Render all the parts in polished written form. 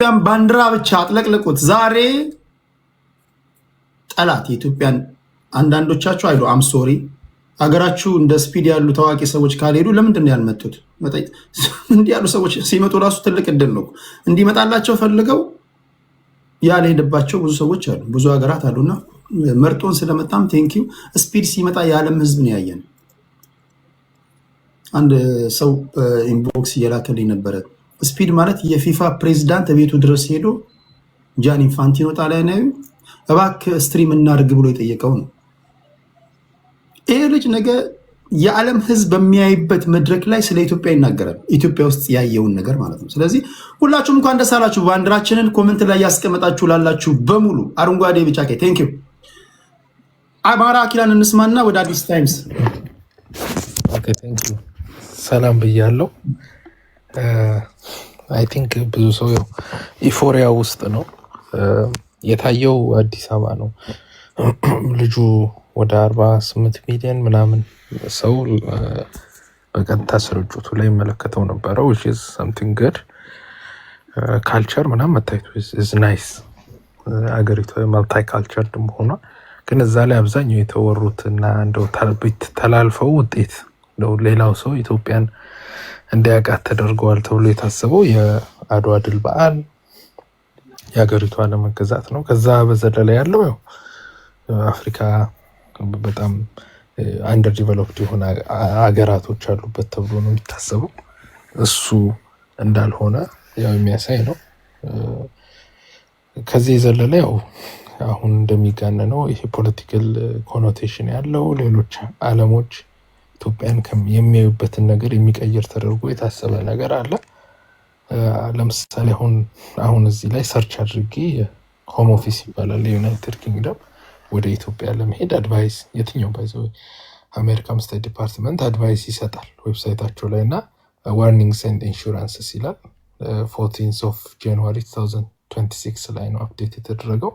ባንዲራ ብቻ አጥለቅልቁት። ዛሬ ጠላት የኢትዮጵያን አንዳንዶቻችሁ አይሉ አም ሶሪ ሀገራችሁ እንደ ስፒድ ያሉ ታዋቂ ሰዎች ካልሄዱ ለምንድን ነው ያልመጡት? እንዲህ ያሉ ሰዎች ሲመጡ ራሱ ትልቅ እድል ነው። እንዲመጣላቸው ፈልገው ያልሄደባቸው ብዙ ሰዎች አሉ፣ ብዙ ሀገራት አሉና መርጦን ስለመጣም ቴንኪው። ስፒድ ሲመጣ የዓለም ህዝብ ነው ያየን። አንድ ሰው ኢንቦክስ እየላከልኝ ነበረ። ስፒድ ማለት የፊፋ ፕሬዚዳንት ቤቱ ድረስ ሄዶ ጃኒ ኢንፋንቲኖ ጣሊያናዊ እባክህ ስትሪም እናድርግ ብሎ የጠየቀው ነው። ይህ ልጅ ነገ የዓለም ህዝብ በሚያይበት መድረክ ላይ ስለ ኢትዮጵያ ይናገራል። ኢትዮጵያ ውስጥ ያየውን ነገር ማለት ነው። ስለዚህ ሁላችሁም እንኳን ደስ አላችሁ። ባንዲራችንን ኮመንት ላይ ያስቀመጣችሁ ላላችሁ በሙሉ አረንጓዴ፣ ቢጫ፣ ቀይ ቴንኪው። አማራ አኪላን እንስማና ወደ አዲስ ታይምስ። ኦኬ ቴንኪው። ሰላም ብያለሁ። አይ ቲንክ ብዙ ሰው ያው ኢፎሪያ ውስጥ ነው የታየው። አዲስ አበባ ነው ልጁ ወደ 48 ሚሊዮን ምናምን ሰው በቀጥታ ስርጭቱ ላይ መለከተው ነበረው which is something good ካልቸር ምናምን መታየቱ is nice። አገሪቱ ማልታይ ካልቸር እንደሆነ ግን እዛ ላይ አብዛኛው የተወሩት እና እንደው ተላልፈው ውጤት ነው ሌላው ሰው ኢትዮጵያን እንዲያውቃት ተደርገዋል ተብሎ የታሰበው የአድዋ ድል በዓል የሀገሪቷ ለመገዛት ነው። ከዛ በዘለለ ያለው ያው አፍሪካ በጣም አንደር ዲቨሎፕድ የሆነ አገራቶች አሉበት ተብሎ ነው የሚታሰበው። እሱ እንዳልሆነ ያው የሚያሳይ ነው። ከዚህ የዘለለ ያው አሁን እንደሚጋነነው ይሄ ፖለቲካል ኮኖቴሽን ያለው ሌሎች ዓለሞች ኢትዮጵያን የሚያዩበትን ነገር የሚቀይር ተደርጎ የታሰበ ነገር አለ። ለምሳሌ አሁን እዚህ ላይ ሰርች አድርጌ ሆም ኦፊስ ይባላል የዩናይትድ ኪንግደም ወደ ኢትዮጵያ ለመሄድ አድቫይስ የትኛው ባይዘው አሜሪካን ስቴት ዲፓርትመንት አድቫይስ ይሰጣል ዌብሳይታቸው ላይ እና ዋርኒንግስ ኤንድ ኢንሹራንስስ ይላል። 14th of January 2026 ላይ ነው አፕዴት የተደረገው።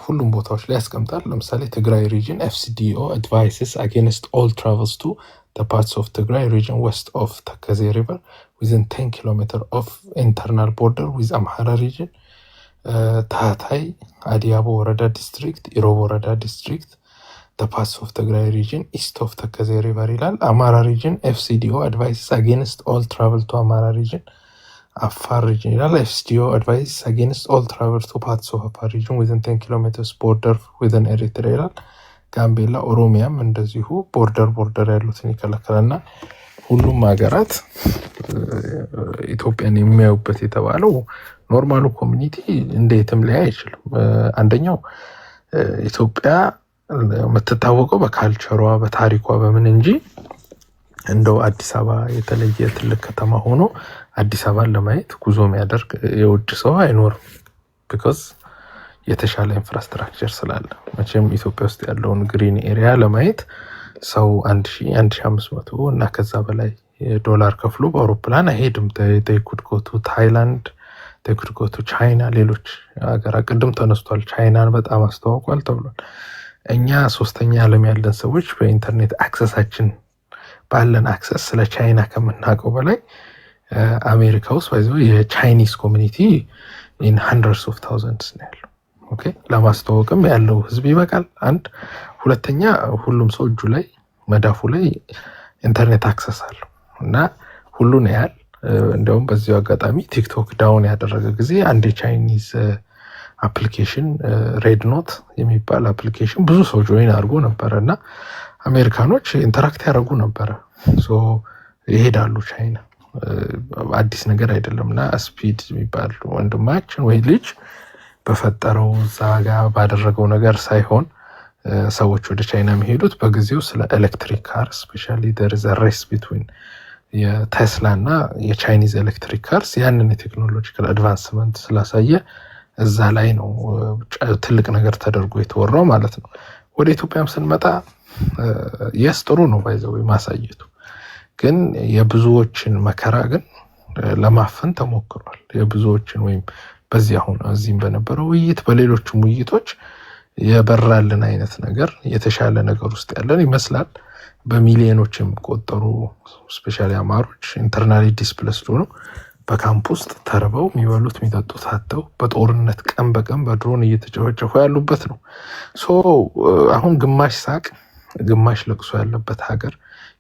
ሁሉም ቦታዎች ላይ ያስቀምጣል። ለምሳሌ ትግራይ ሪጅን FCDO advises against all travels to the parts of Tigray region west of Takeze River within 10 km of internal border with Amhara region, Tahatay, Adiabo Woreda district, Irob Woreda district, the parts of Tigray region east of Takeze River ይላል። Amhara region FCDO advises against all travel to Amhara region. Afar region ይላል። FCDO advises against all travel to parts of Afar region within 10 kilometers border within Eritrea ይላል። ጋምቤላ ኦሮሚያም እንደዚሁ ቦርደር ያሉትን ይከለከላልና ሁሉም ሀገራት ኢትዮጵያን የሚያዩበት የተባለው ኖርማሉ ኮሚኒቲ እንዴትም ላይ አይችልም። አንደኛው ኢትዮጵያ የምትታወቀው በካልቸሯ በታሪኳ በምን እንጂ እንደው አዲስ አበባ የተለየ ትልቅ ከተማ ሆኖ አዲስ አበባን ለማየት ጉዞ የሚያደርግ የውጭ ሰው አይኖርም። ቢኮዝ የተሻለ ኢንፍራስትራክቸር ስላለ መቼም ኢትዮጵያ ውስጥ ያለውን ግሪን ኤሪያ ለማየት ሰው 1500 እና ከዛ በላይ ዶላር ከፍሎ በአውሮፕላን አይሄድም። they could go to Thailand, they could go to China፣ ሌሎች ሀገራት ቅድም ተነስቷል። ቻይናን በጣም አስተዋውቋል ተብሏል። እኛ ሶስተኛ ዓለም ያለን ሰዎች በኢንተርኔት አክሰሳችን ባለን አክሰስ ስለ ቻይና ከምናውቀው በላይ አሜሪካ ውስጥ ባይዘው የቻይኒስ ኮሚኒቲ in hundreds of thousands ነው ያለው። ኦኬ ለማስተዋወቅም ያለው ህዝብ ይበቃል። አንድ ሁለተኛ ሁሉም ሰው እጁ ላይ መዳፉ ላይ ኢንተርኔት አክሰስ አለው እና ሁሉን ያያል። እንደውም በዚሁ አጋጣሚ ቲክቶክ ዳውን ያደረገ ጊዜ አንድ የቻይኒዝ አፕሊኬሽን ሬድ ኖት የሚባል አፕሊኬሽን ብዙ ሰው ጆይን አድርጎ ነበርና አሜሪካኖች ኢንተራክት ያደርጉ ነበር። ሶ ይሄዳሉ ቻይና አዲስ ነገር አይደለምና ስፒድ የሚባል ወንድማችን ወይ ልጅ በፈጠረው ዛጋ ባደረገው ነገር ሳይሆን ሰዎች ወደ ቻይና የሚሄዱት በጊዜው ስለ ኤሌክትሪክ ካር ስፔሻሊ there is a race between የቴስላ እና የቻይኒዝ ኤሌክትሪክ ካርስ ያንን የቴክኖሎጂካል አድቫንስመንት ስላሳየ እዛ ላይ ነው ትልቅ ነገር ተደርጎ የተወራው ማለት ነው። ወደ ኢትዮጵያም ስንመጣ ጥሩ ነው ባይዘው ማሳየቱ ግን የብዙዎችን መከራ ግን ለማፈን ተሞክሯል። የብዙዎችን ወይም በዚህ አሁን እዚህም በነበረው ውይይት በሌሎችም ውይይቶች የበራልን አይነት ነገር የተሻለ ነገር ውስጥ ያለን ይመስላል። በሚሊዮኖች የሚቆጠሩ ስፔሻሊ አማሮች ኢንተርናሊ ዲስፕሌስድ ሆነው በካምፕ ውስጥ ተርበው የሚበሉት የሚጠጡት አጥተው በጦርነት ቀን በቀን በድሮን እየተጨፈጨፉ ያሉበት ነው። አሁን ግማሽ ሳቅ ግማሽ ለቅሶ ያለበት ሀገር፣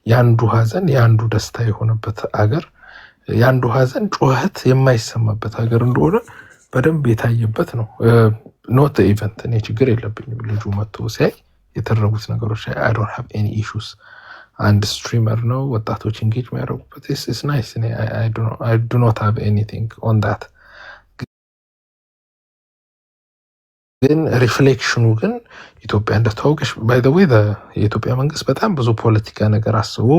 የአንዱ ሀዘን የአንዱ ደስታ የሆነበት ሀገር፣ የአንዱ ሀዘን ጩኸት የማይሰማበት ሀገር እንደሆነ በደንብ የታየበት ነው። ኖት ኢቨንት እኔ ችግር የለብኝም ልጁ መጥቶ ሲያይ የተደረጉት ነገሮች አይ ዶንት ሃቭ ኤኒ ኢሹስ። አንድ ስትሪመር ነው ወጣቶች ኢንጌጅ የሚያደርጉበት ኢትስ ናይስ። አይ ዱ ኖት ሃቭ ኤኒቲንግ ኦን ዳት። ግን ሪፍሌክሽኑ ግን ኢትዮጵያ እንደተዋወቀች ባይ ዘ ዌይ የኢትዮጵያ መንግስት በጣም ብዙ ፖለቲካ ነገር አስቦ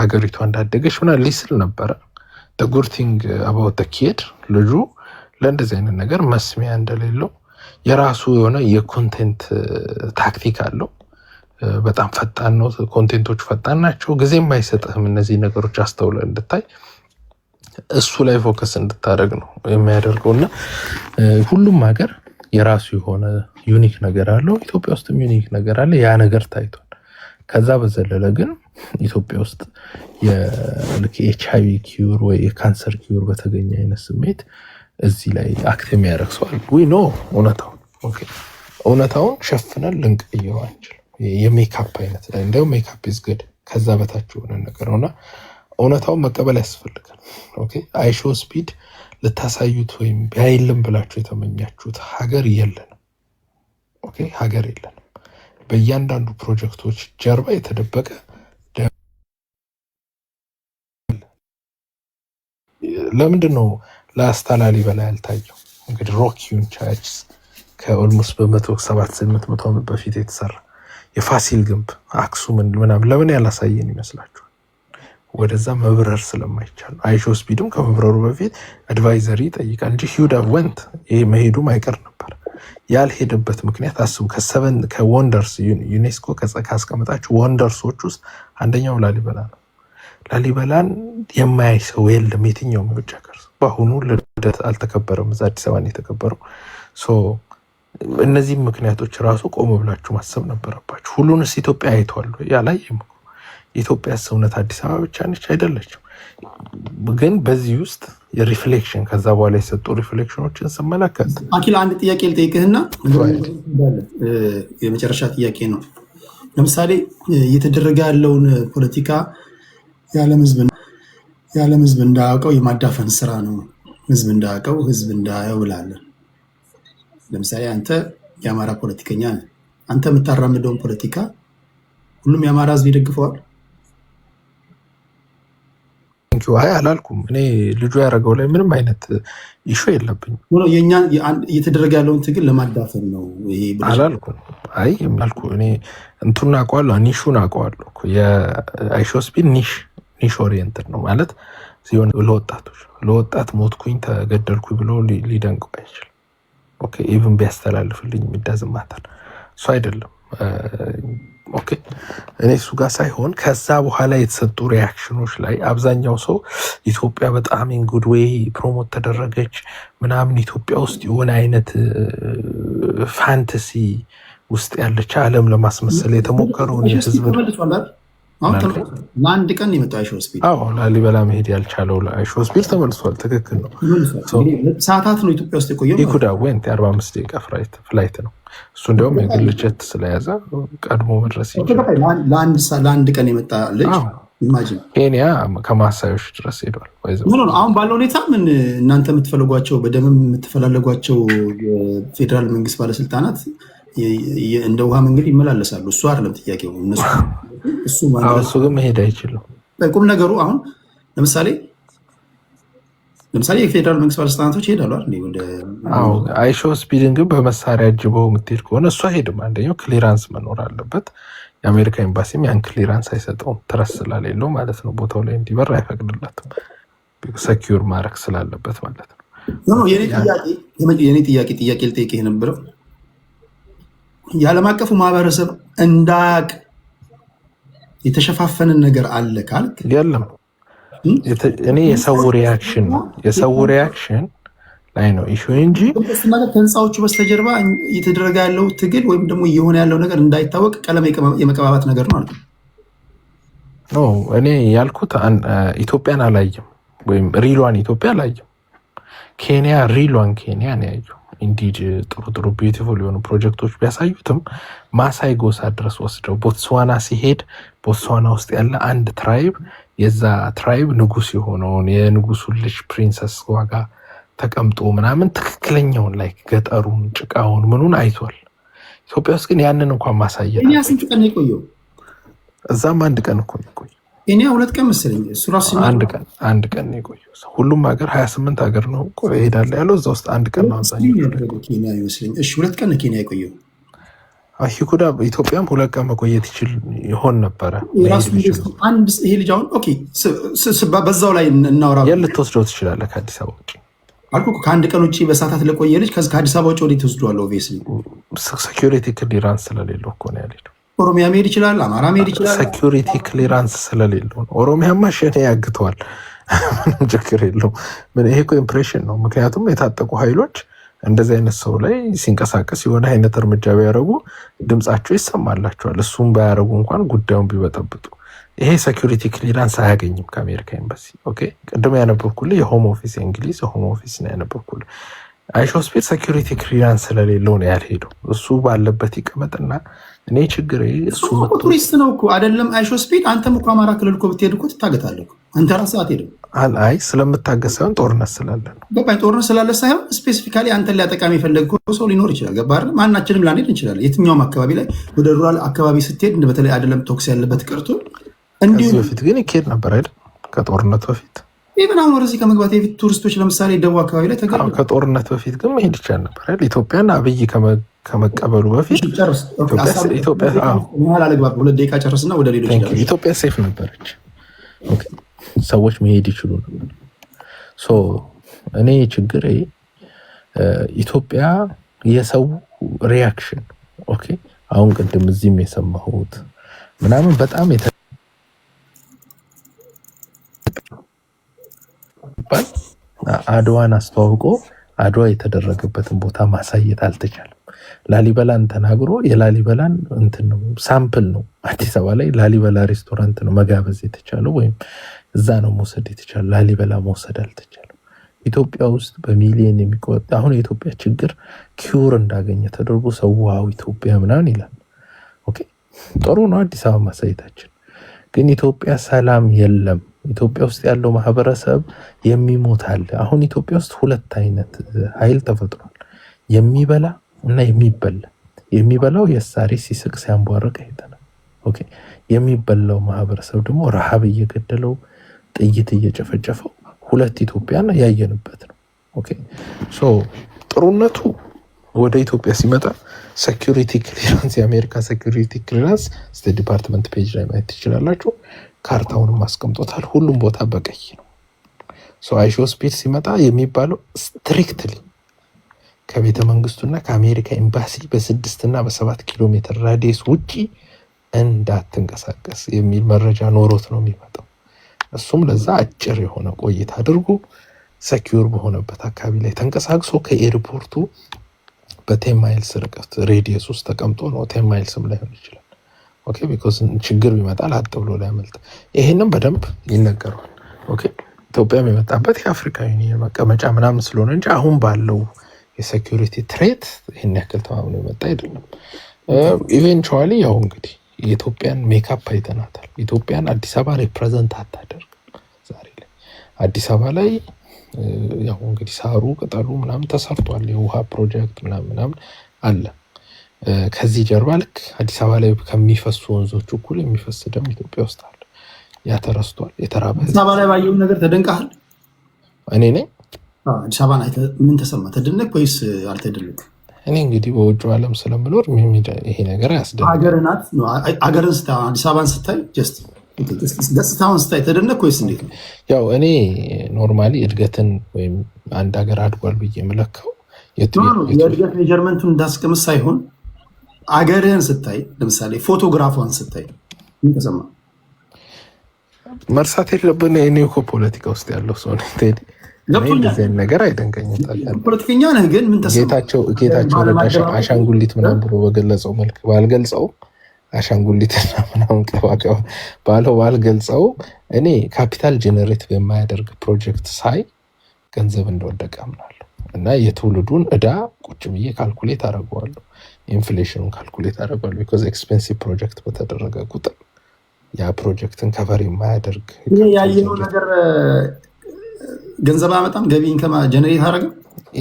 አገሪቷ እንዳደገች ምናምን ሊስል ነበረ። the good thing about the kid ልጁ ለእንደዚህ አይነት ነገር መስሚያ እንደሌለው የራሱ የሆነ የኮንቴንት ታክቲክ አለው። በጣም ፈጣን ነው፣ ኮንቴንቶቹ ፈጣን ናቸው። ጊዜም አይሰጥህም እነዚህ ነገሮች አስተውለ እንድታይ እሱ ላይ ፎከስ እንድታደርግ ነው የሚያደርገውና ሁሉም ሀገር የራሱ የሆነ ዩኒክ ነገር አለው። ኢትዮጵያ ውስጥም ዩኒክ ነገር አለ። ያ ነገር ታይቷል። ከዛ በዘለለ ግን ኢትዮጵያ ውስጥ የኤችአይቪ ኪዩር ወይ የካንሰር ኪዩር በተገኘ አይነት ስሜት እዚህ ላይ አክት የሚያደርግ ሰው አለ ወይ? ኖ እውነታውን ሸፍነን ልንቀይረው አንችልም። የሜካፕ አይነት እንደው ሜካፕ ኢዝ ጉድ ከዛ በታች የሆነ ነገር ነውና እውነታውን መቀበል ያስፈልጋል። አይሾ ስፒድ ልታሳዩት ወይም ቢያይልም ብላችሁ የተመኛችሁት ሀገር የለንም። ሀገር የለንም። በእያንዳንዱ ፕሮጀክቶች ጀርባ የተደበቀ ለምንድን ነው ላስታ ላሊበላ ያልታየው? እንግዲህ ሮኪውን ቻርችስ ከኦልሞስት በ178 ዓመት በፊት የተሰራ የፋሲል ግንብ አክሱምን ምናምን ለምን ያላሳየን ይመስላችኋል? ወደዛ መብረር ስለማይቻል አይሾ ስፒድም ከመብረሩ በፊት አድቫይዘሪ ይጠይቃል እንጂ ሂውዳ ወንት ይሄ መሄዱም አይቀር ነበር። ያልሄደበት ምክንያት አስቡ። ከወንደርስ ዩኔስኮ ካስቀመጣቸው ወንደርሶች ውስጥ አንደኛው ላሊበላ ነው። ላሊበላን የማያይ ሰው የለም የትኛውም የውጭ ሀገር። በአሁኑ ልደት አልተከበረም፣ እዛ አዲስ አበባ ነው የተከበረው። እነዚህ ምክንያቶች ራሱ ቆም ብላችሁ ማሰብ ነበረባችሁ። ሁሉንስ ኢትዮጵያ አይቷል ያላየም። የኢትዮጵያ ሰውነት አዲስ አበባ ብቻ ነች አይደለችም። ግን በዚህ ውስጥ የሪፍሌክሽን ከዛ በኋላ የሰጡ ሪፍሌክሽኖችን ስመለከት አኪል አንድ ጥያቄ ልጠይቅህና የመጨረሻ ጥያቄ ነው። ለምሳሌ እየተደረገ ያለውን ፖለቲካ የዓለም ህዝብ እንዳያውቀው የማዳፈን ስራ ነው። ህዝብ እንዳያውቀው ህዝብ እንዳያየው ብላለን። ለምሳሌ አንተ የአማራ ፖለቲከኛ ነህ። አንተ የምታራምደውን ፖለቲካ ሁሉም የአማራ ህዝብ ይደግፈዋል? አይ አላልኩም። እኔ ልጁ ያደረገው ላይ ምንም አይነት ኢሹ የለብኝም። የእኛን እየተደረገ ያለውን ትግል ለማዳፈን ነው ይሄ አላልኩም። አይ አልኩ እኔ እንቱን አውቀዋለሁ፣ ኒሹን አውቀዋለሁ። የአይሾ ስፒድ ኒሽ ኦሪየንትድ ነው ማለት ሲሆን ለወጣት ሞትኩኝ ተገደልኩኝ ብሎ ሊደንቀው አይችልም። ኢቭን ቢያስተላልፍልኝ የሚዳዝማታል እሱ አይደለም። እኔ እሱ ጋር ሳይሆን ከዛ በኋላ የተሰጡ ሪያክሽኖች ላይ አብዛኛው ሰው ኢትዮጵያ በጣም ኢንጉድ ዌይ ፕሮሞት ተደረገች ምናምን፣ ኢትዮጵያ ውስጥ የሆነ አይነት ፋንታሲ ውስጥ ያለች ዓለም ለማስመሰል የተሞከረውን የህዝብ ለአንድ ቀን የመጣው አይሾ ስፒድ ላሊበላ መሄድ ያልቻለው አይሾ ስፒድ ተመልሷል። ትክክል ነው። ሰዓታት ነው ኢትዮጵያ ውስጥ የቆየው። ኢኩዳ ወንት 45 ደቂቃ ፍላይት ነው እሱ። እንዲያውም የግል ጀት ስለያዘ ቀድሞ መድረስ ይችላል። ለአንድ ቀን የመጣ ልጅ ኢማጂን ኬንያ ከማሳዮች ድረስ ሄዷል። አሁን ባለው ሁኔታ ምን እናንተ የምትፈልጓቸው በደምብ የምትፈላለጓቸው የፌዴራል መንግስት ባለስልጣናት እንደ ውሃ መንገድ ይመላለሳሉ። እሱ አይደለም ጥያቄው። እሱ ግን መሄድ አይችልም። ቁም ነገሩ አሁን ለምሳሌ የፌዴራል መንግስት ባለስልጣናቶች ይሄዳሉ ወደ አይሾ ስፒድን ግን በመሳሪያ አጅበው የምትሄድ ከሆነ እሱ አይሄድም። አንደኛው ክሊራንስ መኖር አለበት። የአሜሪካ ኤምባሲም ያን ክሊራንስ አይሰጠውም፣ ትረስ ስላሌለው ማለት ነው። ቦታው ላይ እንዲበር አይፈቅድለትም፣ ሰኪዩር ማድረግ ስላለበት ማለት ነው። የኔ ጥያቄ ልጠይቅህ የነበረው የዓለም አቀፉ ማህበረሰብ እንዳያቅ የተሸፋፈንን ነገር አለ ካልክ የለም። እኔ የሰው ሪያክሽን ላይ ነው ኢሹ እንጂ ከህንፃዎቹ በስተጀርባ እየተደረገ ያለው ትግል ወይም ደግሞ እየሆነ ያለው ነገር እንዳይታወቅ ቀለም የመቀባባት ነገር ነው አለ። እኔ ያልኩት ኢትዮጵያን አላየም ወይም ሪሏን ኢትዮጵያ አላየም። ኬንያ ሪሏን ኬንያ ነው ያየው። ኢንዲድ ጥሩ ቢዩቲፉል የሆኑ ፕሮጀክቶች ቢያሳዩትም ማሳይ ጎሳ ድረስ ወስደው ቦትስዋና ሲሄድ ቦትስዋና ውስጥ ያለ አንድ ትራይብ የዛ ትራይብ ንጉስ የሆነውን የንጉሱን ልጅ ፕሪንሰስ ዋጋ ተቀምጦ ምናምን ትክክለኛውን ላይ ገጠሩን ጭቃውን ምኑን አይቷል። ኢትዮጵያ ውስጥ ግን ያንን እንኳን ማሳየት ኬንያ ስንት ቀን የቆየው? እዛም አንድ ቀን እኮ ነው የቆየው። ኬንያ 2 ቀን መሰለኝ። እሱ ራሱ አንድ ቀን ነው የቆየው። ሁሉም ሀገር 28 ሀገር ነው እኮ ይሄዳል ያለው እዛ ውስጥ አንድ ቀን ነው አብዛኛው ኬንያ ይመስለኝ። እሺ 2 ቀን ኬንያ የቆየው። ይሁዳ ኢትዮጵያም 2 ቀን መቆየት ይችል ይሆን ነበረ። አንድ ይሄ ልጅ አሁን ኦኬ በዛው ላይ እናወራ ልትወስደው ትችላለህ ከአዲስ አበባ ውጭ አልኩ። ከአንድ ቀን ውጭ በሰዓታት ለቆየ ልጅ ከአዲስ አበባ ውጭ ወዴት ትወስደዋለህ? ኦብቪየስሊ ሴኩሪቲ ክሊራንስ ስለሌለው እኮ ነው ያለው። ኦሮሚያ መሄድ ይችላል፣ አማራ መሄድ ይችላል። ሴኩሪቲ ክሊራንስ ስለሌለው ነው። ኦሮሚያማ ሸኔ ያግተዋል፣ ምንም ችግር የለውም። ይሄ እኮ ኢምፕሬሽን ነው። ምክንያቱም የታጠቁ ኃይሎች እንደዚህ አይነት ሰው ላይ ሲንቀሳቀስ የሆነ አይነት እርምጃ ቢያደርጉ ድምጻቸው ይሰማላቸዋል። እሱም ባያደርጉ እንኳን ጉዳዩን ቢበጠብጡ ይሄ ሴኩሪቲ ክሊራንስ አያገኝም ከአሜሪካ ኤምባሲ። ኦኬ ቅድም ያነበብኩልህ የሆም ኦፊስ የእንግሊዝ ሆም ኦፊስ ነው ያነበብኩልህ። አይሾስፔድ ሴኩሪቲ ክሊራንስ ስለሌለው ነው ያልሄደው። እሱ ባለበት ይቀመጥና እኔ ችግር እሱ ቱሪስት ነው እኮ አይደለም። አይሾስፔድ አንተም እኮ አማራ ክልል እኮ ብትሄድ እኮ ትታገታለህ። አንተ ራስህ አትሄድም። አይ ስለምታገስ ሳይሆን ጦርነት ስላለ ነው። ገባኝ። ጦርነት ስላለ ሳይሆን ስፔሲፊካሊ አንተን ሊያጠቃሚ የፈለገ ሰው ሊኖር ይችላል። ገባህ አይደል? ማናችንም ላንሄድ እንችላለን። የትኛውም አካባቢ ላይ ወደ ሩራል አካባቢ ስትሄድ በተለይ አይደለም ቶክስ ያለበት ቀርቶ እንዲሁ በፊት ግን ይኬድ ነበር አይደል? ከጦርነት በፊት ኢቨን አሁን ወደዚህ ከመግባት የፊት ቱሪስቶች ለምሳሌ ደቡብ አካባቢ ላይ ተገኙ። ከጦርነት በፊት ግን መሄድ ይቻል ነበር አይደል? ኢትዮጵያን አብይ ከመቀበሉ በፊት ሁለት ደቂቃ ጨርስና ወደ ሌሎች ኢትዮጵያ ሴፍ ነበረች። ሰዎች መሄድ ይችሉ ነበር። እኔ ችግር ኢትዮጵያ የሰው ሪያክሽን ኦኬ። አሁን ቅድም እዚህም የሰማሁት ምናምን በጣም አድዋን አስተዋውቆ አድዋ የተደረገበትን ቦታ ማሳየት አልተቻለም። ላሊበላን ተናግሮ የላሊበላን እንትን ነው ሳምፕል ነው አዲስ አበባ ላይ ላሊበላ ሬስቶራንት ነው መጋበዝ የተቻለው ወይም እዛ ነው መውሰድ የተቻለው። ላሊበላ መውሰድ አልተቻለም። ኢትዮጵያ ውስጥ በሚሊዮን የሚቆጠር አሁን የኢትዮጵያ ችግር ኪውር እንዳገኘ ተደርጎ ሰው ዋው ኢትዮጵያ ምናምን ይላል። ኦኬ ጥሩ ነው አዲስ አበባ ማሳየታችን፣ ግን ኢትዮጵያ ሰላም የለም። ኢትዮጵያ ውስጥ ያለው ማህበረሰብ የሚሞት አለ። አሁን ኢትዮጵያ ውስጥ 2 አይነት ኃይል ተፈጥሯል፣ የሚበላ እና የሚበላ። የሚበላው የሳሪ ሲስቅ ሲያንቧርቅ አይተናል። ኦኬ የሚበላው ማህበረሰብ ደግሞ ረሃብ እየገደለው ጥይት እየጨፈጨፈው 2 ኢትዮጵያን ያየንበት ነው። ኦኬ ጥሩነቱ ወደ ኢትዮጵያ ሲመጣ ሴኩሪቲ ክሊራንስ የአሜሪካ ሴኩሪቲ ክሊራንስ ስቴት ዲፓርትመንት ፔጅ ላይ ማየት ትችላላችሁ። ካርታውንም አስቀምጦታል። ሁሉም ቦታ በቀይ ነው። አይሾስፔድ ሲመጣ የሚባለው ስትሪክትሊ ከቤተ መንግስቱና ከአሜሪካ ኤምባሲ በ6 እና በ7 ኪሎ ሜትር ራዲየስ ውጪ እንዳትንቀሳቀስ የሚል መረጃ ኖሮት ነው የሚመጣው። እሱም ለዛ አጭር የሆነ ቆይታ አድርጎ ሰኪዩር በሆነበት አካባቢ ላይ ተንቀሳቅሶ ከኤርፖርቱ በ10 ማይልስ ርቀት ሬዲየስ ውስጥ ተቀምጦ ነው። 10 ማይልስም ላይሆን ይችላል። ኦኬ ቢኮዝ ችግር ቢመጣ ላጥ ብሎ ሊያመልጥ ይሄንን በደንብ ይነገረዋል። ኦኬ ኢትዮጵያም የመጣበት የአፍሪካ ዩኒየን መቀመጫ ምናምን ስለሆነ እንጂ አሁን ባለው የሴኩሪቲ ትሬት ይሄን ያክል ተማምኖ የመጣ አይደለም። ኢቬንቹዋሊ ያው እንግዲህ የኢትዮጵያን ሜካፕ አይተናታል። ኢትዮጵያን አዲስ አበባ ሪፕሬዘንት አታደርግ። ዛሬ ላይ አዲስ አበባ ላይ ያው እንግዲህ ሳሩ ቅጠሉ ምናምን ተሰርቷል። የውሃ ፕሮጀክት ምናምን አለ። ከዚህ ጀርባ ልክ አዲስ አበባ ላይ ከሚፈሱ ወንዞች እኩል የሚፈስ ደም ኢትዮጵያ ውስጥ አለ። ያ ተረስቷል። የተራበ አዲስ አበባ ላይ ባየው ነገር ተደንቀሃል? እኔ ነኝ አዲስ አበባ ላይ ምን ተሰማ? ተደነቅ ወይስ አልተደነቅ? እኔ እንግዲህ በውጭ ዓለም ስለምኖር ይሄ ነገር ያስደንቃል። ሀገርናት ነው። ሀገርን ስታይ አዲስ አበባን ስታይ ጀስት ገጽታውን ስታይ ተደነቅ ወይስ እንዴት ነው? ያው እኔ ኖርማሊ እድገትን ወይም አንድ ሀገር አድጓል ብዬ የምለካው የእድገት ሜጀርመንቱን እንዳስቀምጥ ሳይሆን አገርህን ስታይ፣ ለምሳሌ ፎቶግራፏን ስታይ ምን ተሰማ? መርሳት የለብን እኔ እኮ ፖለቲካ ውስጥ ያለው ሰው ነኝ። ቴዲ እንደዚህ ነገር አይደንቀኝም። ፖለቲከኛ ነህ ግን ምን ተሰማ? ጌታቸው ረዳ አሻንጉሊት ምናምን ብሎ በገለጸው መልክ ባልገልጸው አሻንጉሊትና ምናምን ቀባቀባ ባለው ባልገልጸው እኔ ካፒታል ጀነሬት በማያደርግ ፕሮጀክት ሳይ ገንዘብ እንደወደቀ አምናለሁ እና የትውልዱን እዳ ቁጭ ብዬ ካልኩሌት አደርገዋለሁ። ኢንፍሌሽኑን ካልኩሌት አደርገዋለሁ። ቢኮዝ ኤክስፔንሲቭ ፕሮጀክት በተደረገ ቁጥር ያ ፕሮጀክትን ከቨር የማያደርግ ያየነው ነገር ገንዘብ አመጣም ገቢ ኢንከም ጀነሬት አደረገ።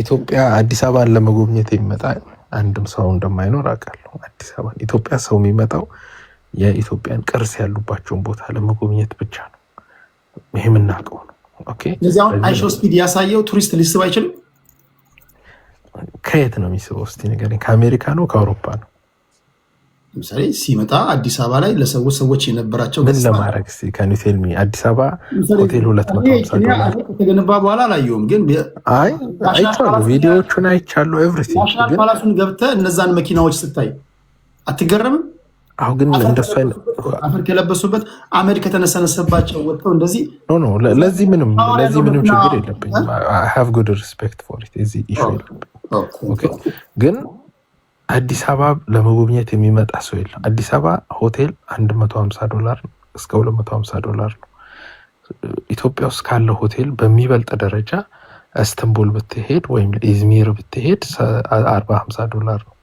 ኢትዮጵያ አዲስ አበባን ለመጎብኘት የሚመጣ አንድም ሰው እንደማይኖር አውቃለሁ። አዲስ አበባ ኢትዮጵያ ሰው የሚመጣው የኢትዮጵያን ቅርስ ያሉባቸውን ቦታ ለመጎብኘት ብቻ ነው። ይሄ የምናውቀው ነው። ኦኬ ለዚህ አሁን አይሾ ስፒድ ያሳየው ቱሪስት ሊስብ አይችልም። ከየት ነው የሚስበው? እስቲ ንገረኝ። ከአሜሪካ ነው ከአውሮፓ ነው? ለምሳሌ ሲመጣ አዲስ አበባ ላይ ለሰዎች የነበራቸው ምን ለማድረግ እስቲ ከኒ ቴል ሚ አዲስ አበባ ሆቴል $250 ከተገነባ በኋላ አላየሁም፣ ግን አይቻለሁ፣ ቪዲዮዎቹን አይቻለሁ። ኤቭሪቲንግ ግን ፓላሱን ገብተህ እነዛን መኪናዎች ስታይ አትገረምም? አሁን ግን እንደሱ አይነት አፈር ከለበሱበት አመድ ከተነሰነሰባቸው ወጥተው እንደዚህ ኖ ለዚህ ምንም ችግር የለብኝም። I have good respect for it እዚህ ኢሹ የለብኝም። ኦኬ ግን አዲስ አበባ ለመጎብኘት የሚመጣ ሰው የለም። አዲስ አበባ ሆቴል $150 እስከ $250 ነው። ኢትዮጵያ ውስጥ ካለው ሆቴል በሚበልጥ ደረጃ ኢስታንቡል ብትሄድ ወይም ኢዝሚር ብትሄድ $40-50 ነው።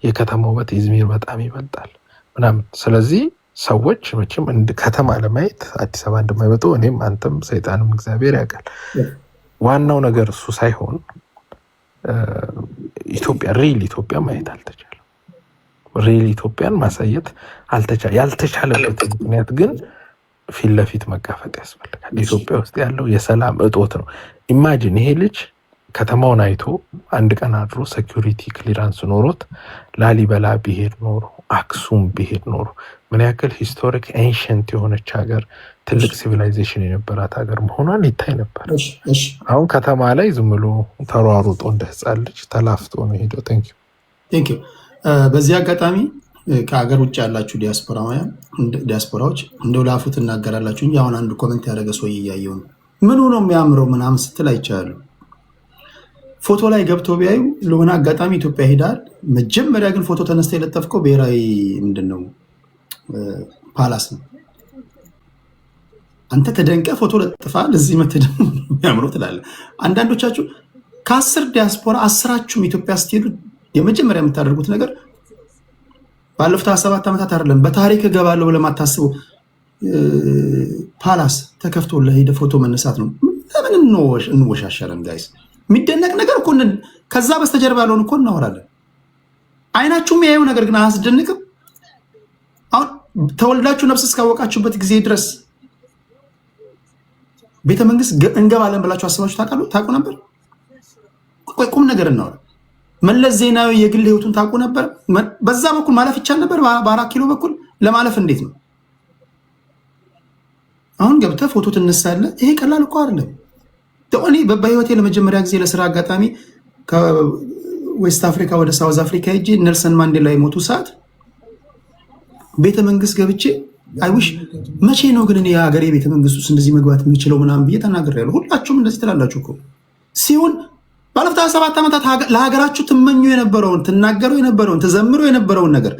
የከተማው ውበት ኢዝሚር በጣም ይበልጣል ምናምን። ስለዚህ ሰዎች መቼም ከተማ ለማየት አዲስ አበባ እንደማይመጡ እኔም አንተም ሰይጣንም እግዚአብሔር ያውቃል። ዋናው ነገር እሱ ሳይሆን ኢትዮጵያ ሪል ኢትዮጵያ ማየት አልተቻለም። ሪል ኢትዮጵያን ማሳየት ያልተቻለበት ምክንያት ግን ፊት ለፊት መጋፈጥ ያስፈልጋል። ኢትዮጵያ ውስጥ ያለው የሰላም እጦት ነው። ኢማጂን ይሄ ልጅ ከተማውን አይቶ አንድ ቀን አድሮ ሴኩሪቲ ክሊራንስ ኖሮት ላሊበላ ቢሄድ ኖሮ አክሱም ቢሄድ ኖሮ ምን ያክል ሂስቶሪክ ኤንሸንት የሆነች ሀገር ትልቅ ሲቪላይዜሽን የነበራት ሀገር መሆኗን ይታይ ነበር። አሁን ከተማ ላይ ዝም ብሎ ተሯሩጦ እንደ ህፃን ልጅ ተላፍቶ ነው ሄደው። ቴንክ ዩ። በዚህ አጋጣሚ ከሀገር ውጭ ያላችሁ ዲያስፖራዎች እንደው ላፉ ትናገራላችሁ እንጂ አሁን አንድ ኮመንት ያደረገ ሰው እያየው ነው። ምኑ ነው የሚያምረው ምናምን ስትል አይቻለሁ። ፎቶ ላይ ገብቶ ቢያዩ ለሆነ አጋጣሚ ኢትዮጵያ ሄዳል። መጀመሪያ ግን ፎቶ ተነስተ የለጠፍከው ብሔራዊ ምንድነው ፓላስ ነው። አንተ ተደንቀ ፎቶ ለጥፋል፣ እዚህ መተህ ደግሞ የሚያምረው ትላለህ። አንዳንዶቻችሁ ከ10 ዲያስፖራ 10ችሁም ኢትዮጵያ ስትሄዱ የመጀመሪያ የምታደርጉት ነገር ባለፉት 7 ዓመታት አይደለም በታሪክ እገባለሁ ብለህ የማታስበው ፓላስ ተከፍቶ ለሄደ ፎቶ መነሳት ነው። ለምን እንወሻሸረን ጋይስ? የሚደነቅ ነገር እኮ ከዛ በስተጀርባ ያለውን እኮ እናወራለን። አይናችሁም ያየው ነገር ግን አያስደንቅም? አሁን ተወልዳችሁ ነፍስ እስካወቃችሁበት ጊዜ ድረስ ቤተመንግስት እንገባለን ብላችሁ አስባችሁ ታውቁ ነበር? ቁም ነገር እናወራ። መለስ ዜናዊ የግል ህይወቱን ታውቁ ነበር? በዛ በኩል ማለፍ ይቻል ነበር? በ4 ኪሎ በኩል ለማለፍ እንዴት ነው? አሁን ገብተህ ፎቶ ትነሳለህ። ይሄ ቀላል እኮ አይደለም። እኔ በህይወቴ ለመጀመሪያ ጊዜ ለስራ አጋጣሚ ከዌስት አፍሪካ ወደ ሳውዝ አፍሪካ ሄጄ ኔልሰን ማንዴላ የሞቱ ሰዓት ቤተመንግስት ገብቼ አይውሽ መቼ ነው ግን እኔ የሀገሬ ቤተመንግስት ውስጥ እንደዚህ መግባት የምችለው ምናምን ብዬ ተናግሬያለሁ። ሁላችሁም እንደዚህ ትላላችሁ እኮ ሲሆን ባለፉት 7 ዓመታት ለሀገራችሁ ትመኙ የነበረውን ትናገሩ የነበረውን ትዘምሩ የነበረውን ነገር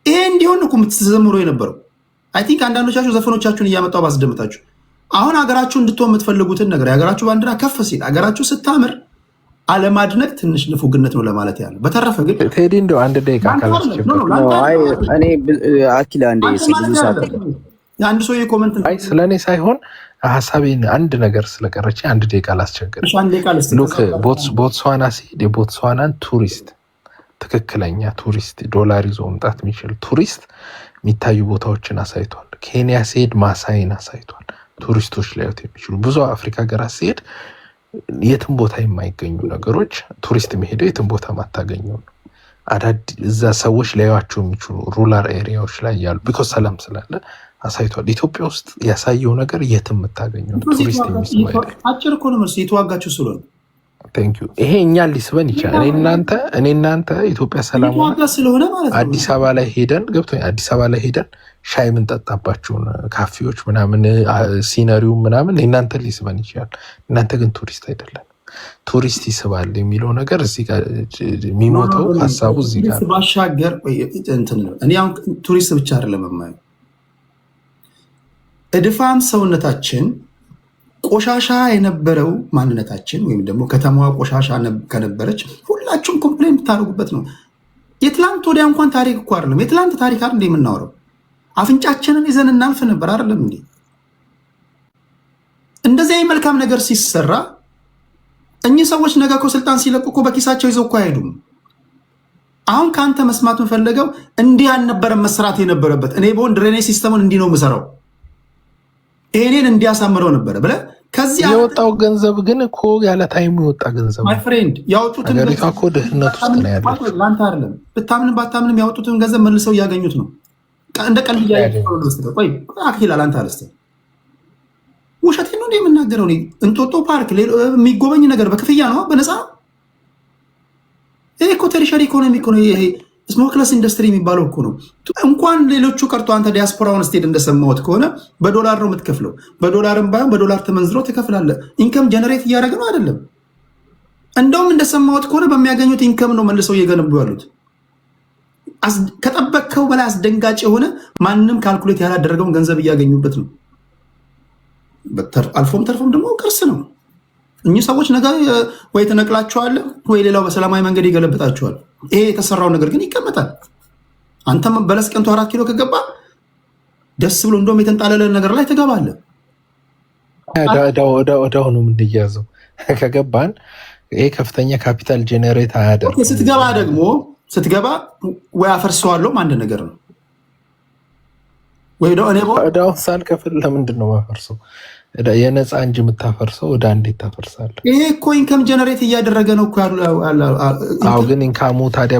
ይሄ እንዲሆን እኮ የምትዘምሩ የነበረው። አይ ቲንክ አንዳንዶቻችሁ ዘፈኖቻችሁን እያመጣው ባስደምጣችሁ አሁን ሀገራችሁ እንድትሆን የምትፈልጉትን ነገር የሀገራችሁ ባንዲራ ከፍ ሲል ሀገራችሁ ስታምር አለማድነቅ ትንሽ ንፉግነት ነው ለማለት ያለው። በተረፈ ግን ቴዲ እንደው አንድ ደቂቃ እኔ አኪላ አንድ ሰው የኮመንት ስለኔ ሳይሆን ሀሳቤን አንድ ነገር ስለቀረች አንድ ደቂቃ ላስቸግር። ሉክ ቦትስዋና ሲሄድ የቦትስዋናን ቱሪስት ትክክለኛ ቱሪስት ዶላር ይዞ መምጣት የሚችል ቱሪስት የሚታዩ ቦታዎችን አሳይቷል። ኬንያ ሲሄድ ማሳይን አሳይቷል። ቱሪስቶች ሊያዩት የሚችሉ ብዙ አፍሪካ ሀገራት ሲሄድ የትም ቦታ የማይገኙ ነገሮች ቱሪስት የሚሄደው የትም ቦታ ማታገኘው ነው። እዛ ሰዎች ሊያዩዋቸው የሚችሉ ሩላር ኤሪያዎች ላይ ያሉ ቢኮዝ ሰላም ስላለ አሳይቷል። ኢትዮጵያ ውስጥ ያሳየው ነገር የትም የምታገኘው ቱሪስት የሚስብ አይደለም። አጭር እኮ ነው መልስ የተዋጋችሁ ስለሆነ ቴንክ ዩ። ይሄ እኛን ሊስበን ይችላል። እኔ እናንተ ኢትዮጵያ ሰላም ስለሆነ ማለት አዲስ አበባ ላይ ሄደን አዲስ አበባ ላይ ሄደን ሻይ የምንጠጣባቸውን ካፌዎች ምናምን ሲነሪው ምናምን እናንተ ሊስበን ይችላል። እናንተ ግን ቱሪስት አይደለም። ቱሪስት ይስባል የሚለው ነገር እዚህ ጋር የሚሞተው ሀሳቡ እዚህ ጋር ባሻገር እንትን ነው። እኔ አሁን ቱሪስት ብቻ አይደለም የማየው እድፋም ሰውነታችን ቆሻሻ የነበረው ማንነታችን ወይም ደግሞ ከተማዋ ቆሻሻ ከነበረች ሁላችሁም ኮምፕሌን ብታደርጉበት ነው። የትላንት ወዲያ እንኳን ታሪክ እኮ አይደለም የትላንት ታሪክ አይደል የምናወራው። አፍንጫችንን ይዘን እናልፍ ነበር አይደለም እንዴ? እንደዚህ አይነት መልካም ነገር ሲሰራ እኚህ ሰዎች ነገ እኮ ስልጣን ሲለቁ እኮ በኪሳቸው ይዘው እኮ አይሄዱም። አሁን ከአንተ መስማት የምፈልገው እንዲህ አልነበረም መስራት የነበረበት። እኔ በሆን ድሬኔጅ ሲስተሙን እንዲህ ነው የምሰራው ይሄንን እንዲያሳምረው ነበረ ብለህ ከዚህ የወጣው ገንዘብ ግን እኮ ያለ ታይሙ የወጣ ገንዘብ ማይ ፍሬንድ ያወጡትን ገንዘብ እኮ ድህነት ውስጥ ነው ያለው። ላንተ አይደለም ብታምንም ባታምንም ያወጡትን ገንዘብ መልሰው እያገኙት ነው። እንደ ቀልድ እያገኙት ነው። ቆይ አኪላ ላንተ አለስተ ውሸቴን ነው የምናገረው። እንጦጦ ፓርክ የሚጎበኝ ነገር በክፍያ ነው በነፃ። ይሄ እኮ ተሪሸሪ ኢኮኖሚ እኮ ነው። ይሄ ስሞክለስ ኢንዱስትሪ የሚባለው እኮ ነው። እንኳን ሌሎቹ ቀርቶ አንተ ዲያስፖራውን ስቴት እንደሰማሁት ከሆነ በዶላር ነው የምትከፍለው። በዶላርም ባይሆን በዶላር ተመንዝሮ ትከፍላለህ። ኢንከም ጀነሬት እያደረገ ነው አይደለም። እንደውም እንደሰማሁት ከሆነ በሚያገኙት ኢንከም ነው መልሰው እየገነቡ ያሉት። ከጠበቅከው በላይ አስደንጋጭ የሆነ ማንም ካልኩሌት ያላደረገውን ገንዘብ እያገኙበት ነው። አልፎም ተርፎም ደግሞ ቅርስ ነው። እኚህ ሰዎች ነገ ወይ ተነቅላቸዋል ወይ ሌላው በሰላማዊ መንገድ ይገለብጣቸዋል። ይሄ የተሰራው ነገር ግን ይቀመጣል። አንተም በለስ ቀንቶ 4 ኪሎ ከገባ ደስ ብሎ እንደውም የተንጣለለ ነገር ላይ ትገባለህ። ወዳው ነው የምንያዘው ከገባን ይሄ ከፍተኛ ካፒታል ጄኔሬት አያደርግ። ስትገባ ወይ አፈርሰዋለሁ አንድ ነገር ነው ወይ ወዳውን ሳልከፍል ለምንድን ነው ማፈርሰው? የነፃ እንጂ የምታፈርሰው ወደ እንዴት ታፈርሳለህ? ይሄ እኮ ኢንከም ጀነሬት እያደረገ ነው እኮ አዎ። ግን ኢንካሙ ታዲያ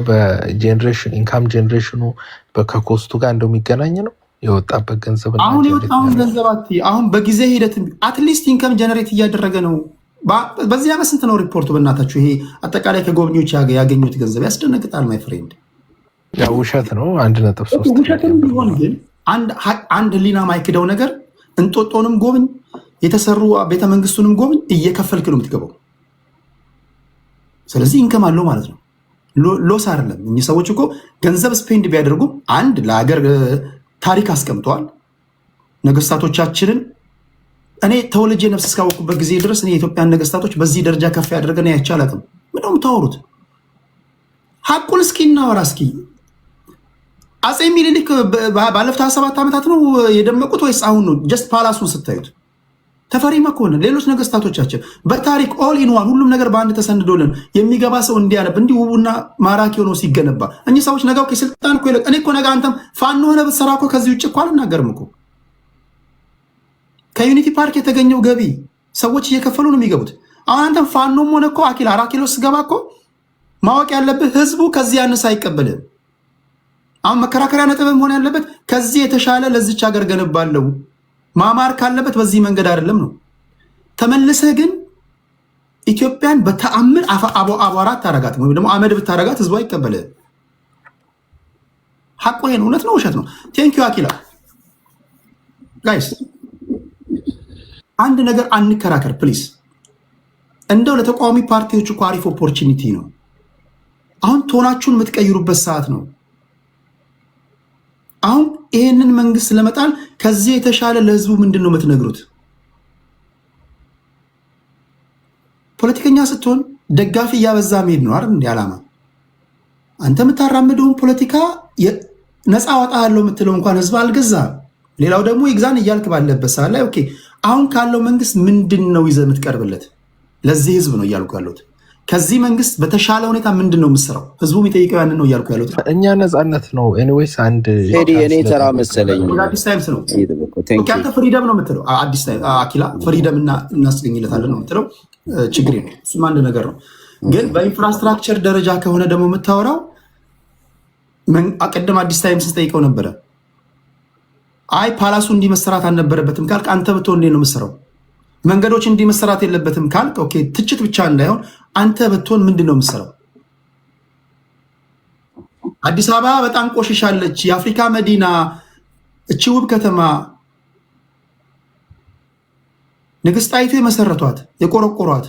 ኢንካም ጀነሬሽኑ ከኮስቱ ጋር እንደው የሚገናኝ ነው የወጣበት ገንዘብ። አሁን የወጣውን ገንዘብ አሁን በጊዜ ሂደት አትሊስት ኢንከም ጀነሬት እያደረገ ነው። በዚህ ዓመት ስንት ነው ሪፖርቱ? በእናታችሁ ይሄ አጠቃላይ ከጎብኚዎች ያገኙት ገንዘብ ያስደነግጣል። ማይ ፍሬንድ ያው ውሸት ነው 1.3 ውሸትም ቢሆን ግን አንድ ህሊና ማይክደው ነገር እንጦጦንም ጎብኝ የተሰሩ ቤተመንግስቱንም ጎብኝ እየከፈልክ ነው የምትገባው። ስለዚህ ኢንከም አለው ማለት ነው። ሎስ አይደለም። እኚህ ሰዎች እኮ ገንዘብ ስፔንድ ቢያደርጉም አንድ ለሀገር ታሪክ አስቀምጠዋል። ነገስታቶቻችንን እኔ ተወልጄ ነፍስ እስካወቁበት ጊዜ ድረስ የኢትዮጵያን ነገስታቶች በዚህ ደረጃ ከፍ ያደረገን አይቼ አላውቅም። ምንድነው የምታወሩት? ሀቁን እስኪ እናወራ እስኪ። አፄ ሚኒሊክ ባለፉት 27 ዓመታት ነው የደመቁት ወይስ አሁን ነው? ጀስት ፓላሱን ስታዩት ተፈሪ መኮንን፣ ሌሎች ነገስታቶቻችን በታሪክ ኦል ኢን ዋን ሁሉም ነገር በአንድ ተሰንዶልን የሚገባ ሰው እንዲያነብ እንዲህ ውቡና ማራኪ ሆኖ ሲገነባ እኚህ ሰዎች ነገው ከስልጣን እኮ እኔ እኮ ነገ አንተም ፋኖ ሆነ ብትሰራ እኮ ከዚህ ውጭ እኮ አልናገርም እኮ። ከዩኒቲ ፓርክ የተገኘው ገቢ ሰዎች እየከፈሉ ነው የሚገቡት። አሁን አንተም ፋኖም ሆነ እኮ 4 ኪሎ ስገባ እኮ ማወቅ ያለብህ ህዝቡ ከዚህ ያነሰ አይቀበልም። አሁን መከራከሪያ ነጥብ መሆን ያለበት ከዚህ የተሻለ ለዚች ሀገር ገነባለው ማማር ካለበት በዚህ መንገድ አይደለም ነው። ተመልሰህ ግን ኢትዮጵያን በተአምር አቧራት ታረጋት ወይ ደግሞ አመድ ብታረጋት ህዝቡ አይቀበልም። ሐቁ ይሄን እውነት ነው ውሸት ነው? ቴንክ ዩ አኪላ። ጋይስ አንድ ነገር አንከራከር ፕሊዝ። እንደው ለተቃዋሚ ፓርቲዎች እኮ አሪፍ ኦፖርቹኒቲ ነው። አሁን ቶናችሁን የምትቀይሩበት ሰዓት ነው። አሁን ይሄንን መንግስት ለመጣል ከዚህ የተሻለ ለህዝቡ ምንድነው የምትነግሩት? ፖለቲከኛ ስትሆን ደጋፊ እያበዛ መሄድ ነው አይደል? እንደ ዓላማ አንተ የምታራምደውን ፖለቲካ ነፃ አወጣለሁ የምትለው እንኳን ህዝብ አልገዛም። ሌላው ደግሞ ይግዛን እያልክ ባለበት ሰዓት ላይ ኦኬ፣ አሁን ካለው መንግስት ምንድነው ይዘህ የምትቀርብለት? ለዚህ ህዝብ ነው እያልኩ ያለሁት። ከዚህ መንግስት በተሻለ ሁኔታ ምንድን ነው የምትሰራው? ህዝቡ የሚጠይቀው ያንን ነው እያልኩ ያሉት። እኛ ነፃነት ነው። ኤኒዌይስ አንድ እኔ ተራ መሰለኝ። አዲስ ታይምስ ነው አንተ ፍሪደም ነው የምትለው። አዲስ ታይም አኪላ ፍሪደም እናስገኝለታለን ነው የምትለው። ችግር ነው እሱም አንድ ነገር ነው። ግን በኢንፍራስትራክቸር ደረጃ ከሆነ ደግሞ የምታወራው አቀደም አዲስ ታይምስ ስጠይቀው ነበረ። አይ ፓላሱ እንዲህ መሰራት አልነበረበትም ካልክ አንተ ብትሆን እንዴት ነው የምትሰራው? መንገዶች እንዲህ መሰራት የለበትም ካልክ ኦኬ፣ ትችት ብቻ እንዳይሆን አንተ ብትሆን ምንድን ነው የምትሰራው? አዲስ አበባ በጣም ቆሽሻለች፣ የአፍሪካ መዲና፣ እቺ ውብ ከተማ ንግስት ጣይቱ የመሰረቷት የቆረቆሯት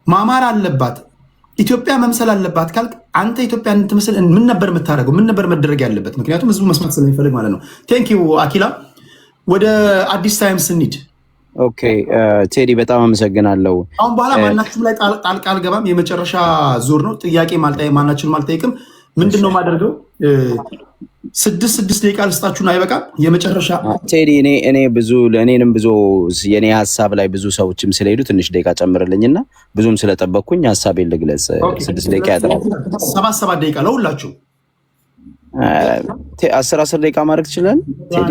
ማማር አለባት ኢትዮጵያ መምሰል አለባት ካልክ አንተ ኢትዮጵያን እንትመስል ምን ነበር የምታደርገው? ምን ነበር መደረግ ያለበት? ምክንያቱም ህዝቡ መስማት ስለሚፈልግ ማለት ነው። ቴንክ ዩ አኪላ። ወደ አዲስ ታይምስ እንሂድ። ኦኬ ቴዲ በጣም አመሰግናለሁ። አሁን በኋላ ማናችሁም ላይ ጣልቃ አልገባም። የመጨረሻ ዙር ነው። ጥያቄ ማናችሁንም አልጠይቅም። ምንድነው ማደርገው? 6 ደቂቃ ልስጣችሁና አይበቃም? የመጨረሻ ቴዲ እኔ ብዙ ለእኔንም ብዙ የኔ ሀሳብ ላይ ብዙ ሰዎችም ስለሄዱ ትንሽ ደቂቃ ጨምርልኝና ብዙም ስለጠበቅኩኝ ሀሳቤን ልግለጽ። 6 ደቂቃ ያጥራል። 7 ደቂቃ ለሁላችሁ 10 ደቂቃ ማድረግ ትችላል። ቴዲ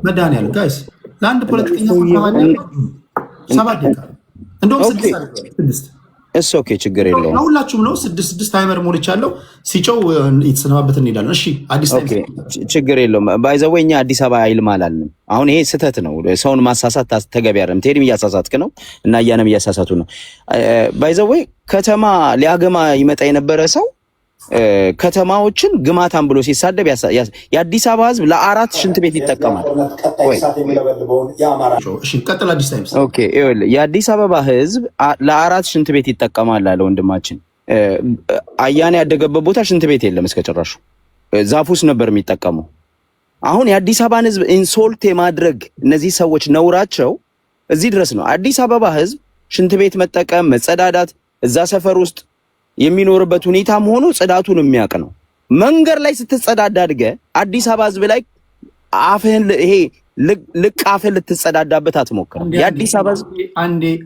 መድኃኒዓለም ጋይስ ለአንድ ፖለቲከኛ 7 ደቂቃ እንደውም 6 እሱ ኦኬ ችግር የለውም። ሁላችሁም ነው 6 ታይመር ሞልቻለሁ። ሲጨው የተሰነባበት እንሄዳለን። እሺ አዲስ ኦኬ ችግር የለውም። ባይዘው እኛ አዲስ አበባ አይልም አላልንም። አሁን ይሄ ስህተት ነው። ሰውን ማሳሳት ተገቢ አይደለም። ቴዲም እያሳሳትክ ነው እና እያንም እያሳሳቱ ነው። ባይዘው ከተማ ሊያገማ ይመጣ የነበረ ሰው ከተማዎችን ግማታም ብሎ ሲሳደብ የአዲስ አበባ ህዝብ ለ4 ሽንት ቤት ይጠቀማል ወይ? እሺ ቀጥል። አዲስ ታይምስ ኦኬ ይኸውልህ የአዲስ አበባ ህዝብ ለ4 ሽንት ቤት ይጠቀማል አለ ወንድማችን። አያኔ ያደገበት ቦታ ሽንት ቤት የለም እስከ ጭራሹ ዛፉስ ነበር የሚጠቀመው። አሁን የአዲስ አበባን ህዝብ ኢንሶልት የማድረግ እነዚህ ሰዎች ነውራቸው እዚህ ድረስ ነው። አዲስ አበባ ህዝብ ሽንት ቤት መጠቀም መጸዳዳት እዛ ሰፈር ውስጥ የሚኖርበት ሁኔታ መሆኑ ጽዳቱን የሚያውቅ ነው። መንገድ ላይ ስትጸዳዳ አድገ አዲስ አበባ ህዝብ ላይ አፍህን ይሄ ልቃፍህን ልትጸዳዳበት አትሞክር። የአዲስ አበባ ህዝብ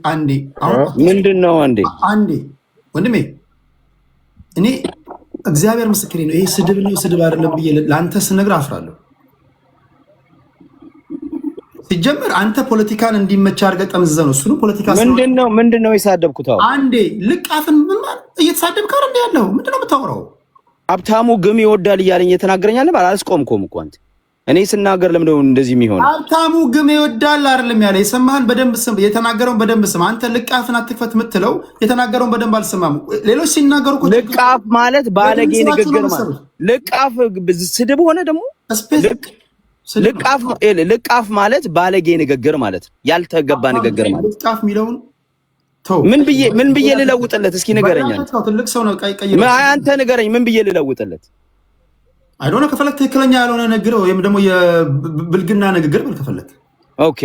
አንዴ ምንድነው አንዴ ወንድሜ እኔ እግዚአብሔር ምስክሬ ነው። ይሄ ስድብ ነው ስድብ አይደለም ብዬ ለአንተ ስነግር አፍራለሁ። ሲጀምር አንተ ፖለቲካን እንዲመቻ አድርገህ ጠምዝዘህ ነው። እሱንም ፖለቲካ ምንድነው የሳደብኩት? አንዴ ልቃፍን ምን ማለት እየተሳደብክ አይደል እንዴ ያለው? ምንድነው የምታወራው? ሀብታሙ ግም ይወዳል እያለኝ እየተናገረኝ አለ ማለት አልስቆምኩም እኮ አንተ እኔ ስናገር ለምን ነው እንደዚህ የሚሆነው? ሀብታሙ ግም ይወዳል አይደለም ያለ የሰማህን በደንብ ስም፣ የተናገረውን በደንብ ስም። አንተ ልቃፍን አትክፈት የምትለው የተናገረውን በደንብ አልሰማም። ሌሎች ሲናገሩ እኮ ልቃፍ ማለት ባለጌ ንግግር ማለት ልቃፍ ስድብ ሆነ ደግሞ ልቃፍ ማለት ባለጌ ንግግር ማለት ያልተገባ ንግግር ማለት ልቃፍ የሚለውን ተው። ምን ብዬ ልለውጥለት? እስኪ ንገረኝ። ትልቅ ሰው ነው ቀይ አንተ ንገረኝ። ምን ብዬ ልለውጥለት? አይዶነ ከፈለክ ትክክለኛ ያልሆነ ንግግር ወይም ደግሞ የብልግና ንግግር በል ከፈለክ። ኦኬ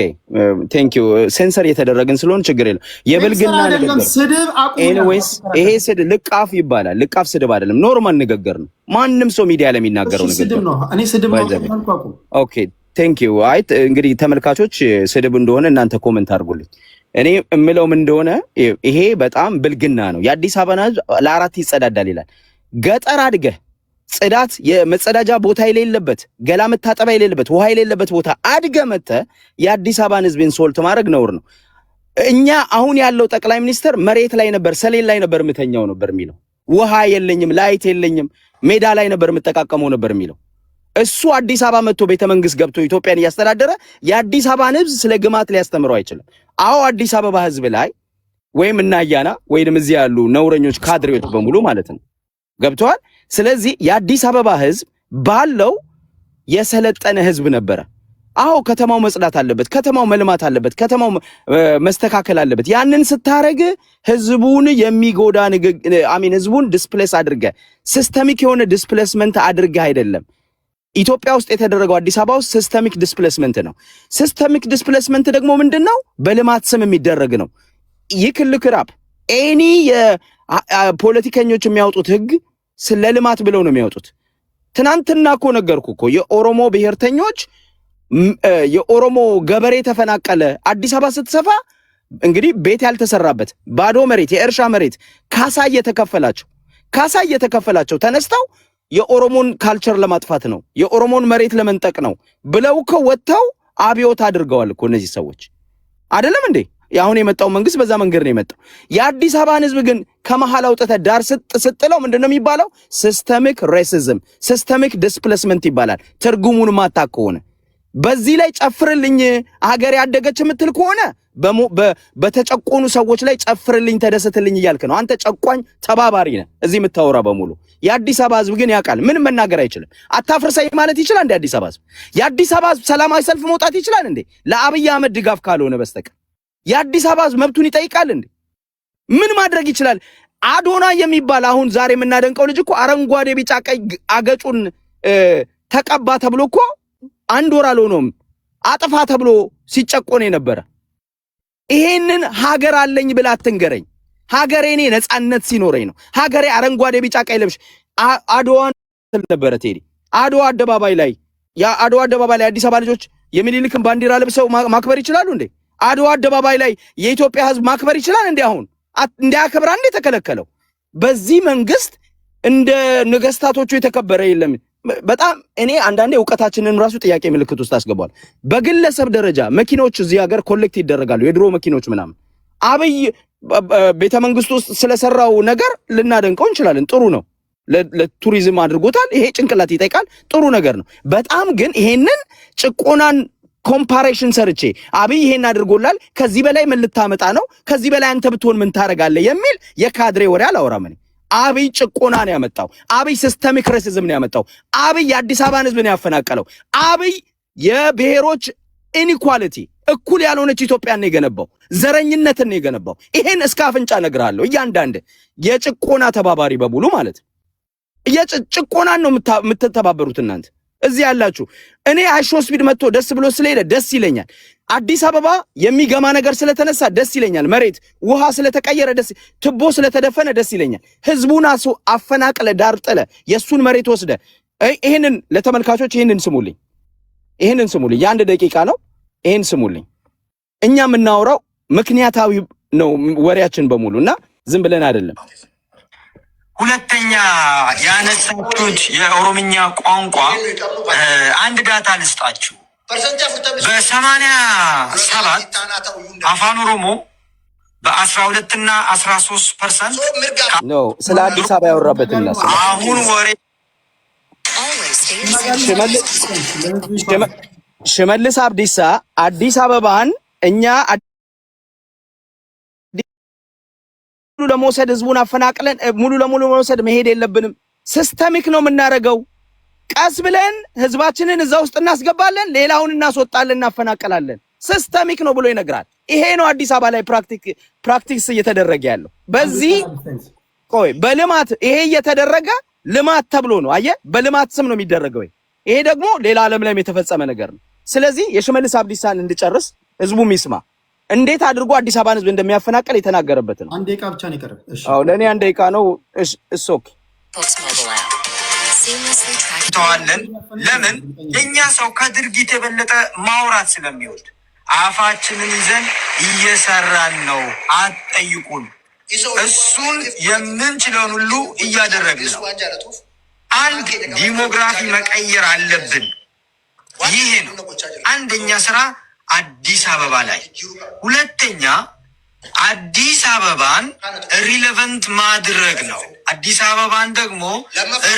ቴንክ ዩ። ሴንሰር የተደረግን ስለሆነ ችግር የለም። የብልግና ንግግር ስድብ አቁም። ኤኒዌይስ ይሄ ስድብ ልቃፍ ይባላል። ልቃፍ ስድብ አይደለም፣ ኖርማል ንግግር ነው። ማንም ሰው ሚዲያ ላይ የሚናገረው ንግግር ነው። እኔ ስድብ ነው። ኦኬ ቴንክ ዩ። አይ እንግዲህ ተመልካቾች ስድብ እንደሆነ እናንተ ኮሜንት አድርጉልኝ። እኔ እምለው ምን እንደሆነ ይሄ በጣም ብልግና ነው። የአዲስ አበባ ህዝብ ለ4 ይጸዳዳል ይላል። ገጠር አድገህ ጽዳት የመጸዳጃ ቦታ የሌለበት ገላ መታጠቢያ የሌለበት ውሃ የሌለበት ቦታ አድገህ መጥተህ የአዲስ አበባን ህዝብ ኢንሶልት ማድረግ ነውር ነው። እኛ አሁን ያለው ጠቅላይ ሚኒስትር መሬት ላይ ነበር ሰሌን ላይ ነበር የምተኛው ነበር የሚለው። ውሃ የለኝም ላይት የለኝም ሜዳ ላይ ነበር የምጠቃቀመው ነበር የሚለው። እሱ አዲስ አበባ መጥቶ ቤተ መንግስት ገብቶ ኢትዮጵያን እያስተዳደረ የአዲስ አበባን ህዝብ ስለ ግማት ሊያስተምረው አይችልም። አዎ አዲስ አበባ ህዝብ ላይ ወይም እናያና ወይንም እዚህ ያሉ ነውረኞች ካድሬዎች በሙሉ ማለት ነው ገብተዋል። ስለዚህ የአዲስ አበባ ህዝብ ባለው የሰለጠነ ህዝብ ነበረ። አዎ ከተማው መጽዳት አለበት፣ ከተማው መልማት አለበት፣ ከተማው መስተካከል አለበት። ያንን ስታረግ ህዝቡን የሚጎዳ ህዝቡን ዲስፕሌስ አድርገ ሲስተሚክ የሆነ ዲስፕሌስመንት አድርገ አይደለም። ኢትዮጵያ ውስጥ የተደረገው አዲስ አበባ ውስጥ ሲስተሚክ ዲስፕሌስመንት ነው። ሲስተሚክ ዲስፕሌስመንት ደግሞ ምንድነው? በልማት ስም የሚደረግ ነው። ይክልክራፕ ኤኒ የፖለቲከኞች የሚያወጡት ህግ ስለ ልማት ብለው ነው የሚያወጡት። ትናንትና እኮ ነገርኩ እኮ የኦሮሞ ብሔርተኞች የኦሮሞ ገበሬ ተፈናቀለ። አዲስ አበባ ስትሰፋ እንግዲህ ቤት ያልተሰራበት ባዶ መሬት የእርሻ መሬት ካሳ እየተከፈላቸው ተነስተው የኦሮሞን ካልቸር ለማጥፋት ነው የኦሮሞን መሬት ለመንጠቅ ነው ብለው እኮ ወጥተው አብዮት አድርገዋል እኮ እነዚህ ሰዎች አይደለም እንዴ? አሁን የመጣው መንግስት በዛ መንገድ ነው የመጣው። የአዲስ አበባን ህዝብ ግን ከመሃል አውጥተህ ዳር ስጥለው ምንድነው የሚባለው? ሲስተሚክ ሬሲዝም ሲስተሚክ ዲስፕሌስመንት ይባላል። ትርጉሙን ማታውቅ ከሆነ በዚህ ላይ ጨፍርልኝ ሀገር ያደገች የምትል ከሆነ በተጨቆኑ ሰዎች ላይ ጨፍርልኝ ተደሰትልኝ እያልክ ነው። አንተ ጨቋኝ ተባባሪ ነህ እዚህ የምታወራ በሙሉ። የአዲስ አበባ ህዝብ ግን ያውቃል። ምንም መናገር አይችልም። አታፍርሰኝ ማለት ይችላል እንዴ? አዲስ አበባ ህዝብ የአዲስ አበባ ህዝብ ሰላማዊ ሰልፍ መውጣት ይችላል እንዴ? ለአብይ አህመድ ድጋፍ ካልሆነ በስተቀር የአዲስ አበባ ህዝብ መብቱን ይጠይቃል እንዴ? ምን ማድረግ ይችላል? አዶና የሚባል አሁን ዛሬ የምናደንቀው ልጅ እኮ አረንጓዴ ቢጫ ቀይ አገጩን ተቀባ ተብሎ እኮ 1 ወር አልሆነውም አጥፋ ተብሎ ሲጨቆን የነበረ። ይሄንን ሀገር አለኝ ብላ አትንገረኝ። ሀገሬ እኔ ነፃነት ሲኖረኝ ነው። ሀገሬ አረንጓዴ ቢጫ ቀይ ለብሽ አድዋን ነበረ ቴዲ አድዋ አደባባይ ላይ አዲስ አበባ ልጆች የሚኒልክን ባንዲራ ለብሰው ማክበር ይችላሉ እንዴ? አድዋ አደባባይ ላይ የኢትዮጵያ ህዝብ ማክበር ይችላል እንዴ? አሁን እንዲያከብራ እንዴ ተከለከለው? በዚህ መንግስት እንደ ነገስታቶቹ የተከበረ የለም። በጣም እኔ አንዳንዴ ዕውቀታችንን ራሱ ጥያቄ ምልክት ውስጥ አስገባዋል። በግለሰብ ደረጃ መኪኖች እዚህ ሀገር ኮሌክት ይደረጋሉ፣ የድሮ መኪኖች ምናምን። አብይ ቤተ መንግስት ውስጥ ስለሰራው ነገር ልናደንቀው እንችላለን፣ ጥሩ ነው። ለቱሪዝም አድርጎታል። ይሄ ጭንቅላት ይጠይቃል፣ ጥሩ ነገር ነው። በጣም ግን ይሄንን ጭቆናን ኮምፓሬሽን ሰርቼ አብይ ይሄን አድርጎላል፣ ከዚህ በላይ ምን ልታመጣ ነው? ከዚህ በላይ አንተ ብትሆን ምን ታረጋለህ? የሚል የካድሬ ወሬ አላወራም እኔ። አብይ ጭቆና ነው ያመጣው። አብይ ሲስተሚክ ሬሲዝም ነው ያመጣው። አብይ የአዲስ አበባን ህዝብ ነው ያፈናቀለው። አብይ የብሔሮች ኢኒኳሊቲ እኩል ያልሆነች ኢትዮጵያን ነው የገነባው። ዘረኝነትን ነው የገነባው። ይሄን እስከ አፍንጫ ነግርሃለሁ። እያንዳንድ የጭቆና ተባባሪ በሙሉ ማለት ጭቆናን ነው የምትተባበሩት እናንተ እዚህ ያላችሁ። እኔ አይሾ ስፒድ መጥቶ ደስ ብሎ ስለሄደ ደስ ይለኛል። አዲስ አበባ የሚገማ ነገር ስለተነሳ ደስ ይለኛል። መሬት ውሃ ስለተቀየረ ትቦ ስለተደፈነ ደስ ይለኛል። ህዝቡን አፈናቅለ ዳር ጥለ የሱን መሬት ወስደ ይሄንን ለተመልካቾች ይሄንን ስሙልኝ። የ1 ደቂቃ ነው። ይሄን ስሙልኝ። እኛ የምናወራው ምክንያታዊ ነው ወሬያችን በሙሉና ዝም ብለን አይደለም። ሁለተኛ ያነሳችሁት የኦሮምኛ ቋንቋ አንድ ዳታ ልስጣችሁ። በ87 አፋን ኦሮሞ በ12 እና 13% ነው ስለ አዲስ አበባ ያወራበት እና አሁን ወሬ ሽመልስ አብዲሳ አዲስ አበባን እኛ ሙሉ ለመውሰድ ህዝቡን አፈናቅለን ሙሉ ለሙሉ መውሰድ መሄድ የለብንም። ሲስተሚክ ነው የምናረገው። ቀስ ብለን ህዝባችንን እዛ ውስጥ እናስገባለን፣ ሌላውን እናስወጣለን፣ እናፈናቀላለን። ሲስተሚክ ነው ብሎ ይነግራል። ይሄ ነው አዲስ አበባ ላይ ፕራክቲስ እየተደረገ ያለው። በዚህ በልማት ይሄ እየተደረገ ልማት ተብሎ ነው። አየህ፣ በልማት ስም ነው የሚደረገው። ይሄ ደግሞ ሌላ ዓለም ላይ የተፈጸመ ነገር ነው። ስለዚህ የሽመልስ አብዲሳን እንድጨርስ ህዝቡም ይስማ። እንዴት አድርጎ አዲስ አበባን ህዝብ እንደሚያፈናቀል የተናገረበት ነው። 1 ደቂቃ ብቻ ነው የቀረው። እሺ አዎ፣ ለኔ 1 ደቂቃ ነው። እሺ ኦኬ ተዋለን። ለምን እኛ ሰው ከድርጊት የበለጠ ማውራት ስለሚወድ አፋችንን ይዘን እየሰራን ነው። አትጠይቁን። እሱን የምንችለውን ሁሉ እያደረግን ነው። አንድ ዲሞግራፊ መቀየር አለብን። ይሄ ነው አንደኛ ስራ አዲስ አበባ ላይ። ሁለተኛ አዲስ አበባን ሪሌቨንት ማድረግ ነው። አዲስ አበባን ደግሞ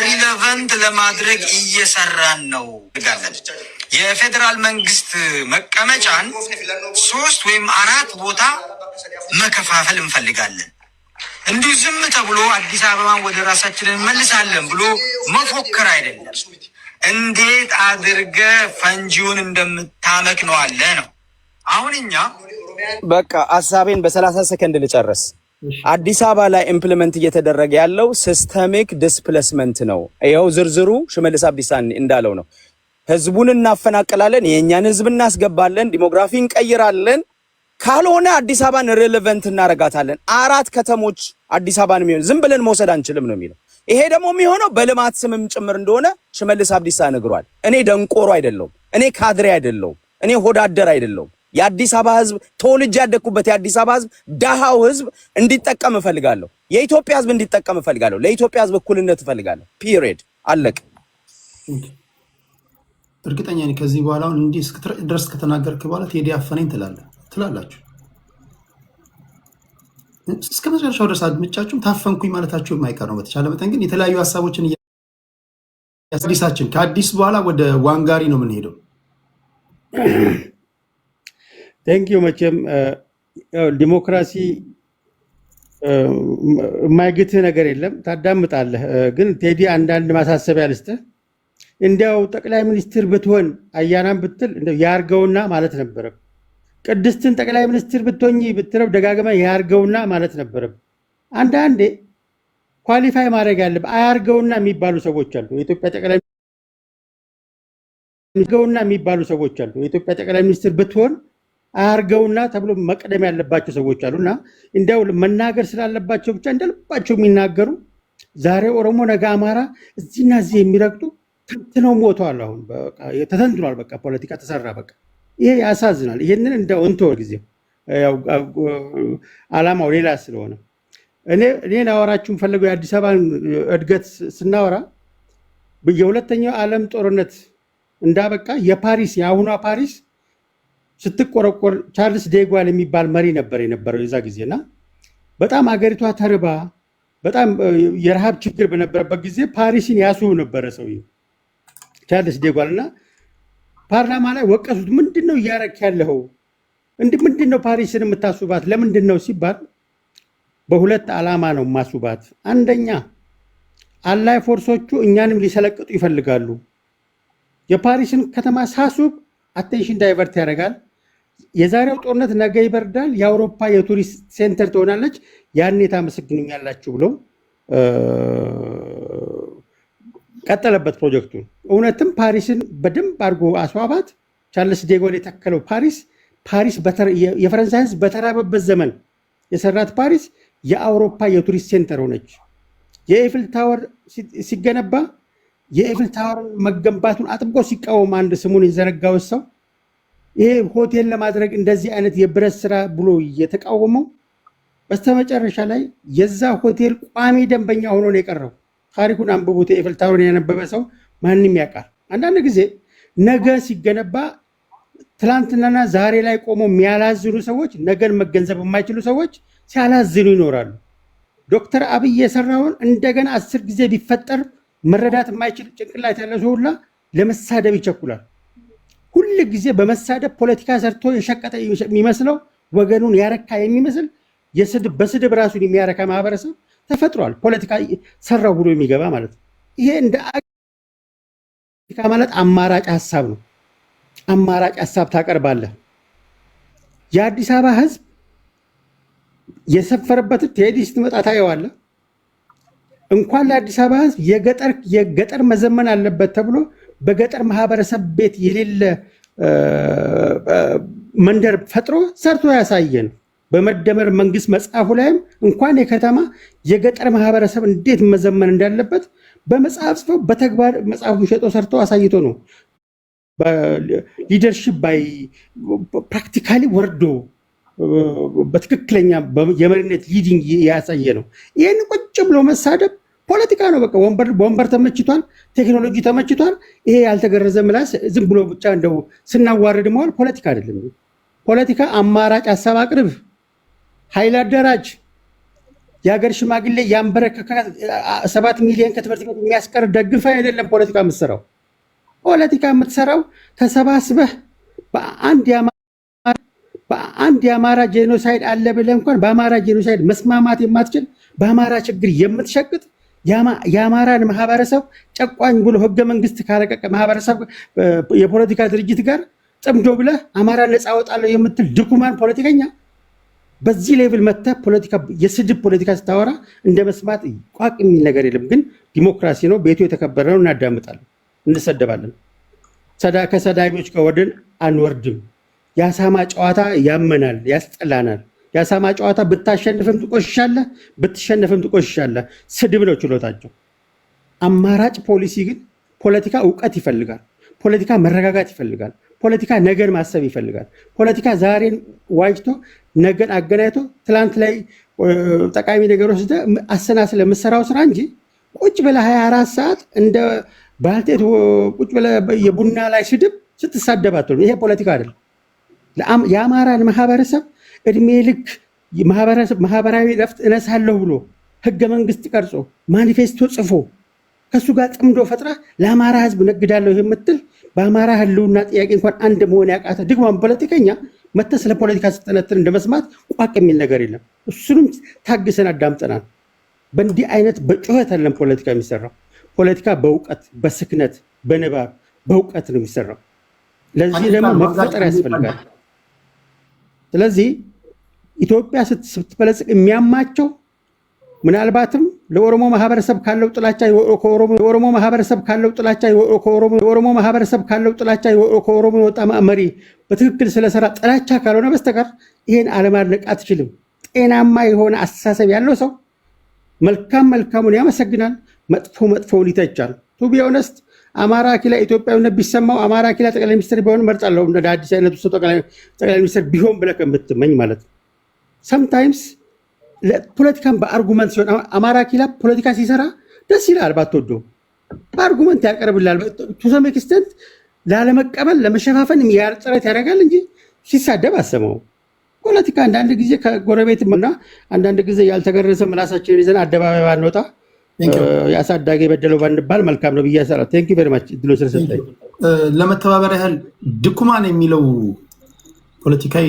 ሪሌቨንት ለማድረግ እየሰራን ነው። የፌዴራል መንግስት መቀመጫን 3 ወይም 4 ቦታ መከፋፈል እንፈልጋለን። እንዲሁ ዝም ተብሎ አዲስ አበባን ወደ ራሳችን እንመልሳለን ብሎ መፎከር አይደለም። እንዴት አድርገ ፈንጂውን እንደምታመክነው አለ ነው። አሁን እኛ በቃ ሐሳቤን በ30 ሰከንድ ልጨርስ። አዲስ አበባ ላይ ኢምፕሊመንት እየተደረገ ያለው ሲስተሚክ ዲስፕሌስመንት ነው። ይኸው ዝርዝሩ ሽመልስ አብዲሳ እንዳለው ነው። ህዝቡን እናፈናቅላለን፣ የኛን ህዝብ እናስገባለን፣ ዲሞግራፊ እንቀይራለን፣ ካልሆነ አዲስ አበባን ሪሌቨንት እናረጋታለን። 4 ከተሞች አዲስ አበባን የሚሆን ዝም ብለን መውሰድ አንችልም ነው የሚለው። ይሄ ደግሞ የሚሆነው በልማት ስምም ጭምር እንደሆነ ሽመልስ አብዲሳ ነግሯል። እኔ ደንቆሮ አይደለሁም፣ እኔ ካድሬ አይደለሁም፣ እኔ ሆዳደር አይደለሁም። የአዲስ አበባ ህዝብ ተወልጄ ያደግኩበት የአዲስ አበባ ህዝብ ዳሃው ህዝብ እንዲጠቀም እፈልጋለሁ። የኢትዮጵያ ህዝብ እንዲጠቀም እፈልጋለሁ። ለኢትዮጵያ ህዝብ እኩልነት እፈልጋለሁ። ፒሪየድ አለቅ። እርግጠኛ ነኝ ከዚህ በኋላ አሁን እንዲህ ድረስ ከተናገርክ በኋላ ቴዲ አፈነኝ ትላላችሁ። እስከ መጨረሻው ድረስ አድምጫችሁም ታፈንኩኝ ማለታችሁ የማይቀር ነው። በተቻለ መጠን ግን የተለያዩ ሀሳቦችን አዲሳችን ከአዲስ በኋላ ወደ ዋንጋሪ ነው የምንሄደው። ቴንኪዩ። መቼም ዲሞክራሲ የማይግትህ ነገር የለም፣ ታዳምጣለህ። ግን ቴዲ አንዳንድ ማሳሰቢያ ልስጥህ። እንዲያው ጠቅላይ ሚኒስትር ብትሆን አያናም ብትል እንደው ያርገውና ማለት ነበረ። ቅድስትን ጠቅላይ ሚኒስትር ብትሆኚ ብትረው ደጋግማ ያርገውና ማለት ነበር። አንዳንዴ ኳሊፋይ ማድረግ ያለበት አያርገውና የሚባሉ ሰዎች አሉ። የኢትዮጵያ ጠቅላይ ሚኒስትር ብትሆን አያርገውና ተብሎ መቅደም ያለባቸው ሰዎች አሉና እንደው መናገር ስላለባቸው ብቻ እንደልባቸው የሚናገሩ ዛሬ ኦሮሞ ነገ አማራ እዚህና እዚህ የሚረግጡ ተንትነው ሞተዋል። አሁን በቃ ተተንትኗል። በቃ ፖለቲካ ተሰራ። በቃ ይሄ ያሳዝናል። ይሄንን እንደው እንቶ ጊዜው ያው አላማው ሌላ ስለሆነ እኔ ላወራችሁ ፈልገው የአዲስ አበባን እድገት ስናወራ የሁለተኛው ዓለም ጦርነት እንዳበቃ የፓሪስ የአሁኗ ፓሪስ ስትቆረቆር ቻርልስ ዴጓል የሚባል መሪ ነበር የነበረው የዛ ጊዜና በጣም አገሪቷ ተርባ በጣም የረሃብ ችግር በነበረበት ጊዜ ፓሪስን ያስውብ ነበረ ሰውዬው ቻርልስ ዴጓልና ፓርላማ ላይ ወቀሱት። ምንድነው እያረክ ያለው? ምንድነው ፓሪስን የምታስውባት? ለምንድነው ሲባል በሁለት ዓላማ ነው ማስውባት። አንደኛ አላይ ፎርሶቹ እኛንም ሊሰለቅጡ ይፈልጋሉ። የፓሪስን ከተማ ሳስውብ አቴንሽን ዳይቨርት ያደርጋል። የዛሬው ጦርነት ነገ ይበርዳል፣ የአውሮፓ የቱሪስት ሴንተር ትሆናለች፣ ያኔ ታመሰግኑኛላችሁ ብሎ ቀጠለበት ፕሮጀክቱን። እውነትም ፓሪስን በደንብ አድርጎ አስዋባት። ቻርልስ ዴጎል የተከለው ፓሪስ የፈረንሳይ ሕዝብ በተራበበት ዘመን የሰራት ፓሪስ የአውሮፓ የቱሪስት ሴንተር ሆነች። የኤፍል ታወር ሲገነባ የኤፍል ታወር መገንባቱን አጥብቆ ሲቃወም አንድ ስሙን የዘነጋው ሰው ይሄ ሆቴል ለማድረግ እንደዚህ አይነት የብረት ስራ ብሎ የተቃወመው በስተመጨረሻ ላይ የዛ ሆቴል ቋሚ ደንበኛ ሆኖ ነው የቀረው። ታሪኩን አንብቡት። የኤፍል ታወርን ያነበበ ሰው ማንም ያውቃል። አንዳንድ ጊዜ ነገ ሲገነባ ትላንትናና ዛሬ ላይ ቆሞ የሚያላዝኑ ሰዎች ነገን መገንዘብ የማይችሉ ሰዎች ሲያላዝኑ ይኖራሉ። ዶክተር አብይ የሰራውን እንደገና 10 ጊዜ ቢፈጠር መረዳት የማይችል ጭንቅላት ያለ ሰው ሁላ ለመሳደብ ይቸኩላል። ሁል ጊዜ በመሳደብ ፖለቲካ ሰርቶ የሸቀጠ የሚመስለው ወገኑን ያረካ የሚመስል በስድብ ራሱን የሚያረካ ማህበረሰብ ተፈጥሯል። ፖለቲካ ሰራው ብሎ የሚገባ ማለት ነው። ይሄ እንደ ፖለቲካ ማለት አማራጭ ሀሳብ ነው። አማራጭ ሀሳብ ታቀርባለህ። የአዲስ አበባ ህዝብ የሰፈረበትን ቴዲ ስትመጣ ታየዋለህ። እንኳን ለአዲስ አበባ ህዝብ የገጠር መዘመን አለበት ተብሎ በገጠር ማህበረሰብ ቤት የሌለ መንደር ፈጥሮ ሰርቶ ያሳየን። በመደመር መንግስት መጽሐፉ ላይም እንኳን የከተማ የገጠር ማህበረሰብ እንዴት መዘመን እንዳለበት በመጽሐፍ ጽፎ በተግባር መጽሐፉን ሸጦ ሰርቶ አሳይቶ ነው ሊደርሺፕ ባይ ፕራክቲካሊ ወርዶ በትክክለኛ የመሪነት ሊዲንግ ያሳየ ነው። ይህን ቁጭ ብሎ መሳደብ ፖለቲካ ነው። በቃ ወንበር ተመችቷል፣ ቴክኖሎጂ ተመችቷል። ይሄ ያልተገረዘ ምላስ ዝም ብሎ ብቻ እንደው ስናዋርድ መዋል ፖለቲካ አይደለም። ፖለቲካ አማራጭ ሀሳብ አቅርብ፣ ኃይል አደራጅ፣ የሀገር ሽማግሌ ያንበረከከ 7 ሚሊዮን ከትምህርት ቤት የሚያስቀር ደግፈ አይደለም ፖለቲካ የምትሰራው። ፖለቲካ የምትሰራው ተሰባስበህ በአንድ የአማራ ጄኖሳይድ አለ ብለህ እንኳን በአማራ ጄኖሳይድ መስማማት የማትችል በአማራ ችግር የምትሸቅጥ የአማራን ማህበረሰብ ጨቋኝ ብሎ ህገ መንግስት ካረቀቀ ማህበረሰብ የፖለቲካ ድርጅት ጋር ጥምዶ ብለህ አማራ ነፃ አወጣለሁ የምትል ድኩማን ፖለቲከኛ በዚህ ሌቭል መጥተህ ፖለቲካ የስድብ ፖለቲካ ስታወራ እንደ መስማት ቋቅ የሚል ነገር የለም። ግን ዲሞክራሲ ነው፣ ቤቱ የተከበረ ነው። እናዳምጣለን፣ እንሰደባለን። ከሰዳቢዎች ከወደን አንወርድም። የአሳማ ጨዋታ ያመናል፣ ያስጠላናል። የአሳማ ጨዋታ ብታሸንፍም ትቆሽሻለህ፣ ብትሸነፍም ትቆሽሻለህ። ስድብ ነው ችሎታቸው። አማራጭ ፖሊሲ ግን ፖለቲካ እውቀት ይፈልጋል። ፖለቲካ መረጋጋት ይፈልጋል። ፖለቲካ ነገን ማሰብ ይፈልጋል። ፖለቲካ ዛሬን ዋጅቶ ነገን አገናኝቶ ትላንት ላይ ጠቃሚ ነገሮች አሰናስለ የምትሰራው ስራ እንጂ ቁጭ ብለህ 24 ሰዓት እንደ ባልቴት ቁጭ ብለህ የቡና ላይ ስድብ ስትሳደብ አትውልም። ይሄ ፖለቲካ አይደለም። የአማራን ማህበረሰብ እድሜ ልክ ማህበራዊ ረፍት እነሳለሁ ብሎ ህገ መንግስት ቀርጾ ማኒፌስቶ ጽፎ ከሱ ጋር ጥምዶ ፈጥራ ለአማራ ህዝብ ነግዳለሁ የምትል በአማራ ህልውና ጥያቄ እንኳን አንድ መሆን ያቃተ ድግማን ፖለቲከኛ መተህ ስለ ፖለቲካ ስትነትን እንደመስማት ቋቅ የሚል ነገር የለም። እሱንም ታግሰን አዳምጠናል። በእንዲህ አይነት በጩኸት አይደለም ፖለቲካ የሚሰራው። ፖለቲካ በእውቀት፣ በስክነት፣ በንባብ፣ በእውቀት ነው የሚሰራው። ለዚህ ደግሞ መፈጠር ያስፈልጋል። ስለዚህ ኢትዮጵያ ስትበለጽግ የሚያማቸው ምናልባትም ለኦሮሞ ማህበረሰብ ካለው ጥላቻ የኦሮሞ ማህበረሰብ ከኦሮሞ ወጣ መሪ በትክክል ስለሰራ ጥላቻ ካልሆነ በስተቀር ይሄን አለማድነቅ አትችልም። ጤናማ የሆነ አስተሳሰብ ያለው ሰው መልካሙን ያመሰግናል፣ መጥፎውን ይተቻል። ቱ ቢ ኦነስት አማራ ኪላ ኢትዮጵያዊነት ቢሰማው አማራ ኪላ ጠቅላይ ሚኒስትር ቢሆን መርጣለሁ እንደ አዲስ አይነቱ ሰው ጠቅላይ ሚኒስትር ቢሆን ብለህ ከምትመኝ ማለት ነው። ሰምታይምስ ፖለቲካን በአርጉመንት ሲሆን አማራ ኪላ ፖለቲካ ሲሰራ ደስ ይላል፣ ባትወደው በአርጉመንት ያቀርብላል። ቱ ሰም ኤክስተንት ላለመቀበል ለመሸፋፈን ጥረት ያደርጋል እንጂ ሲሳደብ አሰማው። ፖለቲካ አንዳንድ ጊዜ ከጎረቤትና አንዳንድ ጊዜ ያልተገረዘ ምላሳችንን ይዘን አደባባይ ባንወጣ ያሳዳገ የበደለው ባንባል መልካም ነው ብዬ አሰራ። ቴንክ ዩ ቬሪ ማች ድሎ ስለሰጠኝ። ለመተባበር ያህል ድኩማን የሚለው ፖለቲካዊ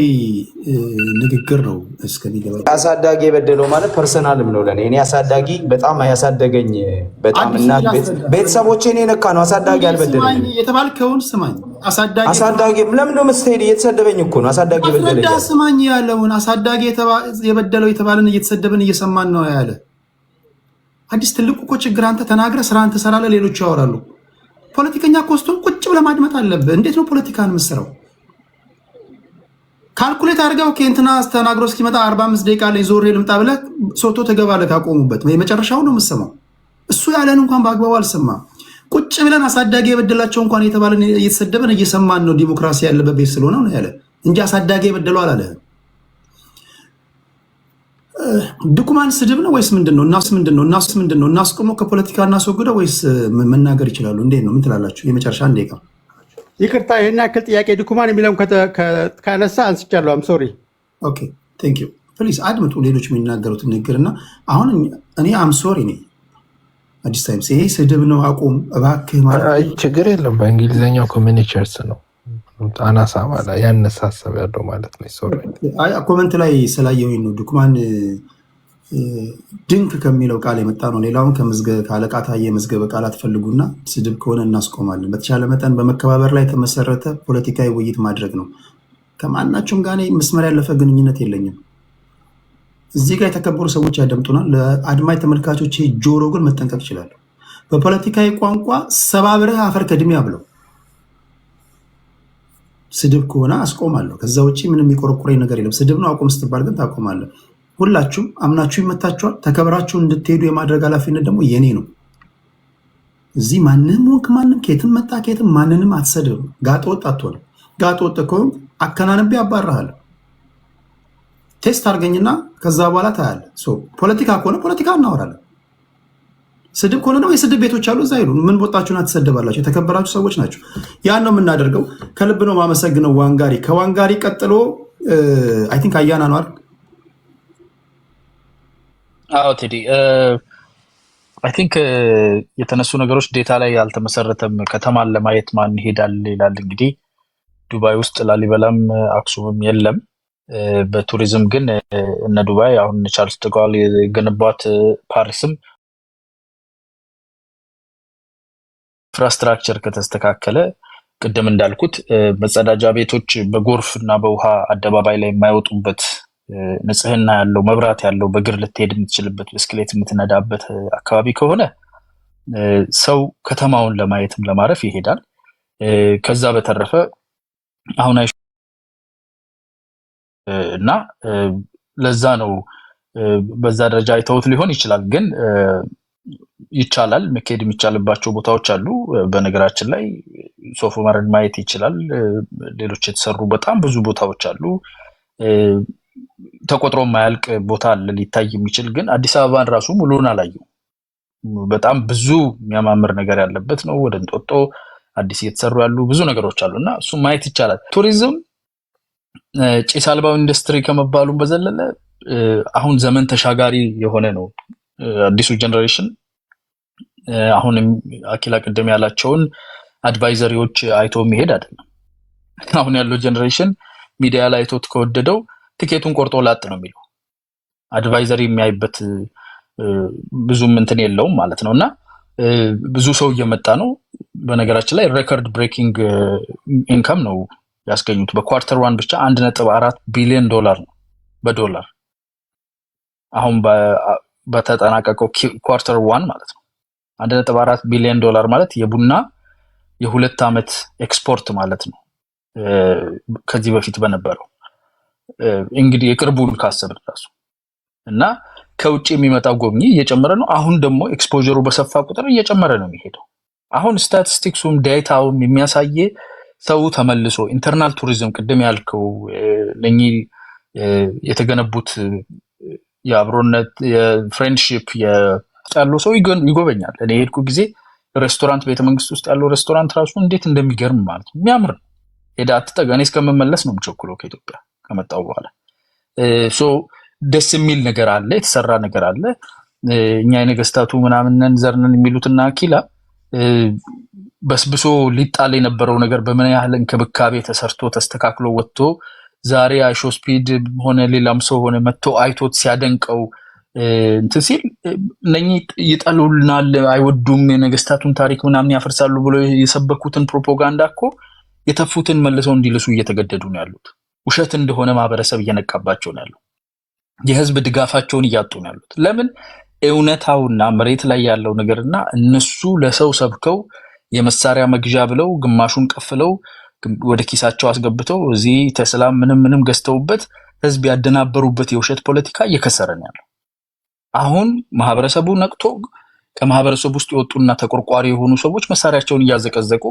ንግግር ነው እስከሚገባ። አሳዳጊ የበደለው ማለት ፐርሰናልም ነው ለኔ። እኔ አሳዳጊ በጣም ያሳደገኝ በጣም እናት ቤተሰቦቼን የነካ ነው። አሳዳጊ አልበደለኝ የተባልከውን ስማኝ። አሳዳጊ ለምን ነው መስሄድ? እየተሰደበኝ እኮ ነው አሳዳጊ የበደለኝ። ስማኝ ያለውን አሳዳጊ የበደለው የተባለን እየተሰደበን እየሰማን ነው ያለ አዲስ። ትልቁ እኮ ችግር አንተ ተናግረህ ስራህን ትሰራለህ፣ ሌሎች ያወራሉ። ፖለቲከኛ ኮስቶን ቁጭ ብለህ ማድመጥ አለብህ። እንዴት ነው ፖለቲካን የምትሰራው? ካልኩሌት አድርገው ከእንትና ተናግሮ እስኪመጣ 45 ደቂቃ ላይ ዞሬ ልምጣ ብለህ ሶቶ ተገባለህ። ካቆሙበት የመጨረሻው ነው የምትሰማው። እሱ ያለን እንኳን በአግባቡ አልሰማም። ቁጭ ብለን አሳዳጊ የበደላቸው እንኳን የተባለን እየተሰደበን እየሰማን ነው። ዲሞክራሲ ያለበት ቤት ስለሆነ ነው ያለ እንጂ አሳዳጊ የበደለው አላለህም። ድኩማን ስድብ ነው ወይስ ምንድን ነው? እናስቆመው? ከፖለቲካ እናስወግደው ወይስ መናገር ይችላሉ? እንዴት ነው? ምን ትላላችሁ? የመጨረሻ አንድ ደቂቃ ይቅርታ፣ ይህን ያክል ጥያቄ ድኩማን የሚለውን ካነሳ አንስቻለሁ። አም ሶሪ። ኦኬ ቴንክ ዩ። ፕሊዝ አድምጡ ሌሎች የሚናገሩትን ንግግርና አሁን እኔ አም ሶሪ ነኝ። አዲስ ታይምስ ይሄ ስድብ ነው አቁም እባክህ ማለት ችግር የለም። በእንግሊዝኛው ኮሚኒኬሽንስ ነው አናሳ ማለት ያነሳሰብ ያለው ማለት ነው። ሶሪ ኮመንት ላይ ስላየሁኝ ነው። ድኩማን ድንክ ከሚለው ቃል የመጣ ነው። ሌላውን ከአለቃ ታየ መዝገበ ቃላት ፈልጉና ስድብ ከሆነ እናስቆማለን። በተቻለ መጠን በመከባበር ላይ የተመሰረተ ፖለቲካዊ ውይይት ማድረግ ነው። ከማናቸውም ጋር መስመር ያለፈ ግንኙነት የለኝም። እዚህ ጋር የተከበሩ ሰዎች ያደምጡናል። ለአድማጭ ተመልካቾች ጆሮ ግን መጠንቀቅ ይችላሉ። በፖለቲካዊ ቋንቋ ሰባብረህ አፈር ከድሜ አብለው ስድብ ከሆነ አስቆማለሁ። ከዛ ውጭ ምንም የሚቆረቁረኝ ነገር የለም። ስድብ ነው አቁም ስትባል ግን ታቆማለህ። ሁላችሁም አምናችሁ ይመታችኋል። ተከብራችሁ እንድትሄዱ የማድረግ ኃላፊነት ደግሞ የኔ ነው። እዚህ ማንም ወንክ ማንም ከየትም መጣ ከየትም ማንንም አትሰድብ። ጋጠ ወጥ አትሆንም። ጋጠ ወጥ ከሆንክ አከናንቤ አባርሃለሁ። ቴስት አድርገኝና ከዛ በኋላ ታያለህ። ፖለቲካ ከሆነ ፖለቲካ እናወራለን። ስድብ ከሆነ ደግሞ የስድብ ቤቶች አሉ፣ እዛ ሄዱ። ምን ቦጣችሁን አትሰደባላችሁ? የተከበራችሁ ሰዎች ናቸው። ያን ነው የምናደርገው። ከልብ ነው ማመሰግነው። ዋንጋሪ ከዋንጋሪ ቀጥሎ አይ ቲንክ አያና ነው አይደል? አዎ ቴዲ አይ ቲንክ የተነሱ ነገሮች ዴታ ላይ ያልተመሰረተም። ከተማን ለማየት ማን ይሄዳል ይላል። እንግዲህ ዱባይ ውስጥ ላሊበላም አክሱምም የለም። በቱሪዝም ግን እነ ዱባይ አሁን ቻርልስ ደጋል የገነቧት ፓሪስም ኢንፍራስትራክቸር ከተስተካከለ ቅድም እንዳልኩት መጸዳጃ ቤቶች በጎርፍ እና በውሃ አደባባይ ላይ የማይወጡበት ንጽህና ያለው መብራት ያለው በእግር ልትሄድ የምትችልበት ብስክሌት የምትነዳበት አካባቢ ከሆነ ሰው ከተማውን ለማየትም ለማረፍ ይሄዳል። ከዛ በተረፈ አሁን እና ለዛ ነው በዛ ደረጃ አይተውት ሊሆን ይችላል። ግን ይቻላል፣ መሄድ የሚቻልባቸው ቦታዎች አሉ። በነገራችን ላይ ሶፍ ዑመርን ማየት ይችላል። ሌሎች የተሰሩ በጣም ብዙ ቦታዎች አሉ። ተቆጥሮ የማያልቅ ቦታ አለ ሊታይ የሚችል። ግን አዲስ አበባን ራሱ ሙሉን አላየው። በጣም ብዙ የሚያማምር ነገር ያለበት ነው። ወደ እንጦጦ አዲስ እየተሰሩ ያሉ ብዙ ነገሮች አሉና እሱ ማየት ይቻላል። ቱሪዝም ጭስ አልባው ኢንዱስትሪ ከመባሉም በዘለለ አሁን ዘመን ተሻጋሪ የሆነ ነው። አዲሱ ጀነሬሽን አሁንም አኪላ ቅድም ያላቸውን አድቫይዘሪዎች አይቶ መሄድ አይደለም። አሁን ያለው ጀነሬሽን ሚዲያ ላይ አይቶት ከወደደው ቲኬቱን ቆርጦ ላጥ ነው የሚለው። አድቫይዘሪ የሚያይበት ብዙም እንትን የለውም ማለት ነውና ብዙ ሰው እየመጣ ነው። በነገራችን ላይ ሬኮርድ ብሬኪንግ ኢንካም ነው ያስገኙት በኳርተር 1 ብቻ 1.4 ቢሊዮን ዶላር ነው በዶላር አሁን በተጠናቀቀው ኳርተር 1 ማለት ነው 1.4 ቢሊዮን ዶላር ማለት የቡና የ2 ዓመት ኤክስፖርት ማለት ነው ከዚህ በፊት በነበረው እንግዲህ የቅርቡን ካሰብን ራሱ እና ከውጭ የሚመጣው ጎብኚ እየጨመረ ነው አሁን ደግሞ ኤክስፖዠሩ በሰፋ ቁጥር እየጨመረ ነው የሚሄደው አሁን ስታቲስቲክሱም ዴታውም የሚያሳየ ሰው ተመልሶ ኢንተርናል ቱሪዝም ቅድም ያልከው ለኚህ የተገነቡት የአብሮነት የፍሬንድሺፕ ያለው ሰው ይጎበኛል እኔ ሄድኩ ጊዜ ሬስቶራንት ቤተመንግስት ውስጥ ያለው ሬስቶራንት ራሱ እንዴት እንደሚገርም ማለት ነው የሚያምር ሄዳ አትጠጋኔ እስከመመለስ ነው የምቸኩለው ከኢትዮጵያ ከመጣው በኋላ ሶ ደስ የሚል ነገር አለ የተሰራ ነገር አለ እኛ የነገስታቱ ምናምንን ዘርነን የሚሉትና አኪላ በስብሶ ሊጣል የነበረው ነገር በምን ያህል እንክብካቤ ተሰርቶ ተስተካክሎ ወጥቶ ዛሬ አይሾ ስፒድ ሆነ ሌላም ሰው ሆነ መጥቶ አይቶት ሲያደንቀው እንት ሲል እነኚህ ይጣሉልናል አይወዱም የነገስታቱን ታሪክ ምናምን ያፈርሳሉ ብሎ የሰበኩትን ፕሮፓጋንዳ እኮ የተፉትን መልሰው እንዲልሱ እየተገደዱ ነው ያሉት ውሸት እንደሆነ ማህበረሰብ እየነቃባቸው ነው ያለው የህዝብ ድጋፋቸውን እያጡ ነው ያሉት ለምን እውነታውና መሬት ላይ ያለው ነገርና እነሱ ለሰው ሰብከው የመሳሪያ መግዣ ብለው ግማሹን ቀፍለው ወደ ኪሳቸው አስገብተው እዚህ ተስላም ምንም ገዝተውበት ህዝብ ያደናበሩበት የውሸት ፖለቲካ እየከሰረ ነው ያለው አሁን ማህበረሰቡ ነቅቶ ከማህበረሰቡ ውስጥ የወጡና ተቆርቋሪ የሆኑ ሰዎች መሳሪያቸውን እያዘቀዘቁ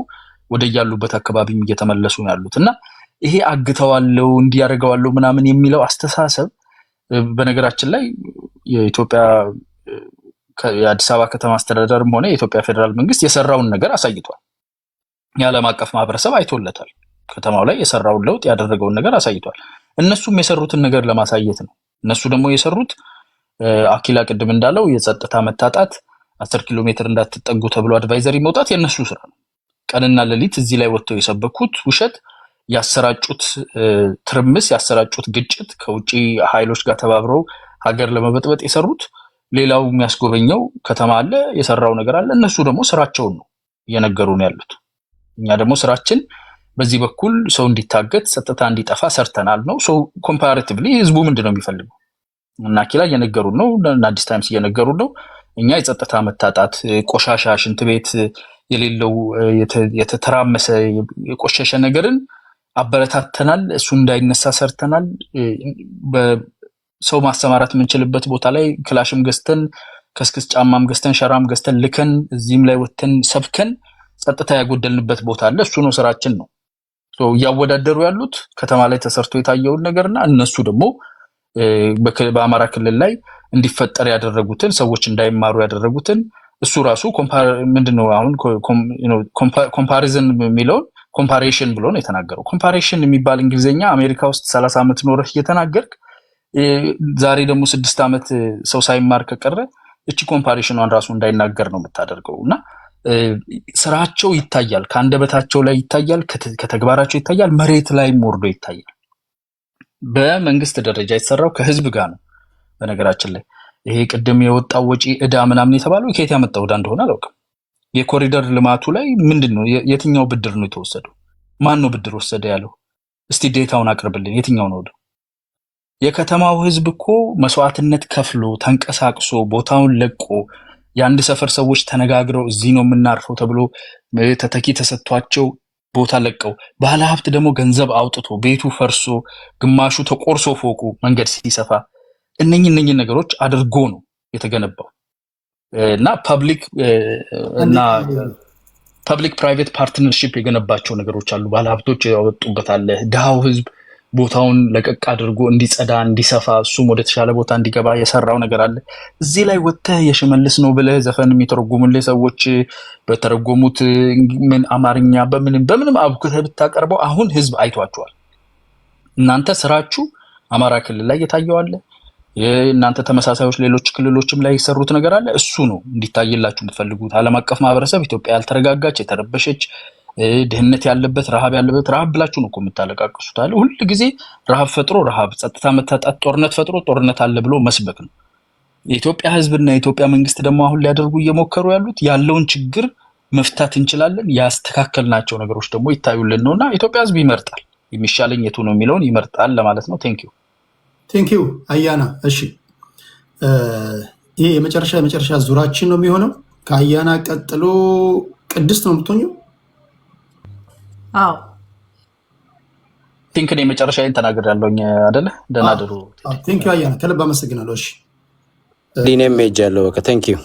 ወደ ያሉበት አካባቢም እየተመለሱ ነው ያሉትና ይሄ አግተዋለው እንዲያረጋዋለው ምናምን የሚለው አስተሳሰብ በነገራችን ላይ የኢትዮጵያ የአዲስ አበባ ከተማ አስተዳደርም ሆነ የኢትዮጵያ ፌደራል መንግስት የሰራውን ነገር አሳይቷል የዓለም አቀፍ ማህበረሰብ አይቶለታል ከተማው ላይ የሰራውን ለውጥ ያደረገውን ነገር አሳይቷል እነሱም የሰሩትን ነገር ለማሳየት ነው እነሱ ደግሞ የሰሩት አኪላ ቅድም እንዳለው የጸጥታ መታጣት 10 ኪሎ ሜትር እንዳትጠጉ ተብሎ አድቫይዘሪ መውጣት የነሱ ስራ ነው ቀንና ሌሊት እዚህ ላይ ወጥተው የሰበኩት ውሸት ያሰራጩት ትርምስ ያሰራጩት ግጭት ከውጪ ኃይሎች ጋር ተባብረው ሀገር ለመበጥበጥ የሰሩት ሌላው የሚያስጎበኘው ከተማ አለ የሰራው ነገር አለ እነሱ ደግሞ ስራቸውን ነው እየነገሩን ያሉት እኛ ደግሞ ስራችን በዚህ በኩል ሰው እንዲታገት ጸጥታ እንዲጠፋ ሰርተናል ነው ሶ ኮምፓራቲቭሊ ህዝቡ ምንድነው የሚፈልገው እና አኪላ እየነገሩን ነው እና አዲስ ታይምስ እየነገሩን ነው እኛ የጸጥታ መታጣት ቆሻሻ ሽንት ቤት የሌለው የተተራመሰ የቆሸሸ ነገርን አበረታተናል እሱ እንዳይነሳ ሰርተናል በሰው ማሰማራት የምንችልበት ቦታ ላይ ክላሽም ገዝተን ከስክስ ጫማም ገዝተን ሸራም ገዝተን ልከን እዚህም ላይ ወተን ሰብከን ጸጥታ ያጎደልንበት ቦታ አለ እሱ ነው ስራችን ነው ሶ ያወዳደሩ ያሉት ከተማ ላይ ተሰርቶ የታየውን ነገርና እነሱ ደግሞ በአማራ ክልል ላይ እንዲፈጠር ያደረጉትን ሰዎች እንዳይማሩ ያደረጉትን እሱ ራሱ ምንድነው አሁን ኮምፓሪዝን የሚለውን ኮምፓሬሽን ብሎ ነው የተናገረው ኮምፓሬሽን የሚባል እንግሊዘኛ አሜሪካ ውስጥ 30 ዓመት ኖርህ እየተናገርክ ዛሬ ደግሞ 6 ዓመት ሰው ሳይማር ከቀረ እቺ ኮምፓሬሽኗን ራሱ እንዳይናገር ነው የምታደርገውና ስራቸው ይታያል ከአንደበታቸው ላይ ይታያል ከተግባራቸው ይታያል መሬት ላይ ሞርዶ ይታያል በመንግስት ደረጃ የተሰራው ከህዝብ ጋር ነው በነገራችን ላይ ይሄ ቅድም የወጣው ወጪ እዳ ምናምን የተባለው ከየት ያመጣው እዳ እንደሆነ አላውቅም የኮሪደር ልማቱ ላይ ምንድነው የትኛው ብድር ነው የተወሰደው ማን ነው ብድር ወሰደ ያለው እስቲ ዴታውን አቅርብልን የትኛው ነው የከተማው ህዝብ እኮ መስዋዕትነት ከፍሎ ተንቀሳቅሶ ቦታውን ለቆ የአንድ ሰፈር ሰዎች ተነጋግረው እዚህ ነው የምናርፈው ተብሎ ተተኪ ተሰጥቷቸው ቦታ ለቀው ባለሀብት ደግሞ ገንዘብ አውጥቶ ቤቱ ፈርሶ ግማሹ ተቆርሶ ፎቁ መንገድ ሲሰፋ እነኚህ ነገሮች አድርጎ ነው የተገነባው እና ፐብሊክ ፕራይቬት ፓርትነርሺፕ የገነባቸው ነገሮች አሉ ባለሀብቶች ያወጡበት አለ ዳው ህዝብ ቦታውን ለቀቅ አድርጎ እንዲጸዳ እንዲሰፋ እሱም ወደ ተሻለ ቦታ እንዲገባ የሰራው ነገር አለ እዚህ ላይ ወጥተህ የሽመልስ ነው ብለህ ዘፈን የሚተረጉሙልህ ሰዎች በተረጎሙት ምን አማርኛ በምንም አብኩተህ ብታቀርበው አሁን ህዝብ አይቷቸዋል እናንተ ስራችሁ አማራ ክልል ላይ የታየው አለ እናንተ ተመሳሳዮች ሌሎች ክልሎችም ላይ የሰሩት ነገር አለ እሱ ነው እንዲታይላችሁ የምትፈልጉት ዓለም አቀፍ ማህበረሰብ ኢትዮጵያ ያልተረጋጋች የተረበሸች ድህነት ያለበት ረሃብ ብላችሁ ነው የምታለቃቅሱት አለ ሁሉ ጊዜ ረሃብ ፈጥሮ ረሃብ ጸጥታ መታጣት ጦርነት ፈጥሮ ጦርነት አለ ብሎ መስበክ ነው የኢትዮጵያ ህዝብና የኢትዮጵያ መንግስት ደግሞ አሁን ሊያደርጉ እየሞከሩ ያሉት ያለውን ችግር መፍታት እንችላለን ያስተካከልናቸው ነገሮች ደግሞ ይታዩልን ነውና ኢትዮጵያ ህዝብ ይመርጣል የሚሻለኝ የቱ ነው የሚለውን ይመርጣል ለማለት ነው። ቴንክ ዩ አያና። እሺ ይሄ የመጨረሻ ዙራችን ነው የሚሆነው። ከአያና ቀጥሎ ቅድስት ነው የምትሆኚው? አዎ ቲንክ እኔ መጨረሻዬን ተናግሬያለሁኝ አይደለ? ደህና አድሩ። ቴንክ ዩ አያና፣ ከልብ አመሰግናለሁ። እሺ ዲኔም ሄጃለሁ። በቃ ቴንክ ዩ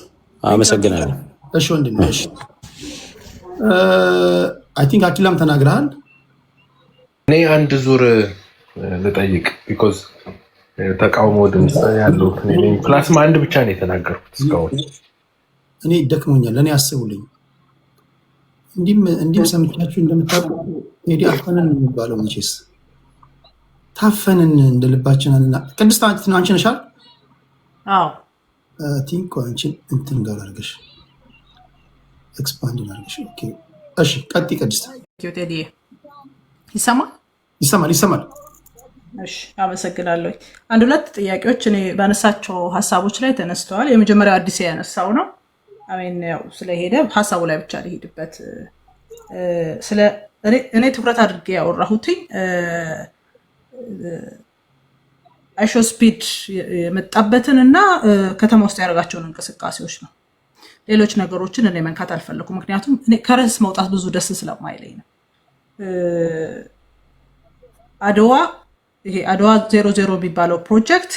አመሰግናለሁ። እሺ ወንድሜ። እሺ አይ ቲንክ አኪላም ተናግረሃል። እኔ አንድ ዙር ልጠይቅ ቢኮዝ ተቃውሞ ድምፅ ያለው ፕላስማ አንድ ብቻ ነው የተናገርኩት እስካሁን። እኔ ደክሞኛል። ለእኔ አስቡልኝ። እንዲህም ሰምቻችሁ እንደምታውቁ ቴዲ አፈነን የሚባለው መቼስ ታፈንን እንደ ልባችን አለና። ቅድስት አንቺ ነሻል? አዎ ቲንክ አንቺን እንትን ጋር አድርገሽ ኤክስፓንድ አድርገሽ። ኦኬ እሺ ቀጥይ ቅድስት። ቴዲ ይሰማል? ይሰማል። እሺ አመሰግናለሁ። አንድ ሁለት ጥያቄዎች እኔ ባነሳቸው ሀሳቦች ላይ ተነስተዋል። የመጀመሪያው አዲስ ያነሳው ነው። አሜን ያው ስለሄደ ሀሳቡ ላይ ብቻ ልሄድበት። ስለ እኔ ትኩረት አድርጌ ያወራሁትኝ አይሾ ስፒድ የመጣበትን እና ከተማ ውስጥ ያደረጋቸውን እንቅስቃሴዎች ነው። ሌሎች ነገሮችን እኔ መንካት አልፈለኩም፣ ምክንያቱም ከርዕስ መውጣት ብዙ ደስ ስለማይለኝ ነው። አድዋ 00 የሚባለው ፕሮጀክት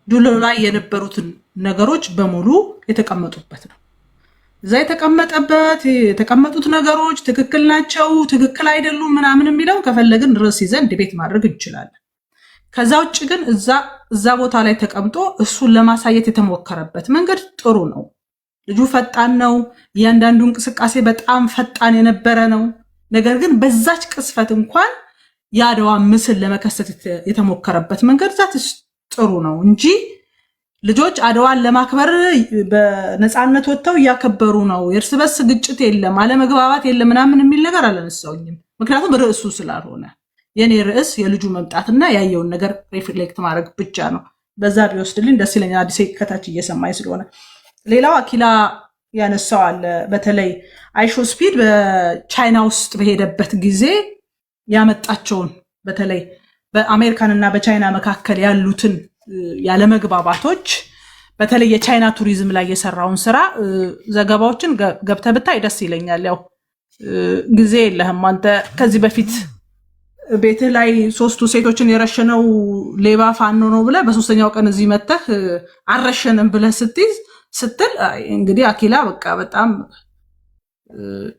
ዱሎ ላይ የነበሩትን ነገሮች በሙሉ የተቀመጡበት ነው። እዛ የተቀመጡት ነገሮች ትክክል ናቸው፣ ትክክል አይደሉም ምናምን የሚለው ከፈለግን ርዕስ ይዘን ዲቤት ማድረግ እንችላለን። ከዛ ውጭ ግን እዛ ቦታ ላይ ተቀምጦ እሱን ለማሳየት የተሞከረበት መንገድ ጥሩ ነው። ልጁ ፈጣን ነው። እያንዳንዱ እንቅስቃሴ በጣም ፈጣን የነበረ ነው። ነገር ግን በዛች ቅስፈት እንኳን የአድዋ ምስል ለመከሰት የተሞከረበት መንገድ ዛት ጥሩ ነው እንጂ ልጆች አድዋን ለማክበር በነፃነት ወጥተው እያከበሩ ነው፣ የእርስ በርስ ግጭት የለም፣ አለመግባባት የለም ምናምን የሚል ነገር አላነሳውኝም። ምክንያቱም ርዕሱ ስላልሆነ የኔ ርዕስ የልጁ መምጣትና ያየውን ነገር ሪፍሌክት ማድረግ ብቻ ነው። በዛ ቢወስድልኝ ደስ ይለኛል፣ አዲስ ከታች እየሰማኝ ስለሆነ። ሌላው አኪላ ያነሳው አለ። በተለይ አይሾ ስፒድ በቻይና ውስጥ በሄደበት ጊዜ ያመጣቸውን በተለይ በአሜሪካንና በቻይና መካከል ያሉትን ያለመግባባቶች፣ በተለይ የቻይና ቱሪዝም ላይ የሰራውን ስራ ዘገባዎችን ገብተህ ብታይ ደስ ይለኛል። ያው ጊዜ የለህም አንተ። ከዚህ በፊት ቤትህ ላይ 3 ሴቶችን የረሸነው ሌባ ፋኖ ነው ብለህ በሶስተኛው ቀን እዚህ መተህ አረሸንም ብለህ ስትል እንግዲህ አኪላ በቃ በጣም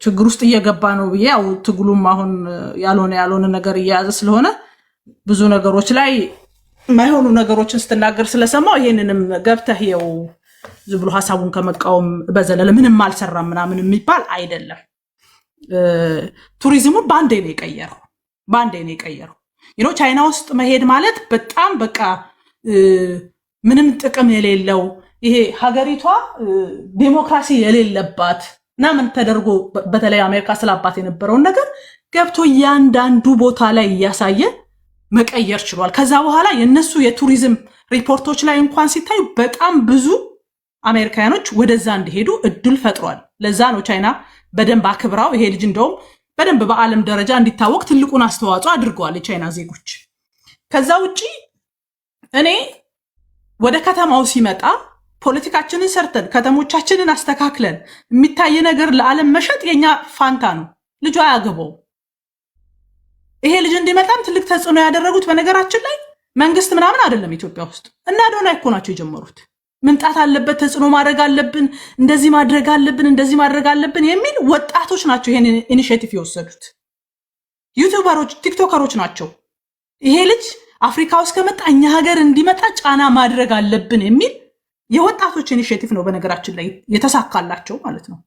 ችግር ውስጥ እየገባ ነው ብዬ፣ ያው ትግሉም አሁን ያልሆነ ነገር እየያዘ ስለሆነ ብዙ ነገሮች ላይ ማይሆኑ ነገሮችን ስትናገር ስለሰማው ይሄንንም ገብተህ የው ዝም ብሎ ሐሳቡን ከመቃወም በዘለለ ምንም አልሰራም ምናምን የሚባል አይደለም። ቱሪዝሙ ባንዴ ነው የቀየረው። ቻይና ውስጥ መሄድ ማለት በጣም በቃ ምንም ጥቅም የሌለው ይሄ ሀገሪቷ ዲሞክራሲ የሌለባት እና ምን ተደርጎ በተለይ አሜሪካ ስላባት የነበረውን ነገር ገብቶ እያንዳንዱ ቦታ ላይ እያሳየ መቀየር ችሏል። ከዛ በኋላ የነሱ የቱሪዝም ሪፖርቶች ላይ እንኳን ሲታዩ በጣም ብዙ አሜሪካኖች ወደዛ እንዲሄዱ እድል ፈጥሯል። ለዛ ነው ቻይና በደንብ አክብራው ይሄ ልጅ እንደውም በደንብ በዓለም ደረጃ እንዲታወቅ ትልቁን አስተዋጽኦ አድርገዋል የቻይና ዜጎች። ከዛ ውጪ እኔ ወደ ከተማው ሲመጣ ፖለቲካችንን ሰርተን ከተሞቻችንን አስተካክለን የሚታይ ነገር ለዓለም መሸጥ የኛ ፋንታ ነው። ልጁ አያገባው። ይሄ ልጅ እንዲመጣም ትልቅ ተጽዕኖ ያደረጉት በነገራችን ላይ መንግስት ምናምን አይደለም። ኢትዮጵያ ውስጥ እና ዶና እኮ ናቸው የጀመሩት። ምንጣት አለበት፣ ተጽዕኖ ማድረግ አለብን፣ እንደዚህ ማድረግ አለብን የሚል ወጣቶች ናቸው ይሄን ኢኒሼቲቭ የወሰዱት። ዩቲዩበሮች፣ ቲክቶከሮች ናቸው። ይሄ ልጅ አፍሪካ ውስጥ ከመጣ እኛ ሀገር እንዲመጣ ጫና ማድረግ አለብን የሚል የወጣቶች ኢኒሼቲቭ ነው በነገራችን ላይ የተሳካላቸው ማለት ነው።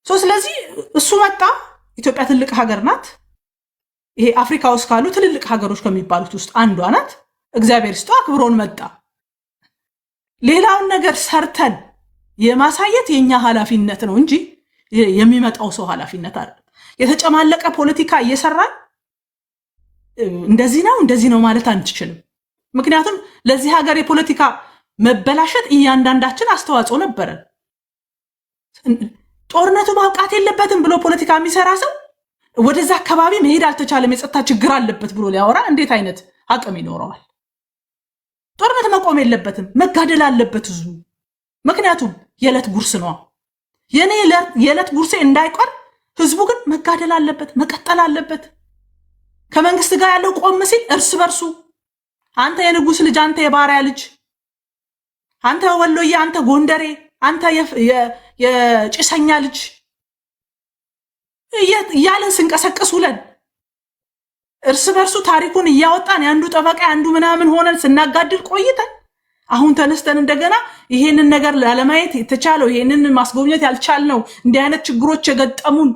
ስለዚህ እሱ መጣ። ኢትዮጵያ ትልቅ ሀገር ናት። ይሄ አፍሪካ ውስጥ ካሉ ትልልቅ ሀገሮች ከሚባሉት ውስጥ አንዷ ናት። እግዚአብሔር ስቶ አክብሮን መጣ። ሌላውን ነገር ሰርተን የማሳየት የኛ ኃላፊነት ነው እንጂ የሚመጣው ሰው ኃላፊነት አይደለም። የተጨማለቀ ፖለቲካ እየሰራን እንደዚህ ነው ማለት አንችልም። ምክንያቱም ለዚህ ሀገር የፖለቲካ መበላሸት እያንዳንዳችን አስተዋጽኦ ነበረን። ጦርነቱ ማብቃት የለበትም ብሎ ፖለቲካ የሚሰራ ሰው ወደዛ አካባቢ መሄድ አልተቻለም፣ የጸጥታ ችግር አለበት ብሎ ሊያወራ እንዴት አይነት አቅም ይኖረዋል? ጦርነት መቆም የለበትም፣ መጋደል አለበት ህዝቡ። ምክንያቱም የዕለት ጉርስ ነው። የኔ የዕለት ጉርሴ እንዳይቀር ህዝቡ ግን መጋደል አለበት፣ መቀጠል አለበት። ከመንግስት ጋር ያለው ቆም ሲል እርስ በርሱ አንተ የንጉስ ልጅ፣ አንተ የባሪያ ልጅ፣ አንተ ወሎዬ፣ አንተ ጎንደሬ፣ አንተ የጭሰኛ ልጅ እያለን ስንቀሰቅስ ውለን እርስ በርሱ ታሪኩን እያወጣን ያንዱ ጠበቃ ያንዱ ምናምን ሆነን ስናጋድል ቆይተን አሁን ተነስተን እንደገና ይሄንን ነገር ላለማየት የተቻለው ይሄንን ማስጎብኘት ያልቻልነው እንዲህ አይነት ችግሮች የገጠሙን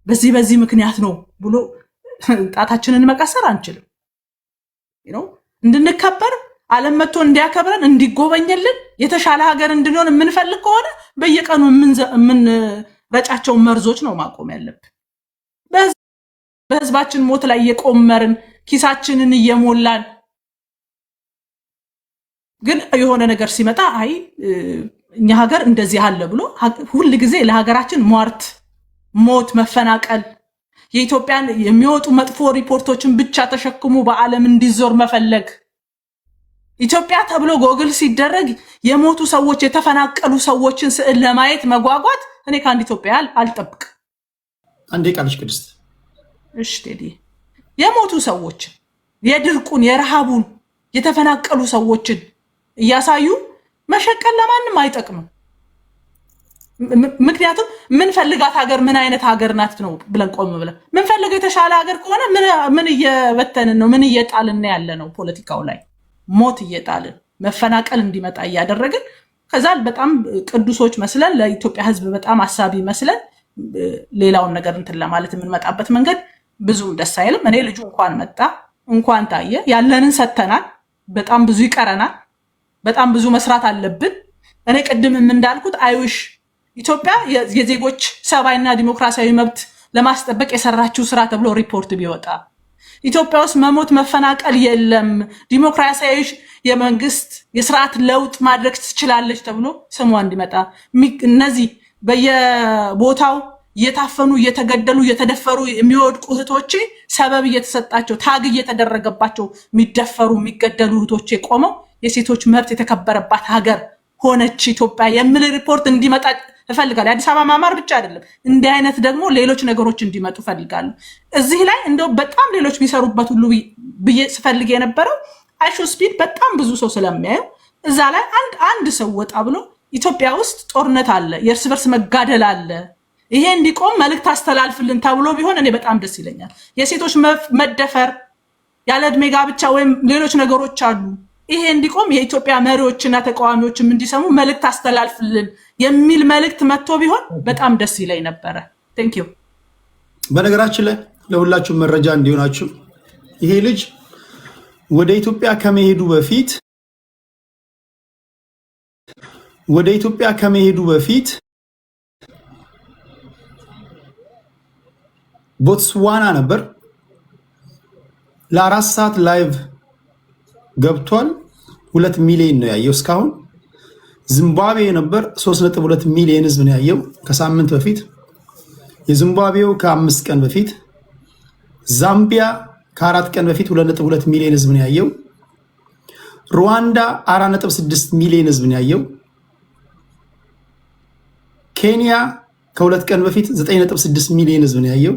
በዚህ ምክንያት ነው ብሎ ጣታችንን መቀሰር አንችልም። እንድንከበር ዓለም መጥቶ እንዲያከብረን እንዲጎበኝልን የተሻለ ሀገር እንድንሆን የምንፈልግ ከሆነ በየቀኑ የምንረጫቸው መርዞች ነው ማቆም ያለብን። በህዝባችን ሞት ላይ እየቆመርን ኪሳችንን እየሞላን ግን የሆነ ነገር ሲመጣ አይ እኛ ሀገር እንደዚህ አለ ብሎ ሁሉ ጊዜ ለሀገራችን ሟርት፣ ሞት፣ መፈናቀል የኢትዮጵያን የሚወጡ መጥፎ ሪፖርቶችን ብቻ ተሸክሙ በዓለም እንዲዞር መፈለግ ኢትዮጵያ ተብሎ ጎግል ሲደረግ የሞቱ ሰዎች የተፈናቀሉ ሰዎችን ስዕል ለማየት መጓጓት እኔ ከአንድ ኢትዮጵያ አልጠብቅ። አንዴ ቃልሽ ቅድስት እሺ ቴዲ የሞቱ ሰዎች የድርቁን የረሃቡን የተፈናቀሉ ሰዎችን እያሳዩ መሸቀል ለማንም አይጠቅምም። ምክንያቱም ምን ፈልጋት ሀገር ምን አይነት ሀገር ናት ነው ብለን ቆም ብለን ምን ፈልገው የተሻለ ሀገር ከሆነ ምን እየበተንን ነው? ምን እየጣልን ያለ ነው? ፖለቲካው ላይ ሞት እየጣልን መፈናቀል እንዲመጣ እያደረግን ከዛ በጣም ቅዱሶች መስለን ለኢትዮጵያ ሕዝብ በጣም አሳቢ መስለን ሌላውን ነገር እንትን ለማለት የምንመጣበት መንገድ ብዙም ደስ አይልም። እኔ ልጁ እንኳን መጣ እንኳን ታየ ያለንን ሰተናል። በጣም ብዙ ይቀረናል። በጣም ብዙ መስራት አለብን። እኔ ቅድምም እንዳልኩት አይውሽ ኢትዮጵያ የዜጎች ሰብአዊና ዲሞክራሲያዊ መብት ለማስጠበቅ የሰራችው ስራ ተብሎ ሪፖርት ቢወጣ ኢትዮጵያ ውስጥ መሞት መፈናቀል የለም፣ ዲሞክራሲያዊ የመንግስት የስርዓት ለውጥ ማድረግ ትችላለች ተብሎ ስሟ እንዲመጣ እነዚህ በየቦታው እየታፈኑ እየተገደሉ እየተደፈሩ የሚወድቁ እህቶቼ ሰበብ እየተሰጣቸው ታግ እየተደረገባቸው የሚደፈሩ የሚገደሉ እህቶቼ ቆመው የሴቶች መብት የተከበረባት ሀገር ሆነች ኢትዮጵያ የሚል ሪፖርት እንዲመጣ እፈልጋለሁ። አዲስ አበባ ማማር ብቻ አይደለም፣ እንዲህ አይነት ደግሞ ሌሎች ነገሮች እንዲመጡ እፈልጋለሁ። እዚህ ላይ እንደው በጣም ሌሎች ቢሰሩበት ሁሉ ብዬ ስፈልግ የነበረው አይሹ ስፒድ በጣም ብዙ ሰው ስለሚያየው እዛ ላይ አንድ ሰው ወጣ ብሎ ኢትዮጵያ ውስጥ ጦርነት አለ፣ የእርስ በርስ መጋደል አለ፣ ይሄ እንዲቆም መልእክት አስተላልፍልን ተብሎ ቢሆን እኔ በጣም ደስ ይለኛል። የሴቶች መደፈር፣ ያለ ዕድሜ ጋብቻ ወይም ሌሎች ነገሮች አሉ፣ ይሄ እንዲቆም የኢትዮጵያ መሪዎችና ተቃዋሚዎችም እንዲሰሙ መልእክት አስተላልፍልን የሚል መልእክት መጥቶ ቢሆን በጣም ደስ ይለኝ ነበረ። ቴንክ ዩ። በነገራችን ላይ ለሁላችሁም መረጃ እንዲሆናችሁ ይሄ ልጅ ወደ ኢትዮጵያ ከመሄዱ በፊት ቦትስዋና ነበር። ለ4 ሰዓት ላይቭ ገብቷል። 2 ሚሊዮን ነው ያየው እስካሁን። ዚምባብዌ ነበር 3.2 ሚሊዮን ህዝብ ነው ያየው ከሳምንት በፊት። የዚምባብዌው ከ5 ቀን በፊት። ዛምቢያ ከ4 ቀን በፊት 2.2 ሚሊዮን ህዝብ ነው ያየው። ሩዋንዳ 4.6 ሚሊዮን ህዝብ ነው ያየው። ኬንያ ከ2 ቀን በፊት 9.6 ሚሊዮን ህዝብ ነው ያየው።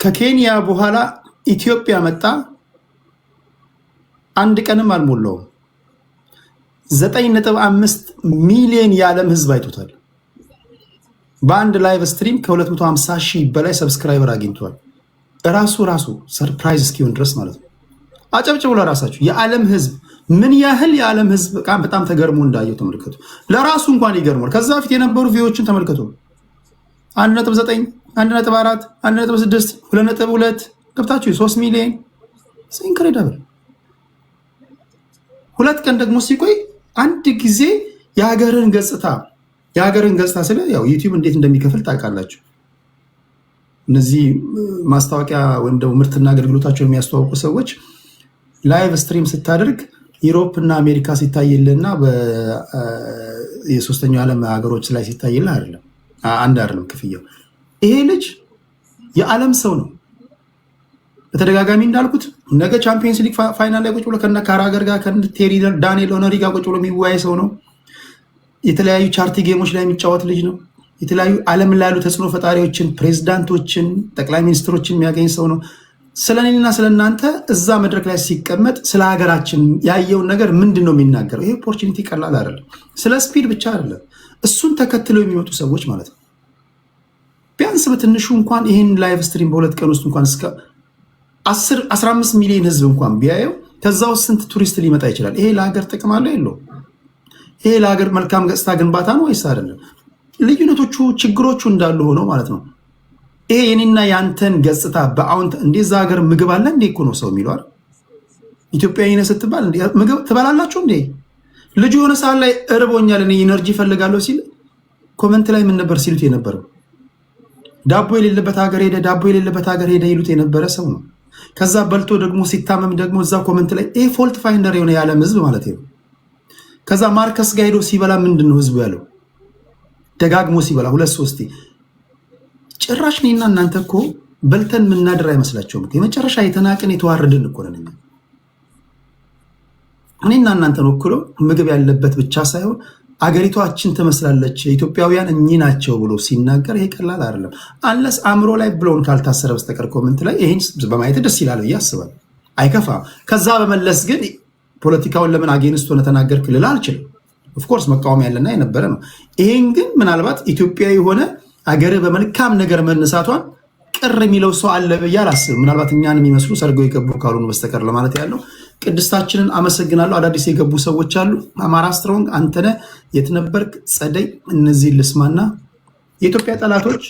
ከኬንያ በኋላ ኢትዮጵያ መጣ። 1 ቀንም አልሞላውም 9.5 ሚሊዮን የዓለም ህዝብ አይቶታል። በአንድ ላይቭ ስትሪም ከ250 ሺህ በላይ ሰብስክራይበር አግኝቷል። ራሱ ሰርፕራይዝ እስኪሆን ድረስ ማለት ነው። አጨብጭቡ ለራሳችሁ። የዓለም ህዝብ ምን ያህል የዓለም ህዝብ በጣም ተገርሞ እንዳየው ተመልከቱ። ለራሱ እንኳን ይገርማል። ከዛ በፊት የነበሩ ቪዲዮዎችን ተመልከቱ። 1.9 1.4 1.6 2.2 ገብታችሁ 3 ሚሊዮን ኢንክሬዲብል። 2 ቀን ደግሞ ሲቆይ አንድ ጊዜ የሀገርን ገጽታ ስለ ያው ዩቲዩብ እንዴት እንደሚከፍል ታውቃላችሁ። እነዚህ ማስታወቂያ ወይም ደግሞ ምርትና አገልግሎታቸው የሚያስተዋውቁ ሰዎች ላይቭ ስትሪም ስታደርግ ዩሮፕ እና አሜሪካ ሲታይልና የሶስተኛው ዓለም ሀገሮች ላይ ሲታይልህ አይደለም፣ አንድ አይደለም ክፍያው። ይሄ ልጅ የዓለም ሰው ነው። በተደጋጋሚ እንዳልኩት ነገ ቻምፒየንስ ሊግ ፋይናል ላይ ቁጭ ብሎ ከነ ካራገር ጋር ቴሪ ዳንኤል ኦነሪ ጋር ቁጭ ብሎ የሚወያይ ሰው ነው። የተለያዩ ቻርቲ ጌሞች ላይ የሚጫወት ልጅ ነው። የተለያዩ ዓለም ላይ ያሉ ተጽዕኖ ፈጣሪዎችን፣ ፕሬዚዳንቶችን፣ ጠቅላይ ሚኒስትሮችን የሚያገኝ ሰው ነው። ስለ እኔና ስለ እናንተ እዛ መድረክ ላይ ሲቀመጥ ስለ ሀገራችን ያየውን ነገር ምንድን ነው የሚናገረው? ይሄ ኦፖርቹኒቲ ቀላል አይደለም። ስለ ስፒድ ብቻ አይደለም፣ እሱን ተከትለው የሚመጡ ሰዎች ማለት ነው። ቢያንስ በትንሹ እንኳን ይህን ላይቭ ስትሪም በ2 ቀን ውስጥ እንኳን እስከ 15 ሚሊዮን ህዝብ እንኳን ቢያየው ከዛ ውስጥ ስንት ቱሪስት ሊመጣ ይችላል? ይሄ ለሀገር ጥቅም አለው የለውም? ይሄ ለሀገር መልካም ገጽታ ግንባታ ነው ወይስ አይደለም? ልዩነቶቹ ችግሮቹ እንዳሉ ሆነው ማለት ነው። ይሄ የኔና ያንተን ገጽታ በአሁን እንደዛ ሀገር ምግብ አለ እንዴ እኮ ነው ሰው የሚለዋል። ኢትዮጵያዊ ነህ ስትባል ምግብ ትበላላችሁ እንዴ? ልጁ የሆነ ሰዓት ላይ እርቦኛል እኔ ኢነርጂ እፈልጋለሁ ሲል ኮመንት ላይ ምን ነበር ሲሉት የነበረው? ዳቦ የሌለበት ሀገር ሄደ፣ ዳቦ የሌለበት ሀገር ሄደ ይሉት የነበረ ሰው ነው። ከዛ በልቶ ደግሞ ሲታመም ደግሞ እዛ ኮመንት ላይ ይሄ ፎልት ፋይንደር የሆነ የዓለም ህዝብ ማለት ነው። ከዛ ማርከስ ጋር ሄዶ ሲበላ ምንድን ነው ህዝቡ ያለው? ደጋግሞ ሲበላ 2-3 ጭራሽ እኔና እናንተ እኮ በልተን የምናድር አይመስላቸውም። የመጨረሻ የተናቅን የተዋረድን እኮ ነን። እኔና እናንተን ወክሎ ምግብ ያለበት ብቻ ሳይሆን አገሪቷችን ትመስላለች፣ ኢትዮጵያውያን እኚህ ናቸው ብሎ ሲናገር ይሄ ቀላል አይደለም። አለስ አእምሮ ላይ ብሎን ካልታሰረ በስተቀር ኮመንት ላይ ይህን በማየት ደስ ይላል ብዬ አስባለሁ። አይከፋም። ከዛ በመለስ ግን ፖለቲካውን ለምን አጌንስት ሆነ ተናገርክ ልል አልችልም። ኦፍኮርስ መቃወም ያለና የነበረ ነው። ይሄን ግን ምናልባት ኢትዮጵያዊ የሆነ አገር በመልካም ነገር መነሳቷን ቅር የሚለው ሰው አለ ብዬ አላስብም። ምናልባት እኛን የሚመስሉ ሰርገው የገቡ ካልሆኑ በስተቀር ለማለት ያለው። ቅድስታችንን አመሰግናለሁ። አዳዲስ የገቡ ሰዎች አሉ። አማራ ስትሮንግ፣ አንተነህ፣ የትነበርክ፣ ጸደይ፣ እነዚህ ልስማና የኢትዮጵያ ጠላቶች፣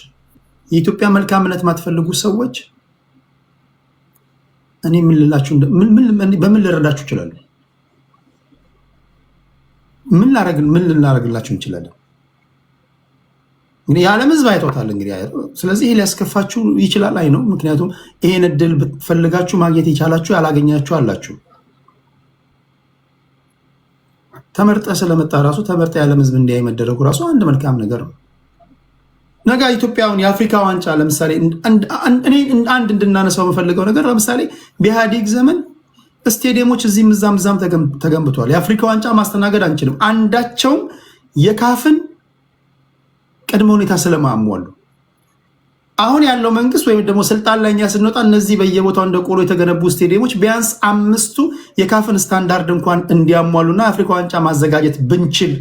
የኢትዮጵያ መልካምነት የማትፈልጉ ሰዎች እኔ በምን ልረዳችሁ ይችላሉ? ምን ልናደርግላችሁ እንችላለን? እንግዲህ የዓለም ህዝብ አይቶታል። እንግዲህ ስለዚህ ይሄ ሊያስከፋችሁ ይችላል። አይ ነው። ምክንያቱም ይሄን እድል ብትፈልጋችሁ ማግኘት የቻላችሁ ያላገኛችሁ አላችሁ። ተመርጠ ስለመጣ ራሱ ተመርጠ የዓለም ህዝብ እንዲያይ መደረጉ ራሱ አንድ መልካም ነገር ነው። ነገ ኢትዮጵያውን የአፍሪካ ዋንጫ ለምሳሌ አንድ እንድናነሳው የምፈልገው ነገር ለምሳሌ በኢህአዴግ ዘመን ስቴዲየሞች እዚህም እዛም ተገንብቷል። የአፍሪካ ዋንጫ ማስተናገድ አንችልም። አንዳቸውም የካፍን ቅድመ ሁኔታ ስለማሟሉ አሁን ያለው መንግስት ወይም ደግሞ ስልጣን ላይ እኛ ስንወጣ እነዚህ በየቦታው እንደ ቆሎ የተገነቡ ስቴዲየሞች ቢያንስ 5ቱ የካፍን ስታንዳርድ እንኳን እንዲያሟሉና የአፍሪካ ዋንጫ ማዘጋጀት ብንችል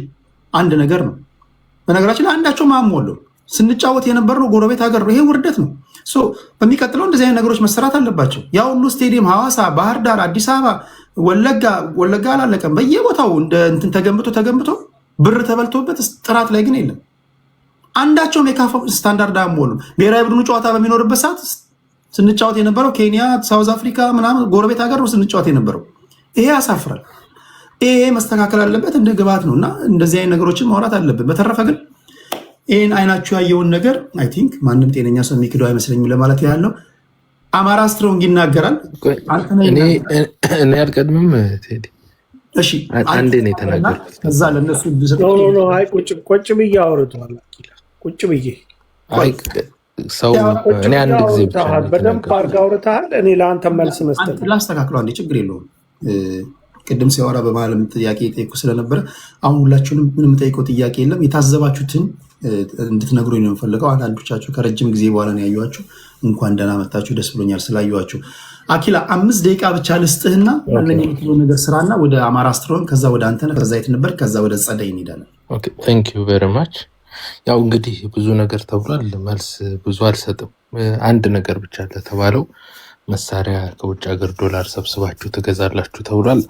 አንድ ነገር ነው። በነገራችን ላይ አንዳቸው ማሟሉ ስንጫወት የነበረው ጎረቤት ሀገር ነው። ይሄ ውርደት ነው። በሚቀጥለው እንደዚህ አይነት ነገሮች መሰራት አለባቸው። ያ ሁሉ ስቴዲየም ሐዋሳ፣ ባህር ዳር፣ አዲስ አበባ፣ ወለጋ አላለቀም። በየቦታው እንትን ተገንብቶ ብር ተበልቶበት ጥራት ላይ ግን የለም። አንዳቸውም የካፍ ስታንዳርድ አያሟሉም። ብሔራዊ ቡድኑ ጨዋታ በሚኖርበት ሰዓት ስንጫወት የነበረው ኬንያ፣ ሳውዝ አፍሪካ ምናምን ጎረቤት ሀገር ነው ስንጫወት የነበረው። ይሄ ያሳፍራል። ይሄ መስተካከል አለበት እንደ ግብዓት ነው እና እንደዚህ አይነት ነገሮችን ማውራት አለብን። በተረፈ ግን ይህን አይናችሁ ያየውን ነገር አይ ቲንክ ማንም ጤነኛ ሰው የሚክደው አይመስለኝም ለማለት ያለው። አማራ ስትሮንግ ይናገራል። እኔ አልቀድምም ቴዲ። እሺ አንዴ ነው የተናገርኩት። ከዛ ለነሱ ቁጭ ብዬ አውርተዋል። ቁጭ ብዬ ሰው እኔ አንድ ጊዜ ብቻ በደንብ አድርገህ አውርተሃል። እኔ ለአንተ መልስ መስጠት ላስተካክለው አንዴ፣ ችግር የለውም። ቅድም ሲያወራ በመሀልም ጥያቄ ጠይቁ ስለነበረ አሁን ሁላችሁንም ምንም ጠይቀው ጥያቄ የለም። የታዘባችሁትን እንድትነግሩኝ ነው የምፈልገው። አንዳንዶቻችሁ ከረጅም ጊዜ በኋላ ነው ያዩዋችሁ። እንኳን ደህና መጣችሁ፣ ደስ ብሎኛል ስላዩዋችሁ። አኪላ 5 ደቂቃ ብቻ ልስጥህና አለኝ የምትለው ነገር ስራና ወደ አማራ ስትሮንግ፣ ከዛ ወደ አንተነህ፣ ከዛ የትነበርክ፣ ከዛ ወደ ጸደይ እንሄዳለን። ኦኬ ቴንክ ዩ ቬሪ ማች። ያው እንግዲህ ብዙ ነገር ተብሏል። መልስ ብዙ አልሰጥም። አንድ ነገር ብቻ ለተባለው መሳሪያ ከውጭ ሀገር ዶላር ሰብስባችሁ ትገዛላችሁ ተብሏል።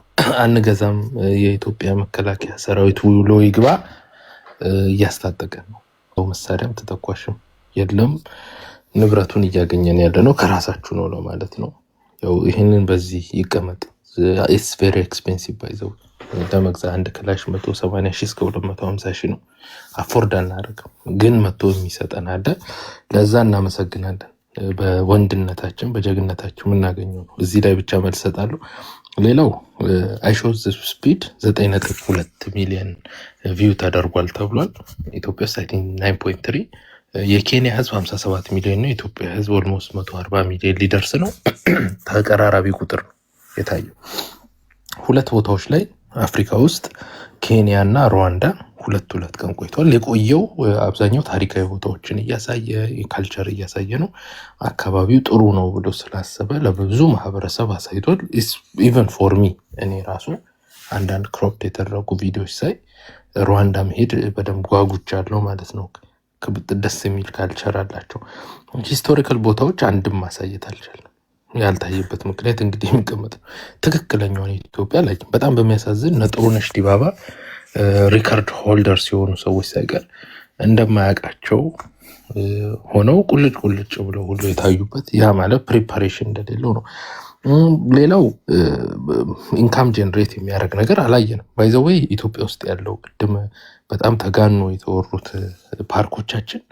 አንገዛም። የኢትዮጵያ መከላከያ ሰራዊት ውሎ ይግባ እያስታጠቀ ነው። መሳሪያም ተተኳሽም የለም። ንብረቱን እያገኘን ያለ ነው ከራሳችሁ ነው ለማለት ነው። ያው ይህንን በዚህ ይቀመጥ። ኢትስ ቬሪ ኤክስፔንሲቭ ባይዘው ለመግዛት አንድ ክላሽ 180 ሺህ እስከ 250 ሺህ ነው። አፎርድ አናደርግም፣ ግን መቶ የሚሰጠን አለ። ለዛ እናመሰግናለን። በወንድነታችን በጀግነታችን የምናገኘው ነው። እዚህ ላይ ብቻ መልስ እሰጣለሁ። ሌላው አይሾዝ ስፒድ 9.2 ሚሊዮን ቪው ተደርጓል ተብሏል። ኢትዮጵያ ውስጥ አይ ቲንክ 9.3 የኬንያ ህዝብ 57 ሚሊዮን ነው። የኢትዮጵያ ህዝብ ኦልሞስት 140 ሚሊዮን ሊደርስ ነው። ተቀራራቢ ቁጥር ነው የታየው። ሁለት ቦታዎች ላይ አፍሪካ ውስጥ ኬንያ እና ሩዋንዳ ሁለት ቀን ቆይቷል። የቆየው አብዛኛው ታሪካዊ ቦታዎችን እያሳየ የካልቸር እያሳየ ነው። አካባቢው ጥሩ ነው ብሎ ስላሰበ ለብዙ ማህበረሰብ አሳይቷል። ኢቨን ፎር ሚ እኔ ራሱ አንዳንድ ክሮፕ የተደረጉ ቪዲዮዎች ሳይ ሩዋንዳ መሄድ በደንብ ጓጉቻለሁ ማለት ነው። ደስ የሚል ካልቸር አላቸው። ሂስቶሪካል ቦታዎች አንድም ማሳየት አልቻለም። ያልታየበት ምክንያት እንግዲህ የሚቀመጥ ነው። ትክክለኛውን ኢትዮጵያ ላይ በጣም በሚያሳዝን ጥሩነሽ ዲባባ ሪከርድ ሆልደር ሲሆኑ ሰዎች ሳይቀር እንደማያውቃቸው ሆነው ቁልጭ ብለው ሁሉ የታዩበት ያ ማለት ፕሪፓሬሽን እንደሌለው ነው። ሌላው ኢንካም ጀነሬት የሚያደርግ ነገር አላየንም። ባይ ዘ ዌይ ኢትዮጵያ ውስጥ ያለው ቅድም በጣም ተጋኖ የተወሩት ፓርኮቻችን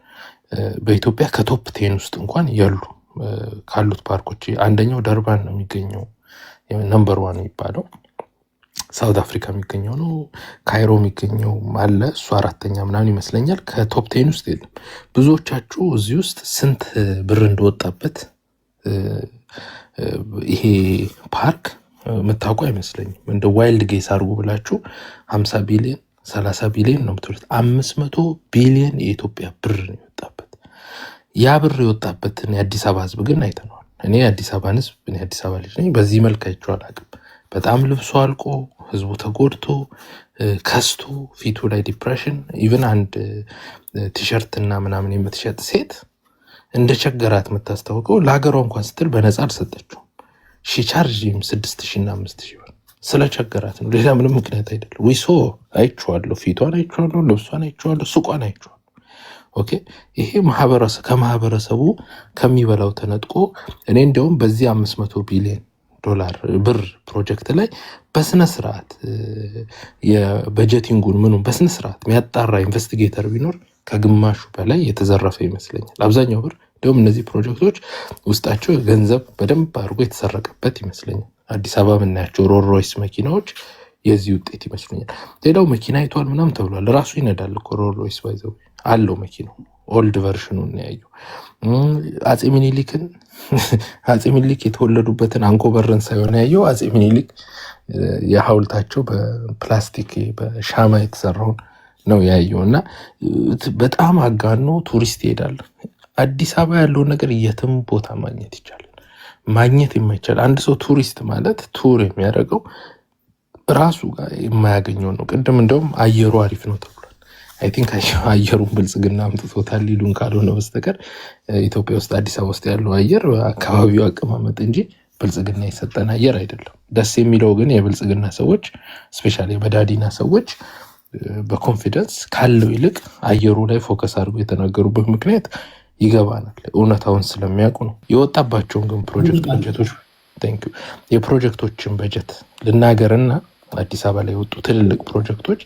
በኢትዮጵያ ከቶፕ 10 ውስጥ እንኳን ያሉ ካሉት ፓርኮች አንደኛው ደርባን ነው የሚገኘው፣ ነምበር 1 የሚባለው ሳውት አፍሪካ የሚገኘው ነው። ካይሮ የሚገኘው አለ፣ እሱ 4ኛ ምናምን ይመስለኛል። ከቶፕ 10 ውስጥ የለም። ብዙዎቻችሁ እዚህ ውስጥ ስንት ብር እንደወጣበት ይሄ ፓርክ የምታውቁ አይመስለኝም። እንደ ዋይልድ ጌስ አድርጉ ብላችሁ 50 ቢሊዮን 30 ቢሊዮን ነው የምትሉት። 500 ቢሊዮን የኢትዮጵያ ብር ነው የወጣበት። ያ ብር የወጣበትን የአዲስ አበባ ህዝብ ግን አይተነዋል። እኔ የአዲስ አበባን ህዝብ እኔ አዲስ አበባ ልጅ ነኝ፣ በዚህ መልክ አይቼው አላውቅም። በጣም ልብሱ አልቆ ህዝቡ ተጎድቶ ከስቶ ፊቱ ላይ ዲፕሬሽን። ኢቨን አንድ ቲሸርት እና ምናምን የምትሸጥ ሴት እንደ ቸገራት የምታስታውቀው ለሀገሯ እንኳን ስትል በነፃ አልሰጠችውም። ሺቻርጅም 6,000 እና 5,000 ብር ስለ ቸገራት ነው፣ ሌላ ምንም ምክንያት አይደለም። ዊሶ አይቼዋለሁ፣ ፊቷን አይቼዋለሁ፣ ልብሷን አይቼዋለሁ፣ ሱቋን አይቼዋለሁ። ኦኬ ይሄ ከማህበረሰቡ ከሚበላው ተነጥቆ እኔ እንዲያውም በዚህ 500 ቢሊዮን ዶላር ብር ፕሮጀክት ላይ በስነ ስርዓት የበጀቲንጉን ምኑን በስነ ስርዓት የሚያጣራ ኢንቨስቲጌተር ቢኖር ከግማሹ በላይ የተዘረፈ ይመስለኛል። አብዛኛው ብር እንዲሁም እነዚህ ፕሮጀክቶች ውስጣቸው ገንዘብ በደንብ አድርጎ የተሰረቀበት ይመስለኛል። አዲስ አበባ የምናያቸው ሮል ሮይስ መኪናዎች የዚህ ውጤት ይመስለኛል። ሌላው መኪና አይቷል ምናምን ተብሏል። ራሱ ይነዳል እኮ ሮል ሮይስ ባይዘው አለው መኪናው። ኦልድ ቨርሽኑን ያየው አጼ ሚኒሊክ የተወለዱበትን አንኮበርን ሳይሆን ያየው አጼ ሚኒሊክ የሐውልታቸው በፕላስቲክ በሻማ የተሰራውን ነው ያየው። እና በጣም አጋኖ ቱሪስት ይሄዳል። አዲስ አበባ ያለውን ነገር የትም ቦታ ማግኘት ይቻላል። ማግኘት የማይቻል አንድ ሰው ቱሪስት ማለት ቱር የሚያደርገው ራሱ ጋር የማያገኘው ነው። ቅድም እንደውም አየሩ አሪፍ ነው ተብሏል። አይ ቲንክ አየሩን ብልጽግና አምጥቶታል ሊሉን ካልሆነ በስተቀር ኢትዮጵያ ውስጥ አዲስ አበባ ውስጥ ያለው አየር አካባቢው አቀማመጥ እንጂ ብልጽግና የሰጠን አየር አይደለም። ደስ የሚለው ግን የብልጽግና ሰዎች ስፔሻሊ በዳዲና ሰዎች በኮንፊደንስ ካለው ይልቅ አየሩ ላይ ፎከስ አድርጎ የተናገሩበት ምክንያት ይገባናል። እውነታውን ስለሚያውቁ ነው። የወጣባቸውን ግን በጀቶች የፕሮጀክቶችን በጀት ልናገርና አዲስ አበባ ላይ የወጡ ትልልቅ ፕሮጀክቶች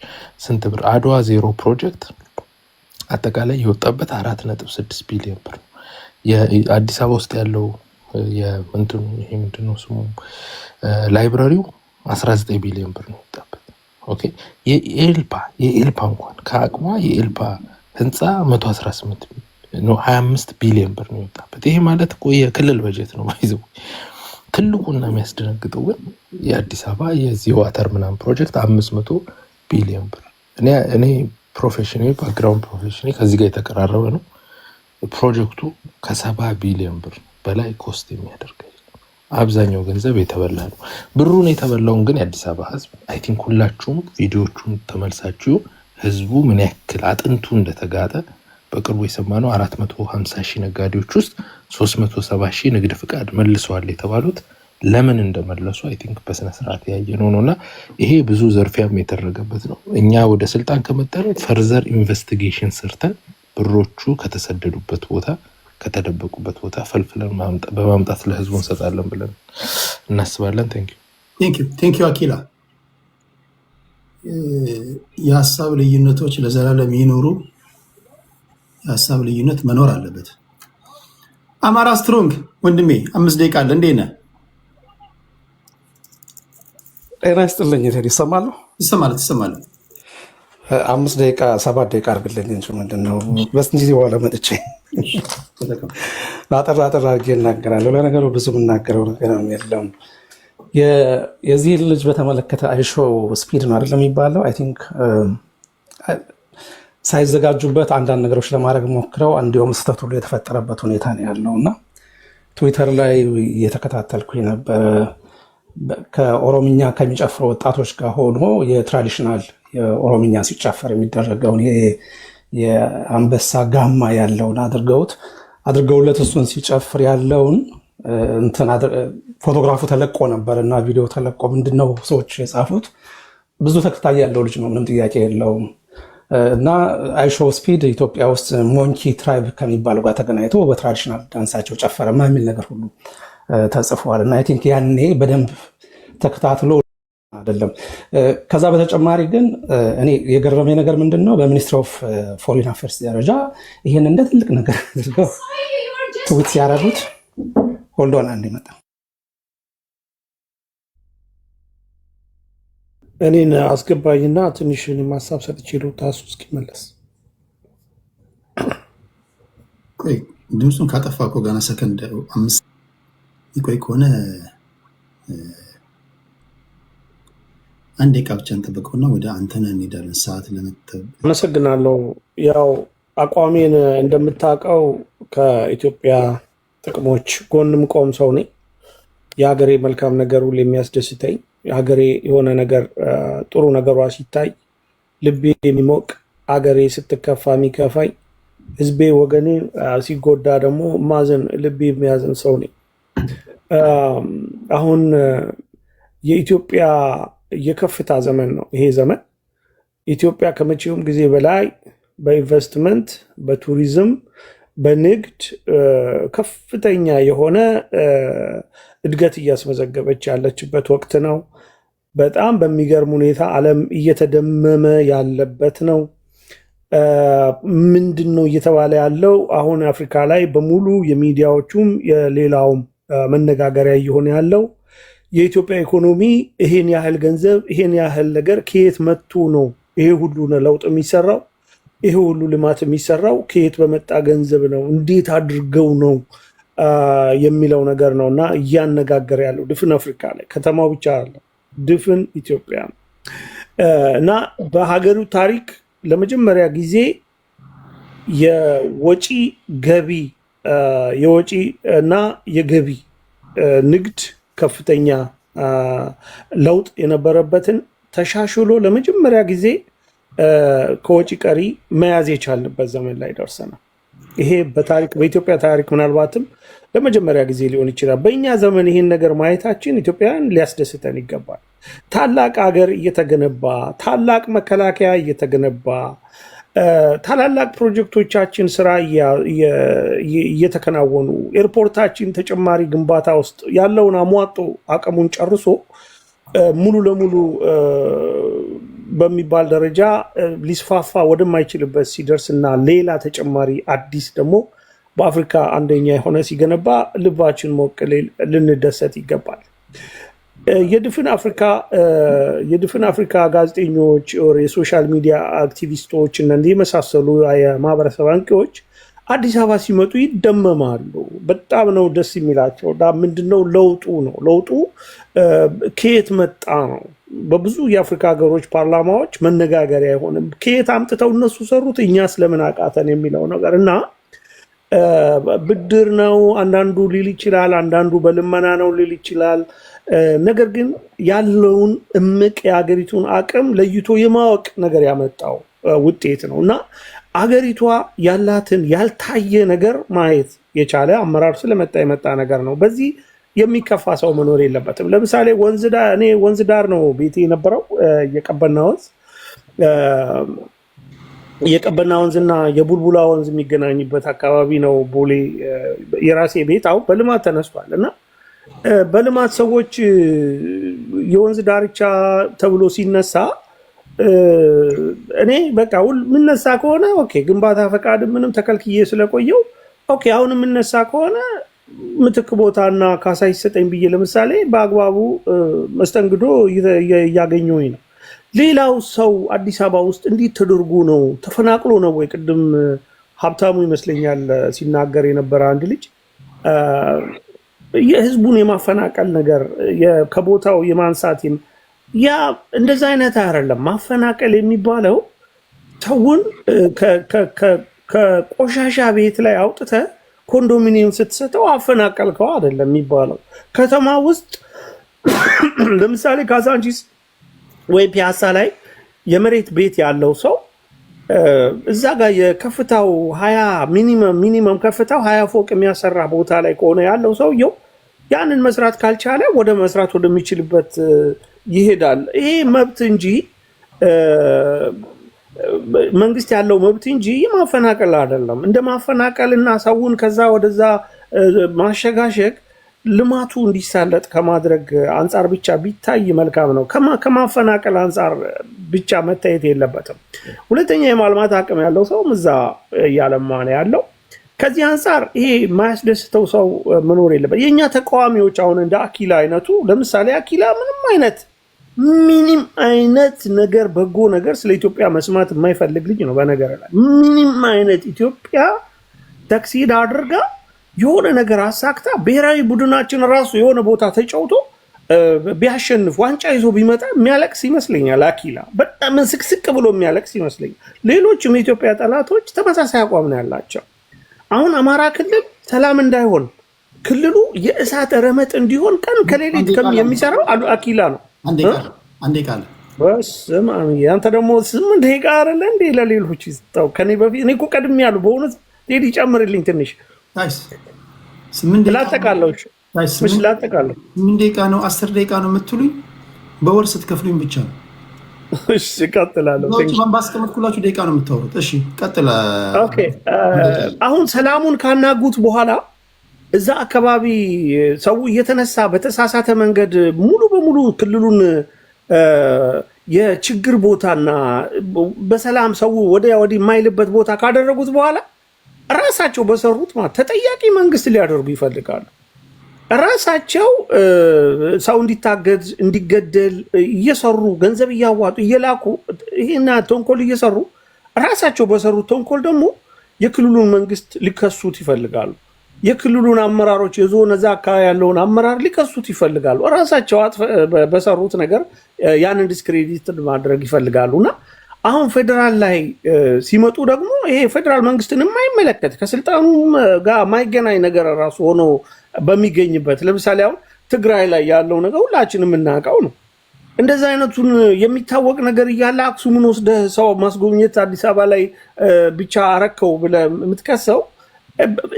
ስንት ብር? አድዋ 0 ፕሮጀክት አጠቃላይ የወጣበት 4.6 ቢሊዮን ብር። የአዲስ አበባ ውስጥ ያለው ምንድነው ስሙ ላይብራሪው 19 ቢሊዮን ብር ነው የወጣበት። ኦኬ የኤልፓ እንኳን ከአቅሟ የኤልፓ ህንፃ 118 ነው 25 ቢሊዮን ብር ነው የወጣበት። ይሄ ማለት እኮ የክልል በጀት ነው ማይዘው። ትልቁና የሚያስደነግጠው ግን የአዲስ አበባ የዚህ ዋተር ምናምን ፕሮጀክት 500 ቢሊዮን ብር። እኔ ፕሮፌሽኔ ባክግራውንድ ፕሮፌሽኔ ከዚህ ጋር የተቀራረበ ነው። ፕሮጀክቱ ከ70 ቢሊዮን ብር በላይ ኮስት የሚያደርግ አብዛኛው ገንዘብ የተበላ ነው። ብሩን የተበላውን ግን የአዲስ አበባ ህዝብ አይ ቲንክ ሁላችሁም ቪዲዮቹን ተመልሳችሁ ህዝቡ ምን ያክል አጥንቱ እንደተጋጠ በቅርቡ የሰማነው 450 ሺህ ነጋዴዎች ውስጥ 370 ሺህ ንግድ ፍቃድ መልሰዋል የተባሉት ለምን እንደመለሱ አይ ቲንክ በስነ ስርዓት ያየነው ነውና ይሄ ብዙ ዘርፊያም የተደረገበት ነው። እኛ ወደ ስልጣን ከመጣን ፈርዘር ኢንቨስቲጌሽን ሰርተን ብሮቹ ከተሰደዱበት ቦታ ከተደበቁበት ቦታ ፈልፍለን በማምጣት ለህዝቡ እንሰጣለን ብለን እናስባለን። ቴንክ ዩ አኪላ። የሀሳብ ልዩነቶች ለዘላለም ይኖሩ። የሀሳብ ልዩነት መኖር አለበት። አማራ ስትሮንግ ወንድሜ 5 ደቂቃ አለ። እንዴት ነህ? ጤና ይስጥልኝ። ቴዲ ይሰማሉ? ይሰማል። 5 ደቂቃ 7 ደቂቃ አድርግልኝ እንጂ ምንድን ነው በስንት ጊዜ በኋላ መጥቼ አጠር አድርጌ እናገራለሁ። ለነገሩ ብዙ የምናገረው ነገር የለም። የዚህ ልጅ በተመለከተ አይሾ ስፒድ ነው አይደለም የሚባለው። አይ ቲንክ ሳይዘጋጁበት አንዳንድ ነገሮች ለማድረግ ሞክረው እንዲሁም ስህተት ሁሉ የተፈጠረበት ሁኔታ ነው ያለው እና ትዊተር ላይ እየተከታተልኩኝ ነበረ። ከኦሮምኛ ከሚጨፍሩ ወጣቶች ጋር ሆኖ የትራዲሽናል የኦሮምኛ ሲጨፈር የሚደረገውን የአንበሳ ጋማ ያለውን አድርገውለት እሱን ሲጨፍር ያለውን ፎቶግራፉ ተለቆ ነበር እና ቪዲዮ ተለቆ ምንድነው ሰዎች የጻፉት ብዙ ተከታይ ያለው ልጅ ነው፣ ምንም ጥያቄ የለውም። እና አይሾ ስፒድ ኢትዮጵያ ውስጥ ሞንኪ ትራይብ ከሚባለው ጋር ተገናኝቶ በትራዲሽናል ዳንሳቸው ጨፈረ የሚል ነገር ሁሉ ተጽፏል። እና አይ ቲንክ ያኔ በደንብ ተከታትሎ አይደለም። ከዛ በተጨማሪ ግን እኔ የገረመኝ ነገር ምንድን ነው በሚኒስትሪ ኦፍ ፎሪን አፌርስ ደረጃ ይህን እንደ ትልቅ ነገር አድርገው ትዊት ሲያደርጉት ሆልዶን አንድ ይመጣ እኔን አስገባኝና ትንሽ ማሳብ ሰጥቼ ታሱ እስኪመለስ ቆይ ድምፁን ካጠፋ እኮ ገና ሰከንድ 5 ይቆይ ከሆነ አንድ ደቂቃ ብቻ እንጠብቀውና ወደ አንተነህ እንሄዳለን። ሰዓት ለመጠብ አመሰግናለሁ። ያው አቋሜን እንደምታውቀው ከኢትዮጵያ ጥቅሞች ጎንም ቆም ሰው ነኝ። የሀገሬ መልካም ነገር ሁሉ የሚያስደስተኝ የሀገሬ የሆነ ነገር ጥሩ ነገሯ ሲታይ ልቤ የሚሞቅ ሀገሬ ስትከፋ የሚከፋኝ ህዝቤ ወገኔ ሲጎዳ ደግሞ ማዘን ልቤ የሚያዝን ሰው ነኝ። አሁን የኢትዮጵያ የከፍታ ዘመን ነው ይሄ ዘመን። ኢትዮጵያ ከመቼውም ጊዜ በላይ በኢንቨስትመንት፣ በቱሪዝም፣ በንግድ ከፍተኛ የሆነ እድገት እያስመዘገበች ያለችበት ወቅት ነው። በጣም በሚገርም ሁኔታ ዓለም እየተደመመ ያለበት ነው። ምንድን ነው እየተባለ ያለው? አሁን አፍሪካ ላይ በሙሉ የሚዲያዎቹም የሌላውም መነጋገሪያ እየሆነ ያለው የኢትዮጵያ ኢኮኖሚ ይሄን ያህል ገንዘብ ይሄን ያህል ነገር ከየት መጥቶ ነው ይሄ ሁሉ ለውጥ የሚሰራው? ይሄ ሁሉ ልማት የሚሰራው ከየት በመጣ ገንዘብ ነው? እንዴት አድርገው ነው የሚለው ነገር ነው እና እያነጋገረ ያለው ድፍን አፍሪካ ላይ ከተማው ብቻ አለ ድፍን ኢትዮጵያ እና በሀገሩ ታሪክ ለመጀመሪያ ጊዜ የወጪ ገቢ የወጪ እና የገቢ ንግድ ከፍተኛ ለውጥ የነበረበትን ተሻሽሎ ለመጀመሪያ ጊዜ ከወጪ ቀሪ መያዝ የቻልንበት ዘመን ላይ ደርሰናል። ይሄ በታሪክ በኢትዮጵያ ታሪክ ምናልባትም ለመጀመሪያ ጊዜ ሊሆን ይችላል። በእኛ ዘመን ይህን ነገር ማየታችን ኢትዮጵያን ሊያስደስተን ይገባል። ታላቅ ሀገር እየተገነባ ታላቅ መከላከያ እየተገነባ ታላላቅ ፕሮጀክቶቻችን ስራ እየተከናወኑ ኤርፖርታችን ተጨማሪ ግንባታ ውስጥ ያለውን አሟጦ አቅሙን ጨርሶ ሙሉ ለሙሉ በሚባል ደረጃ ሊስፋፋ ወደማይችልበት ሲደርስ እና ሌላ ተጨማሪ አዲስ ደግሞ በአፍሪካ አንደኛ የሆነ ሲገነባ ልባችን ሞቅ ልንደሰት ይገባል። የድፍን አፍሪካ ጋዜጠኞች፣ የሶሻል ሚዲያ አክቲቪስቶች እና እንዲህ የመሳሰሉ የማህበረሰብ አንቂዎች አዲስ አበባ ሲመጡ ይደመማሉ። በጣም ነው ደስ የሚላቸው። ምንድነው ለውጡ ነው? ለውጡ ከየት መጣ ነው? በብዙ የአፍሪካ ሀገሮች ፓርላማዎች መነጋገሪያ አይሆንም። ከየት አምጥተው እነሱ ሰሩት እኛ ስለምን አቃተን የሚለው ነገር እና ብድር ነው አንዳንዱ ሊል ይችላል፣ አንዳንዱ በልመና ነው ሊል ይችላል። ነገር ግን ያለውን እምቅ የሀገሪቱን አቅም ለይቶ የማወቅ ነገር ያመጣው ውጤት ነው እና አገሪቷ ያላትን ያልታየ ነገር ማየት የቻለ አመራር ስለመጣ የመጣ ነገር ነው። በዚህ የሚከፋ ሰው መኖር የለበትም። ለምሳሌ እኔ ወንዝ ዳር ነው ቤቴ የነበረው። የቀበና ወንዝና የቡልቡላ ወንዝ የሚገናኝበት አካባቢ ነው ቦሌ የራሴ ቤት። አሁን በልማት ተነስቷል እና በልማት ሰዎች የወንዝ ዳርቻ ተብሎ ሲነሳ እኔ በቃ የምነሳ ከሆነ ኦኬ፣ ግንባታ ፈቃድ ምንም ተከልክዬ ስለቆየው ኦኬ፣ አሁን የምነሳ ከሆነ ምትክ ቦታና ካሳ ይሰጠኝ ብዬ ለምሳሌ በአግባቡ መስተንግዶ እያገኘሁኝ ነው። ሌላው ሰው አዲስ አበባ ውስጥ እንዴት ተደርጎ ነው ተፈናቅሎ ነው ወይ? ቅድም ሀብታሙ ይመስለኛል ሲናገር የነበረ አንድ ልጅ የህዝቡን የማፈናቀል ነገር ከቦታው የማንሳት ያ እንደዛ አይነት አይደለም። ማፈናቀል የሚባለው ሰውን ከቆሻሻ ቤት ላይ አውጥተ ኮንዶሚኒየም ስትሰጠው አፈናቀልከው አይደለም የሚባለው። ከተማ ውስጥ ለምሳሌ ካዛንቺስ ወይ ፒያሳ ላይ የመሬት ቤት ያለው ሰው እዛ ጋር የከፍታው 20 ሚኒመም ከፍታው 20 ፎቅ የሚያሰራ ቦታ ላይ ከሆነ ያለው ሰውየው ያንን መስራት ካልቻለ ወደ መስራት ወደሚችልበት ይሄዳል። ይሄ መብት እንጂ መንግስት ያለው መብት እንጂ ማፈናቀል አይደለም። እንደ ማፈናቀልና ሰውን ከዛ ወደዛ ማሸጋሸግ ልማቱ እንዲሳለጥ ከማድረግ አንጻር ብቻ ቢታይ መልካም ነው። ከማፈናቀል አንጻር ብቻ መታየት የለበትም። ሁለተኛ የማልማት አቅም ያለው ሰው እዛ እያለማ ነው ያለው። ከዚህ አንጻር ይሄ የማያስደስተው ሰው መኖር የለበት። የእኛ ተቃዋሚዎች አሁን እንደ አኪላ አይነቱ ለምሳሌ አኪላ ምንም አይነት ነገር በጎ ነገር ስለ ኢትዮጵያ መስማት የማይፈልግ ልጅ ነው። በነገር ላይ ምንም አይነት ኢትዮጵያ ተክሲድ አድርጋ የሆነ ነገር አሳክታ ብሔራዊ ቡድናችን ራሱ የሆነ ቦታ ተጫውቶ ቢያሸንፍ ዋንጫ ይዞ ቢመጣ የሚያለቅስ ይመስለኛል። አኪላ በጣም ስቅስቅ ብሎ የሚያለቅስ ይመስለኛል። ሌሎችም የኢትዮጵያ ጠላቶች ተመሳሳይ አቋም ነው ያላቸው። አሁን አማራ ክልል ሰላም እንዳይሆን ክልሉ የእሳት ረመጥ እንዲሆን ቀን ከሌሊት የሚሰራው አኪላ ነው። አንዴ ቃል በስመ አብ። አንተ ደግሞ 8 ደቂቃ አይደለ እንዴ ለሌሎች ይስጣው። ከኔ በፊት እኔ እኮ ቀድሜ ያለው በእውነት ቴዲ ጨምርልኝ ትንሽ። ታይስ 8 ደቂቃ ላጠቃለው። ታይስ 8 ደቂቃ ነው 10 ደቂቃ ነው የምትሉኝ? በወር ስትከፍሉኝ ብቻ ነው። እሺ ቀጥላለሁ። ባስቀመጥኩላችሁ ደቂቃ ነው የምታወሩት። እሺ ቀጥላ። ኦኬ አሁን ሰላሙን ካናጉት በኋላ እዛ አካባቢ ሰው እየተነሳ በተሳሳተ መንገድ ሙሉ በሙሉ ክልሉን የችግር ቦታና በሰላም ሰው ወዲያ ወዲህ የማይልበት ቦታ ካደረጉት በኋላ ራሳቸው በሰሩት ማለት ተጠያቂ መንግስት ሊያደርጉ ይፈልጋሉ። ራሳቸው ሰው እንዲታገድ እንዲገደል እየሰሩ ገንዘብ እያዋጡ እየላኩ ይሄና ተንኮል እየሰሩ ራሳቸው በሰሩት ተንኮል ደግሞ የክልሉን መንግስት ሊከሱት ይፈልጋሉ። የክልሉን አመራሮች የዞን እዛ አካባቢ ያለውን አመራር ሊከሱት ይፈልጋሉ። ራሳቸው በሰሩት ነገር ያንን ዲስክሬዲት ማድረግ ይፈልጋሉና አሁን ፌደራል ላይ ሲመጡ ደግሞ ይሄ ፌደራል መንግስትን የማይመለከት ከስልጣኑ ጋር የማይገናኝ ነገር ራሱ ሆኖ በሚገኝበት ለምሳሌ አሁን ትግራይ ላይ ያለው ነገር ሁላችንም የምናውቀው ነው። እንደዛ አይነቱን የሚታወቅ ነገር እያለ አክሱምን ወስደህ ሰው ማስጎብኘት አዲስ አበባ ላይ ብቻ አረከው ብለህ የምትከሰው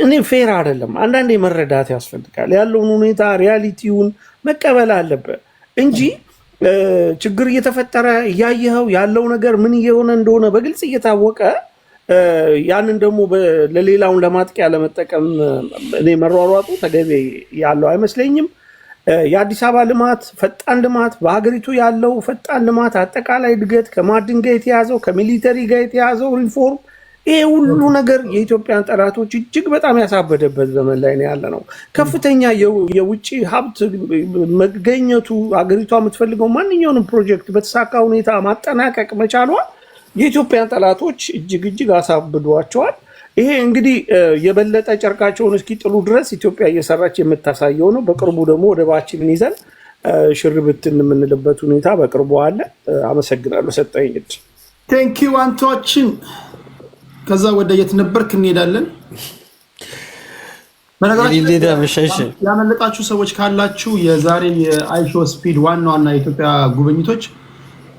እኔ ፌር አይደለም። አንዳንዴ መረዳት ያስፈልጋል። ያለውን ሁኔታ ሪያሊቲውን መቀበል አለበት እንጂ ችግር እየተፈጠረ እያየኸው ያለው ነገር ምን እየሆነ እንደሆነ በግልጽ እየታወቀ ያንን ደግሞ ለሌላውን ለማጥቂያ ለመጠቀም እኔ መሯሯጡ ተገቢ ያለው አይመስለኝም። የአዲስ አበባ ልማት ፈጣን ልማት በሀገሪቱ ያለው ፈጣን ልማት አጠቃላይ እድገት ከማዕድን ጋር የተያዘው ከሚሊተሪ ጋር የተያዘው ሪፎርም ይሄ ሁሉ ነገር የኢትዮጵያን ጠላቶች እጅግ በጣም ያሳበደበት ዘመን ላይ ነው ያለ ነው። ከፍተኛ የውጭ ሀብት መገኘቱ ሀገሪቷ የምትፈልገው ማንኛውንም ፕሮጀክት በተሳካ ሁኔታ ማጠናቀቅ መቻሏ የኢትዮጵያን ጠላቶች እጅግ አሳብዷቸዋል። ይሄ እንግዲህ የበለጠ ጨርቃቸውን እስኪጥሉ ድረስ ኢትዮጵያ እየሰራች የምታሳየው ነው። በቅርቡ ደግሞ ወደባችንን ይዘን ሽርብትን የምንልበት ሁኔታ በቅርቡ አለ። አመሰግናለሁ ሰጠኝ። ቴንኪው አንቶችን ከዛ ወደ የት ነበርክ እንሄዳለን። በነገራችን ያመለጣችሁ ሰዎች ካላችሁ የዛሬ የአይሾ ስፒድ ዋና የኢትዮጵያ ጉብኝቶች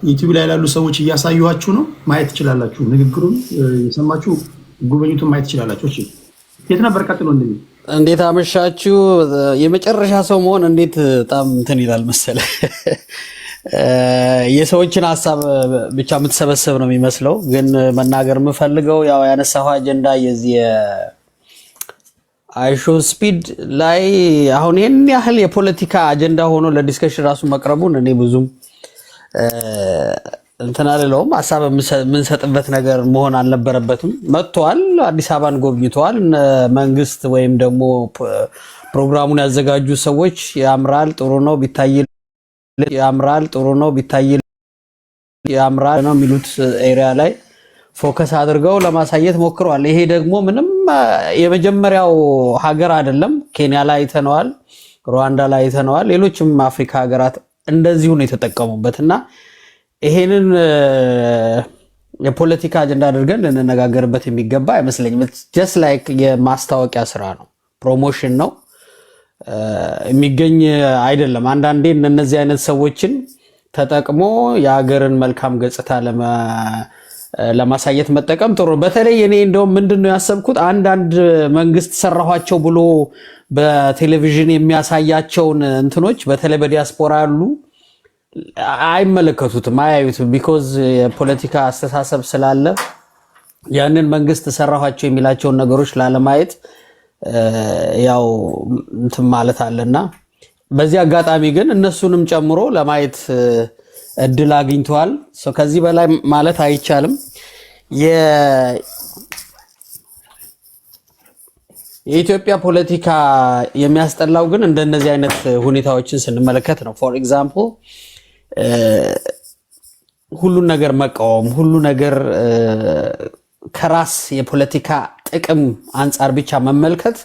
ዩቲዩብ ላይ ያሉ ሰዎች እያሳዩዋችሁ ነው፣ ማየት ትችላላችሁ። ንግግሩን የሰማችሁ ጉብኝቱን ማየት ትችላላችሁ። እሺ የት ነበር? ቀጥሎ እንዴት አመሻችሁ። የመጨረሻ ሰው መሆን እንዴት በጣም እንትን ይላል መሰለህ። የሰዎችን ሀሳብ ብቻ የምትሰበሰብ ነው የሚመስለው። ግን መናገር የምፈልገው ያው ያነሳው አጀንዳ የዚህ አይሾ ስፒድ ላይ አሁን ይሄን ያህል የፖለቲካ አጀንዳ ሆኖ ለዲስከሽን ራሱ መቅረቡን እኔ ብዙም እንትን አልለውም። ሀሳብ የምንሰጥበት ነገር መሆን አልነበረበትም። መጥቷል፣ አዲስ አበባን ጎብኝተዋል። መንግስት ወይም ደግሞ ፕሮግራሙን ያዘጋጁ ሰዎች ያምራል ጥሩ ነው ቢታይ ያምራል ነው የሚሉት ኤሪያ ላይ ፎከስ አድርገው ለማሳየት ሞክረዋል። ይሄ ደግሞ ምንም የመጀመሪያው ሀገር አይደለም። ኬንያ ላይ አይተነዋል፣ ሩዋንዳ ላይ አይተነዋል፣ ሌሎችም አፍሪካ ሀገራት እንደዚሁ ነው የተጠቀሙበትና ይሄንን የፖለቲካ አጀንዳ አድርገን ልንነጋገርበት የሚገባ አይመስለኝም። ጀስት ላይክ የማስታወቂያ ስራ ነው፣ ፕሮሞሽን ነው፣ የሚገኝ አይደለም። አንዳንዴ እነዚህ አይነት ሰዎችን ተጠቅሞ የሀገርን መልካም ገጽታ ለማሳየት መጠቀም ጥሩ። በተለይ እኔ እንደውም ምንድነው ያሰብኩት አንዳንድ መንግስት ሰራኋቸው ብሎ በቴሌቪዥን የሚያሳያቸውን እንትኖች በተለይ በዲያስፖራ ያሉ አይመለከቱትም፣ አያዩትም። ቢኮዝ የፖለቲካ አስተሳሰብ ስላለ ያንን መንግስት ሰራኋቸው የሚላቸውን ነገሮች ላለማየት ያው እንትን ማለት አለና በዚህ አጋጣሚ ግን እነሱንም ጨምሮ ለማየት እድል አግኝተዋል። ከዚህ በላይ ማለት አይቻልም። የኢትዮጵያ ፖለቲካ የሚያስጠላው ግን እንደነዚህ አይነት ሁኔታዎችን ስንመለከት ነው። ፎር ኤግዛምፕል ሁሉን ነገር መቃወም፣ ሁሉ ነገር ከራስ የፖለቲካ ጥቅም አንጻር ብቻ መመልከት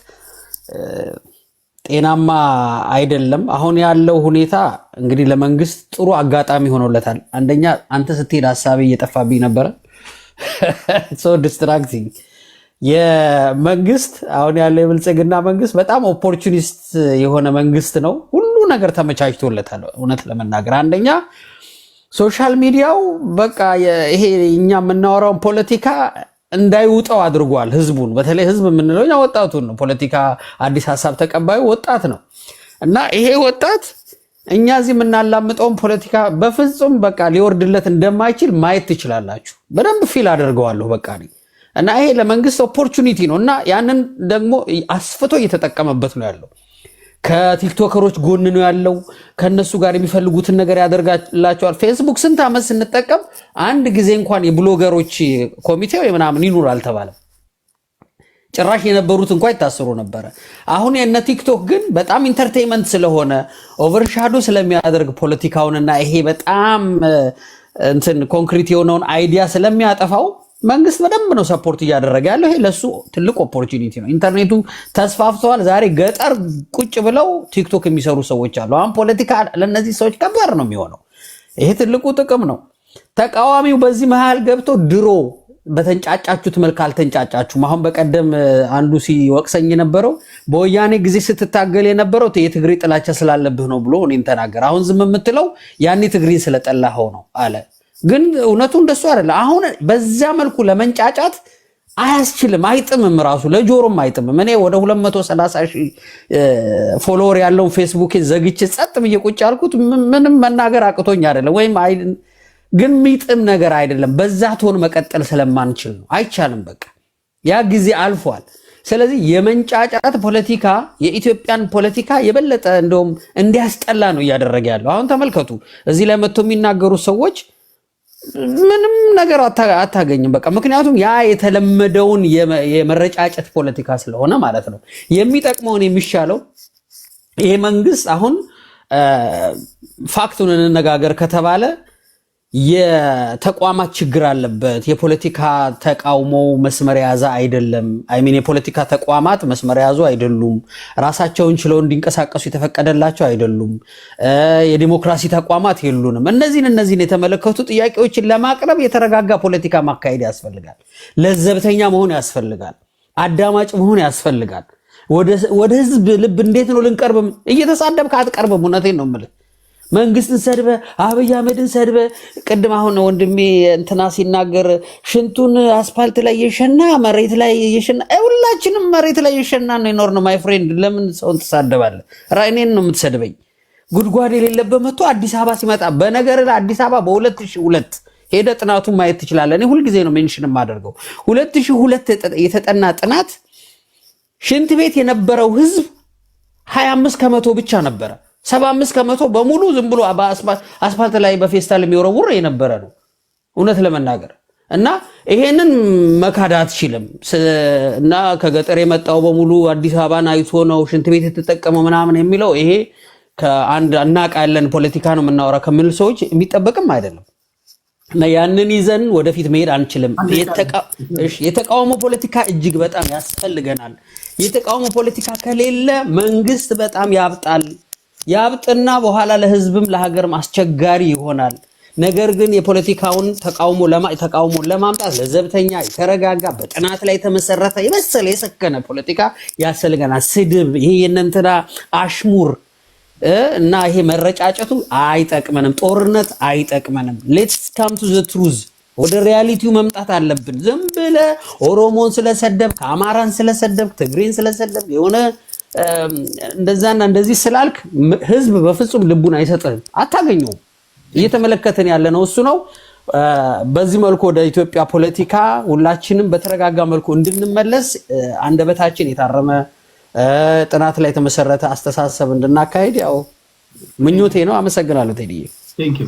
ጤናማ አይደለም። አሁን ያለው ሁኔታ እንግዲህ ለመንግስት ጥሩ አጋጣሚ ሆኖለታል። አንደኛ አንተ ስትሄድ ሐሳቤ እየጠፋብኝ ነበረ። ሶ ዲስትራክቲንግ የመንግስት አሁን ያለው የብልጽግና መንግስት በጣም ኦፖርቹኒስት የሆነ መንግስት ነው። ሁሉ ነገር ተመቻችቶለታል። እውነት ለመናገር አንደኛ ሶሻል ሚዲያው በቃ ይሄ እኛ የምናወራውን ፖለቲካ እንዳይውጣው አድርጓል ህዝቡን። በተለይ ህዝብ የምንለው ያ ወጣቱን ነው። ፖለቲካ አዲስ ሐሳብ ተቀባዩ ወጣት ነው እና ይሄ ወጣት እኛ እዚህ የምናላምጠውን ፖለቲካ በፍጹም በቃ ሊወርድለት እንደማይችል ማየት ትችላላችሁ። በደንብ ፊል አደርገዋለሁ በቃ እና ይሄ ለመንግስት ኦፖርቹኒቲ ነው እና ያንን ደግሞ አስፍቶ እየተጠቀመበት ነው ያለው። ከቲክቶከሮች ጎን ነው ያለው። ከነሱ ጋር የሚፈልጉትን ነገር ያደርጋላቸዋል። ፌስቡክ ስንት ዓመት ስንጠቀም አንድ ጊዜ እንኳን የብሎገሮች ኮሚቴ ወይ ምናምን ይኑር አልተባለም። ጭራሽ የነበሩት እንኳን ይታሰሩ ነበረ። አሁን የነ ቲክቶክ ግን በጣም ኢንተርቴይንመንት ስለሆነ ኦቨርሻዶ ስለሚያደርግ ፖለቲካውንና ይሄ በጣም እንትን ኮንክሪት የሆነውን አይዲያ ስለሚያጠፋው መንግስት በደንብ ነው ሰፖርት እያደረገ ያለው። ይሄ ለሱ ትልቅ ኦፖርቹኒቲ ነው። ኢንተርኔቱ ተስፋፍቷል። ዛሬ ገጠር ቁጭ ብለው ቲክቶክ የሚሰሩ ሰዎች አሉ። አሁን ፖለቲካ ለነዚህ ሰዎች ከባድ ነው የሚሆነው። ይሄ ትልቁ ጥቅም ነው። ተቃዋሚው በዚህ መሃል ገብቶ ድሮ በተንጫጫችሁት መልክ አልተንጫጫችሁም። አሁን በቀደም አንዱ ሲወቅሰኝ የነበረው በወያኔ ጊዜ ስትታገል የነበረው የትግሬ ጥላቻ ስላለብህ ነው ብሎ እኔን ተናገር። አሁን ዝም የምትለው ያኔ ትግሬን ስለጠላኸው ነው አለ። ግን እውነቱ እንደሱ አይደለም። አሁን በዚያ መልኩ ለመንጫጫት አያስችልም፣ አይጥምም፣ ራሱ ለጆሮም አይጥምም። እኔ ወደ 230,000 ፎሎወር ያለውን ፌስቡኬን ዘግቼ ጸጥ ብዬ ቁጭ ያልኩት ምንም መናገር አቅቶኝ አይደለም፣ ወይም ግን የሚጥም ነገር አይደለም። በዛ ቶን መቀጠል ስለማንችል ነው። አይቻልም። በቃ ያ ጊዜ አልፏል። ስለዚህ የመንጫጫት ፖለቲካ የኢትዮጵያን ፖለቲካ የበለጠ እንደውም እንዲያስጠላ ነው እያደረገ ያለው። አሁን ተመልከቱ፣ እዚህ ላይ መጥተው የሚናገሩ ሰዎች ምንም ነገር አታገኝም። በቃ ምክንያቱም ያ የተለመደውን የመረጫጨት ፖለቲካ ስለሆነ ማለት ነው። የሚጠቅመውን የሚሻለው ይሄ መንግስት አሁን ፋክቱን እንነጋገር ከተባለ የተቋማት ችግር አለበት። የፖለቲካ ተቃውሞ መስመር የያዘ አይደለም። አይሚን የፖለቲካ ተቋማት መስመር የያዙ አይደሉም። ራሳቸውን ችለው እንዲንቀሳቀሱ የተፈቀደላቸው አይደሉም። የዲሞክራሲ ተቋማት የሉንም። እነዚህን የተመለከቱ ጥያቄዎችን ለማቅረብ የተረጋጋ ፖለቲካ ማካሄድ ያስፈልጋል። ለዘብተኛ መሆን ያስፈልጋል። አዳማጭ መሆን ያስፈልጋል። ወደ ህዝብ ልብ እንዴት ነው ልንቀርብ? እየተሳደብክ አትቀርብም። እውነቴን ነው የምልህ። መንግስትን ሰድበ አብይ አህመድን ሰድበ ቅድም አሁን ወንድሜ እንትና ሲናገር ሽንቱን አስፓልት ላይ የሸና መሬት ላይ የሸና ሁላችንም መሬት ላይ የሸና ነው የኖር ነው። ማይ ፍሬንድ ለምን ሰውን ትሳደባለህ? እኔን ነው የምትሰድበኝ? ጉድጓድ የሌለበት መጥቶ አዲስ አበባ ሲመጣ በነገር አዲስ አበባ በ2002 ሄደ ጥናቱን ማየት ትችላለህ። እኔ ሁልጊዜ ነው ሜንሽን የማደርገው 2002 የተጠና ጥናት ሽንት ቤት የነበረው ህዝብ 25 ከመቶ ብቻ ነበረ። 75 ከመቶ በሙሉ ዝም ብሎ አስፋልት ላይ በፌስታል የሚወረውር የነበረ ነው። እውነት ለመናገር እና ይሄንን መካድ አትችልም። እና ከገጠር የመጣው በሙሉ አዲስ አበባን አይቶ ነው ሽንት ቤት የተጠቀመው ምናምን የሚለው ይሄ ከአንድ እናውቃለን ፖለቲካ ነው የምናወራ ከሚል ሰዎች የሚጠበቅም አይደለም። እና ያንን ይዘን ወደፊት መሄድ አንችልም። የተቃውሞ ፖለቲካ እጅግ በጣም ያስፈልገናል። የተቃውሞ ፖለቲካ ከሌለ መንግስት በጣም ያብጥና በኋላ ለህዝብም ለሀገርም አስቸጋሪ ይሆናል። ነገር ግን የፖለቲካውን ተቃውሞ ለማምጣት ለዘብተኛ የተረጋጋ በጥናት ላይ የተመሰረተ የመሰለ የሰከነ ፖለቲካ ያስፈልገናል። ስድብ፣ ይሄ የእነንትና አሽሙር እና ይሄ መረጫጨቱ አይጠቅመንም። ጦርነት አይጠቅመንም። ሌትስ ካም ቱ ዘ ትሩዝ። ወደ ሪያሊቲው መምጣት አለብን። ዝም ብለህ ኦሮሞን ስለሰደብክ፣ አማራን ስለሰደብክ፣ ትግሬን ስለሰደብክ የሆነ እንደዛና እንደዚህ ስላልክ ህዝብ በፍጹም ልቡን አይሰጥህም፣ አታገኘውም። እየተመለከተን ያለ ነው እሱ ነው። በዚህ መልኩ ወደ ኢትዮጵያ ፖለቲካ ሁላችንም በተረጋጋ መልኩ እንድንመለስ አንደበታችን የታረመ ጥናት ላይ የተመሰረተ አስተሳሰብ እንድናካሄድ ያው ምኞቴ ነው። አመሰግናለሁ ቴዲዬ።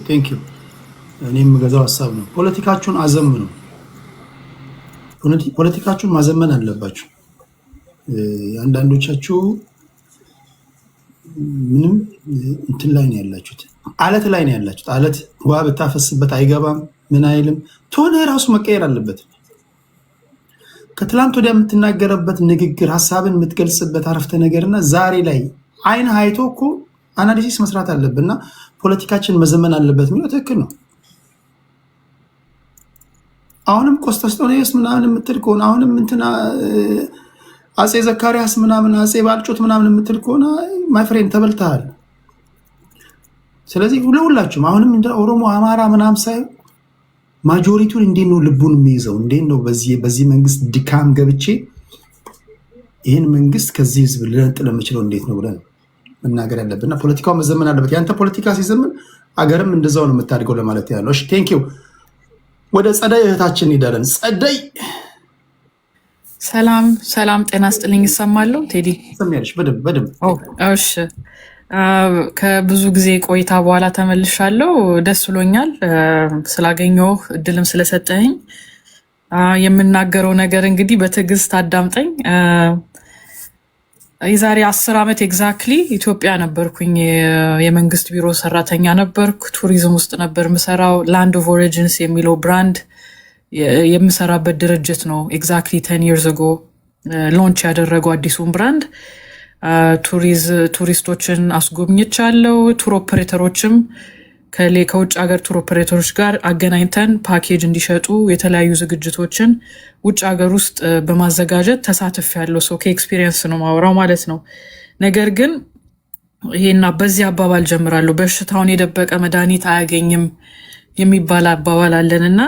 ቴንክ ዩ። እኔም ገዛው ሐሳብ ነው። ፖለቲካችሁን አዘምኑ። ፖለቲካችሁን ማዘመን አለባችሁ። አንዳንዶቻችሁ ምንም እንትን ላይ ነው ያላችሁት፣ አለት ላይ ነው ያላችሁት። አለት ውሃ ብታፈስበት አይገባም፣ ምን አይልም። ቶነ ራሱ መቀየር አለበት። ከትላንት ወዲያ የምትናገረበት ንግግር፣ ሀሳብን የምትገልጽበት አረፍተ ነገርና ዛሬ ላይ አይን አይቶ እኮ አናሊሲስ መስራት አለብንና ፖለቲካችን መዘመን አለበት የሚለው ትክክል ነው። አሁንም ቆስጠስጦኔስ ምናምን የምትል ከሆነ አሁንም እንትና አጼ ዘካርያስ ምናምን አጼ ባልጮት ምናምን የምትል ከሆነ ማይ ፍሬንድ ተበልተሃል። ስለዚህ ሁላችሁም አሁንም እንደ ኦሮሞ አማራ ምናምን ሳይ ማጆሪቲውን እንዴት ነው ልቡን የሚይዘው? እንዴት ነው በዚህ መንግስት ድካም ገብቼ ይህን መንግስት ከዚህ ህዝብ ልነጥል የምችለው እንዴት ነው ብለን መናገር ያለብንና ፖለቲካው መዘመን አለበት። ያንተ ፖለቲካ ሲዘመን አገርም እንደዛው ነው የምታድገው ለማለት ያለው። እሺ ቴንክ ዩ። ወደ ጸደይ እህታችን እንሄዳለን። ጸደይ ሰላም ጤና ስጥልኝ። ይሰማለሁ ቴዲ? ሰሚያለሽ? በደንብ። እሺ ከብዙ ጊዜ ቆይታ በኋላ ተመልሻለሁ። ደስ ብሎኛል ስላገኘሁ እድልም ስለሰጠኝ። የምናገረው ነገር እንግዲህ በትዕግስት አዳምጠኝ። የዛሬ 10 ዓመት ኤግዛክትሊ ኢትዮጵያ ነበርኩኝ። የመንግስት ቢሮ ሰራተኛ ነበርኩ። ቱሪዝም ውስጥ ነበር የምሰራው። ላንድ ኦፍ ኦሪጂንስ የሚለው ብራንድ የምሰራበት ድርጅት ነው ኤግዛክትሊ 10 years ago ሎንች ያደረገው አዲሱን ብራንድ። ቱሪስቶችን አስጎብኝቻለሁ። ቱር ኦፐሬተሮችም ከውጭ ሀገር ቱር ኦፐሬተሮች ጋር አገናኝተን ፓኬጅ እንዲሸጡ የተለያዩ ዝግጅቶችን ውጭ ሀገር ውስጥ በማዘጋጀት ተሳትፍ ያለው ሰው ከኤክስፒሪየንስ ነው ማወራው ማለት ነው። ነገር ግን ይሄና በዚህ አባባል ጀምራለሁ፣ በሽታውን የደበቀ መድኃኒት አያገኝም የሚባል አባባል አለንና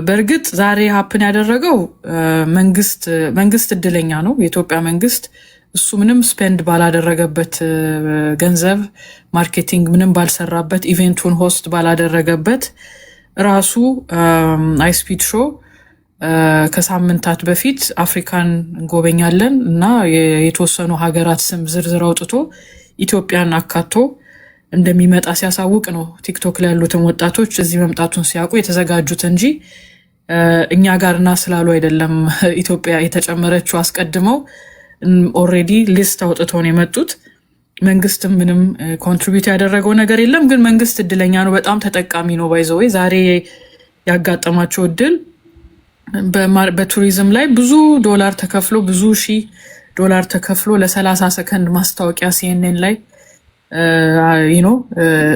በእርግጥ ዛሬ ሀፕን ያደረገው መንግስት እድለኛ ነው። የኢትዮጵያ መንግስት እሱ ምንም ስፔንድ ባላደረገበት ገንዘብ ማርኬቲንግ ምንም ባልሰራበት ኢቨንቱን ሆስት ባላደረገበት ራሱ አይስፒድ ሾው ከሳምንታት በፊት አፍሪካን እንጎበኛለን እና የተወሰኑ ሀገራት ስም ዝርዝር አውጥቶ ኢትዮጵያን አካቶ እንደሚመጣ ሲያሳውቅ ነው ቲክቶክ ላይ ያሉትን ወጣቶች እዚህ መምጣቱን ሲያውቁ የተዘጋጁት እንጂ እኛ ጋርና ስላሉ አይደለም። ኢትዮጵያ የተጨመረችው አስቀድመው ኦልሬዲ ሊስት አውጥተው ነው የመጡት። መንግስትም ምንም ኮንትሪቢዩት ያደረገው ነገር የለም። ግን መንግስት እድለኛ ነው፣ በጣም ተጠቃሚ ነው። ባይዘው ዛሬ ያጋጠማቸው እድል በቱሪዝም ላይ ብዙ ዶላር ተከፍሎ ብዙ $1000 ተከፍሎ ለ30 ሰከንድ ማስታወቂያ CNN ላይ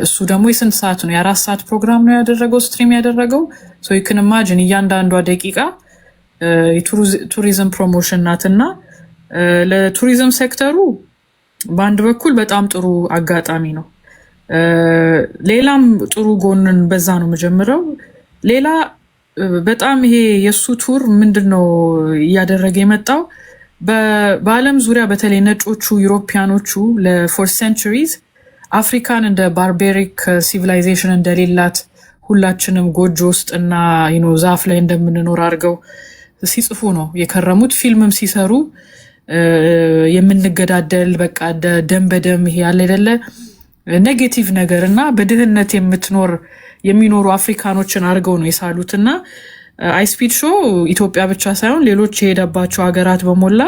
እሱ ደግሞ የስንት ሰዓት ነው? የ4 ሰዓት ፕሮግራም ነው ያደረገው፣ ስትሪም ያደረገው። ሶ ዩ ካን ኢማጂን እያንዳንዷ ደቂቃ የቱሪዝም ፕሮሞሽን ናትና ለቱሪዝም ሴክተሩ በአንድ በኩል በጣም ጥሩ አጋጣሚ ነው። ሌላም ጥሩ ጎንን በዛ ነው የምጀምረው። ሌላ በጣም ይሄ የእሱ ቱር ምንድነው እያደረገ የመጣው በዓለም ዙሪያ በተለይ ነጮቹ ዩሮፒያኖቹ ለፎር ሴንቹሪዝ አፍሪካን እንደ ባርቤሪክ ሲቪላይዜሽን እንደሌላት ሁላችንም ጎጆ ውስጥና ዛፍ ላይ እንደምንኖር አድርገው ሲጽፉ ነው የከረሙት። ፊልምም ሲሰሩ የምንገዳደል በቃ ደም በደም ይሄ ያለ አይደለ ኔጌቲቭ ነገር እና በድህነት የሚኖሩ አፍሪካኖችን አድርገው ነው የሳሉትና አይስፒድ ሾ ኢትዮጵያ ብቻ ሳይሆን ሌሎች የሄደባቸው ሀገራት በሞላ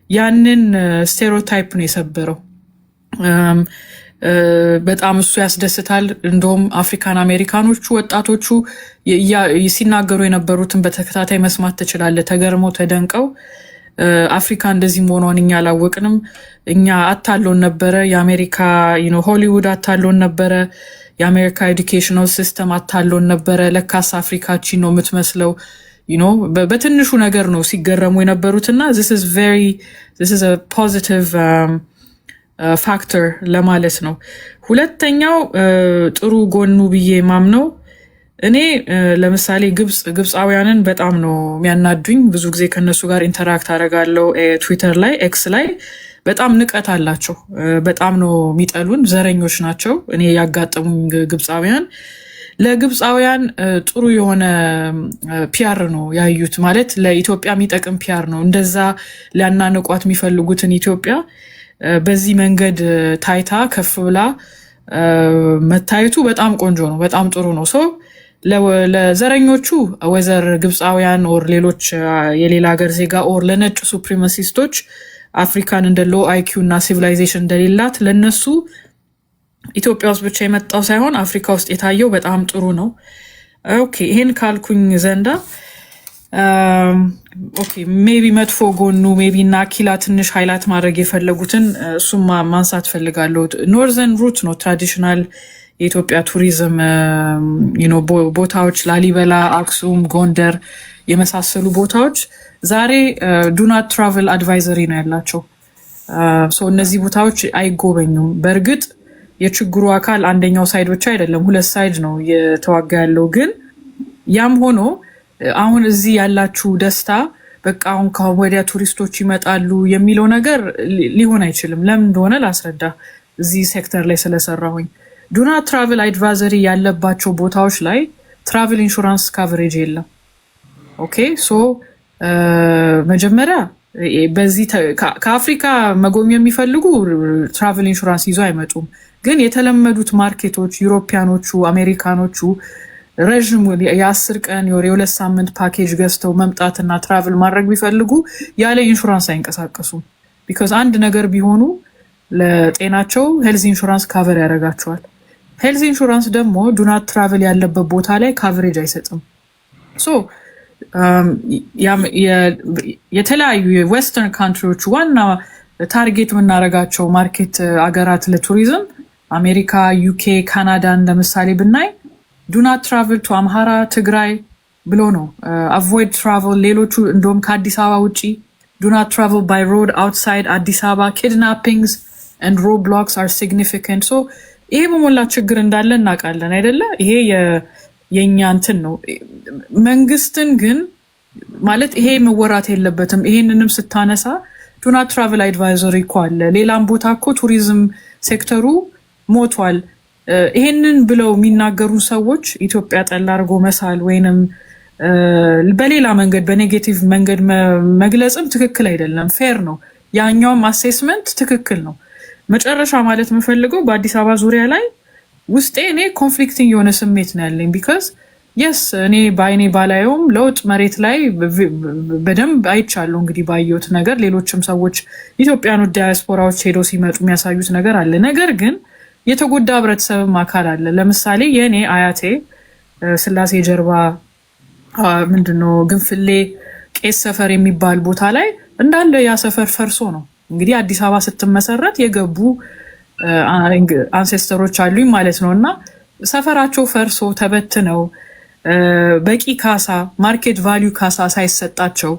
ያንን ስቴሪዮታይፕ ነው የሰበረው። በጣም እሱ ያስደስታል። እንደውም አፍሪካን አሜሪካኖቹ ወጣቶቹ ሲናገሩ የነበሩትን በተከታታይ መስማት ትችላለህ። ተገርመው ተደንቀው አፍሪካ እንደዚህ መሆኗን እኛ አላወቅንም፣ እኛ አታሎን ነበረ፣ የአሜሪካ ሆሊውድ አታሎን ነበረ፣ የአሜሪካ ኤዱኬሽናል ሲስተም አታሎን ነበረ፣ ለካስ አፍሪካችን ነው የምትመስለው በትንሹ ነገር ነው ሲገረሙ የነበሩትና this is a positive ፋክተር ለማለት ነው። ሁለተኛው ጥሩ ጎኑ ብዬ ማምነው እኔ ለምሳሌ ግብፃውያንን በጣም ነው የሚያናዱኝ። ብዙ ጊዜ ከነሱ ጋር ኢንተራክት አደርጋለሁ። ትዊተር ላይ ኤክስ ላይ በጣም ንቀት አላቸው። በጣም ነው የሚጠሉን፣ ዘረኞች ናቸው። እኔ ያጋጠሙኝ ግብፃውያን ለግብፃውያን ጥሩ የሆነ ፒአር ነው ያዩት። ማለት ለኢትዮጵያ የሚጠቅም ፒአር ነው። እንደዛ ሊያናንቋት የሚፈልጉትን ኢትዮጵያ በዚህ መንገድ ታይታ ከፍ ብላ መታየቱ በጣም ቆንጆ ነው፣ በጣም ጥሩ ነው። ሶ ለዘረኞቹ ወዘር ግብፃውያን ኦር ሌሎች የሌላ ሀገር ዜጋ ኦር ለነጭ ሱፕሪማሲስቶች አፍሪካን እንደ ሎ አይኪው እና ሲቪላይዜሽን እንደሌላት ለነሱ ኢትዮጵያ ውስጥ ብቻ የመጣው ሳይሆን አፍሪካ ውስጥ የታየው በጣም ጥሩ ነው። ኦኬ ይሄን ካልኩኝ ዘንዳ ኦኬ ሜቢ መጥፎ ጎኑ ሜቢ እና ኪላ ትንሽ ሃይላይት ማድረግ የፈለጉትን እሱም ማንሳት ፈልጋለሁ። ኖርዘርን ሩት ነው ትራዲሽናል የኢትዮጵያ ቱሪዝም ቦታዎች ላሊበላ፣ አክሱም፣ ጎንደር የመሳሰሉ ቦታዎች ዛሬ ዱናት ትራቨል አድቫይዘሪ ነው ያላቸው። እነዚህ ቦታዎች አይጎበኙም። በእርግጥ የችግሩ አካል አንደኛው ሳይድ ብቻ አይደለም፣ ሁለት ሳይድ ነው እየተዋጋ ያለው። ግን ያም ሆኖ አሁን እዚህ ያላችሁ ደስታ በቃ አሁን ከወዲያ ቱሪስቶች ይመጣሉ የሚለው ነገር ሊሆን አይችልም። ለምን እንደሆነ ላስረዳ። እዚህ ሴክተር ላይ ስለሰራሁኝ ዱናት ትራቨል አድቫይዘሪ ያለባቸው ቦታዎች ላይ ትራቨል ኢንሹራንስ ካቨሬጅ የለም። ኦኬ መጀመሪያ በዚህ ከአፍሪካ መጎብኘት የሚፈልጉ ትራቨል ኢንሹራንስ ይዞ አይመጡም። ግን የተለመዱት ማርኬቶች ዩሮፒያኖቹ፣ አሜሪካኖቹ ረዥም የ10 ቀን የ2 ሳምንት ፓኬጅ ገዝተው መምጣትና ትራቨል ማድረግ ቢፈልጉ ያለ ኢንሹራንስ አይንቀሳቀሱም። ቢኮዝ አንድ ነገር ቢሆኑ ለጤናቸው ሄልዝ ኢንሹራንስ ካቨር ያደርጋቸዋል። ሄልዝ ኢንሹራንስ ደግሞ ዱናት ትራቨል ያለበት ቦታ ላይ ካቨሬጅ አይሰጥም። የተለያዩ የዌስተርን ካንትሪዎች ዋና ታርጌት የምናደርጋቸው ማርኬት አገራት ለቱሪዝም አሜሪካ፣ ዩኬ፣ ካናዳ እንደምሳሌ ብናይ ዱናት ትራቨል ቱ አምሃራ፣ ትግራይ ብሎ ነው አቮይድ ትራቨል። ሌሎቹ እንደውም ከአዲስ አበባ ውጭ ዱናት ትራቨል ባይ ሮድ አውትሳይድ አዲስ አበባ። ኪድናፒንግስ ኤንድ ሮድ ብሎክስ አር ሲግኒፊካንት። ይሄ በሞላ ችግር እንዳለ እናውቃለን አይደለ? ይሄ የኛ እንትን ነው። መንግስትን ግን ማለት ይሄ መወራት የለበትም። ይሄንንም ስታነሳ ዱናት ትራቨል አድቫይዘሪ እኮ አለ። ሌላም ቦታ እኮ ቱሪዝም ሴክተሩ ሞቷል። ይሄንን ብለው የሚናገሩ ሰዎች ኢትዮጵያ ጠላ አድርጎ መሳል ወይንም በሌላ መንገድ በኔጌቲቭ መንገድ መግለጽም ትክክል አይደለም። ፌር ነው። ያኛውም አሴስመንት ትክክል ነው። መጨረሻ ማለት የምፈልገው በአዲስ አበባ ዙሪያ ላይ ውስጤ እኔ ኮንፍሊክቲንግ የሆነ ስሜት ነው ያለኝ። ቢካዝ የስ እኔ በአይኔ ባላየውም ለውጥ መሬት ላይ በደንብ አይቻለሁ። እንግዲህ ባየሁት ነገር ሌሎችም ሰዎች ኢትዮጵያኖች ዲያስፖራዎች ሄደው ሲመጡ የሚያሳዩት ነገር አለ። ነገር ግን የተጎዳ ህብረተሰብም አካል አለ። ለምሳሌ የእኔ አያቴ ስላሴ ጀርባ ምንድነው ግንፍሌ ቄስ ሰፈር የሚባል ቦታ ላይ እንዳለ ያ ሰፈር ፈርሶ ነው እንግዲህ አዲስ አበባ ስትመሰረት የገቡ አንሴስተሮች አሉኝ ማለት ነው። እና ሰፈራቸው ፈርሶ ተበትነው በቂ ካሳ ማርኬት ቫሊዩ ካሳ ሳይሰጣቸው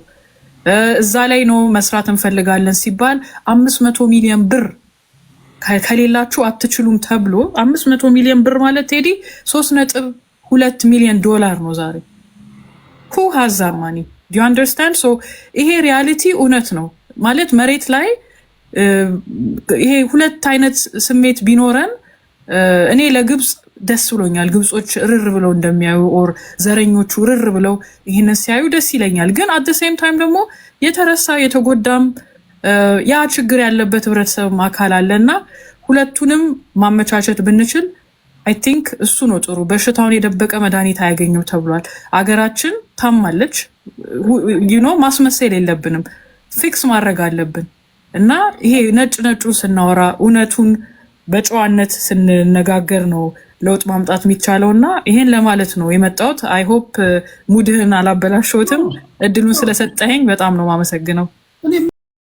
እዛ ላይ ነው መስራት እንፈልጋለን ሲባል 500 ሚሊዮን ብር ከሌላችሁ አትችሉም ተብሎ 500 ሚሊዮን ብር ማለት ቴዲ 3.2 ሚሊዮን ዶላር ነው ዛሬ። who has that money? do you understand? so ይሄ ሪያሊቲ እውነት ነው ማለት መሬት ላይ ይሄ ሁለት አይነት ስሜት ቢኖረን እኔ ለግብጽ ደስ ብሎኛል። ግብጾች ርር ብለው እንደሚያዩ ኦር ዘረኞቹ ርር ብለው ይሄንን ሲያዩ ደስ ይለኛል። ግን at the same time ደግሞ የተረሳ የተጎዳም ያ ችግር ያለበት ህብረተሰብ አካል አለና ሁለቱንም ማመቻቸት ብንችል አይ ቲንክ እሱ ነው ጥሩ። በሽታውን የደበቀ መድኃኒት አያገኝም ተብሏል። አገራችን ታማለች። ማስመሰል የለብንም፣ ፊክስ ማድረግ አለብን እና ይሄ ነጭ ነጩን ስናወራ እውነቱን በጨዋነት ስንነጋገር ነው ለውጥ ማምጣት የሚቻለው እና ይሄን ለማለት ነው የመጣሁት። አይ ሆፕ ሙድህን አላበላሸሁትም። እድሉን ስለሰጠኸኝ በጣም ነው ማመሰግነው።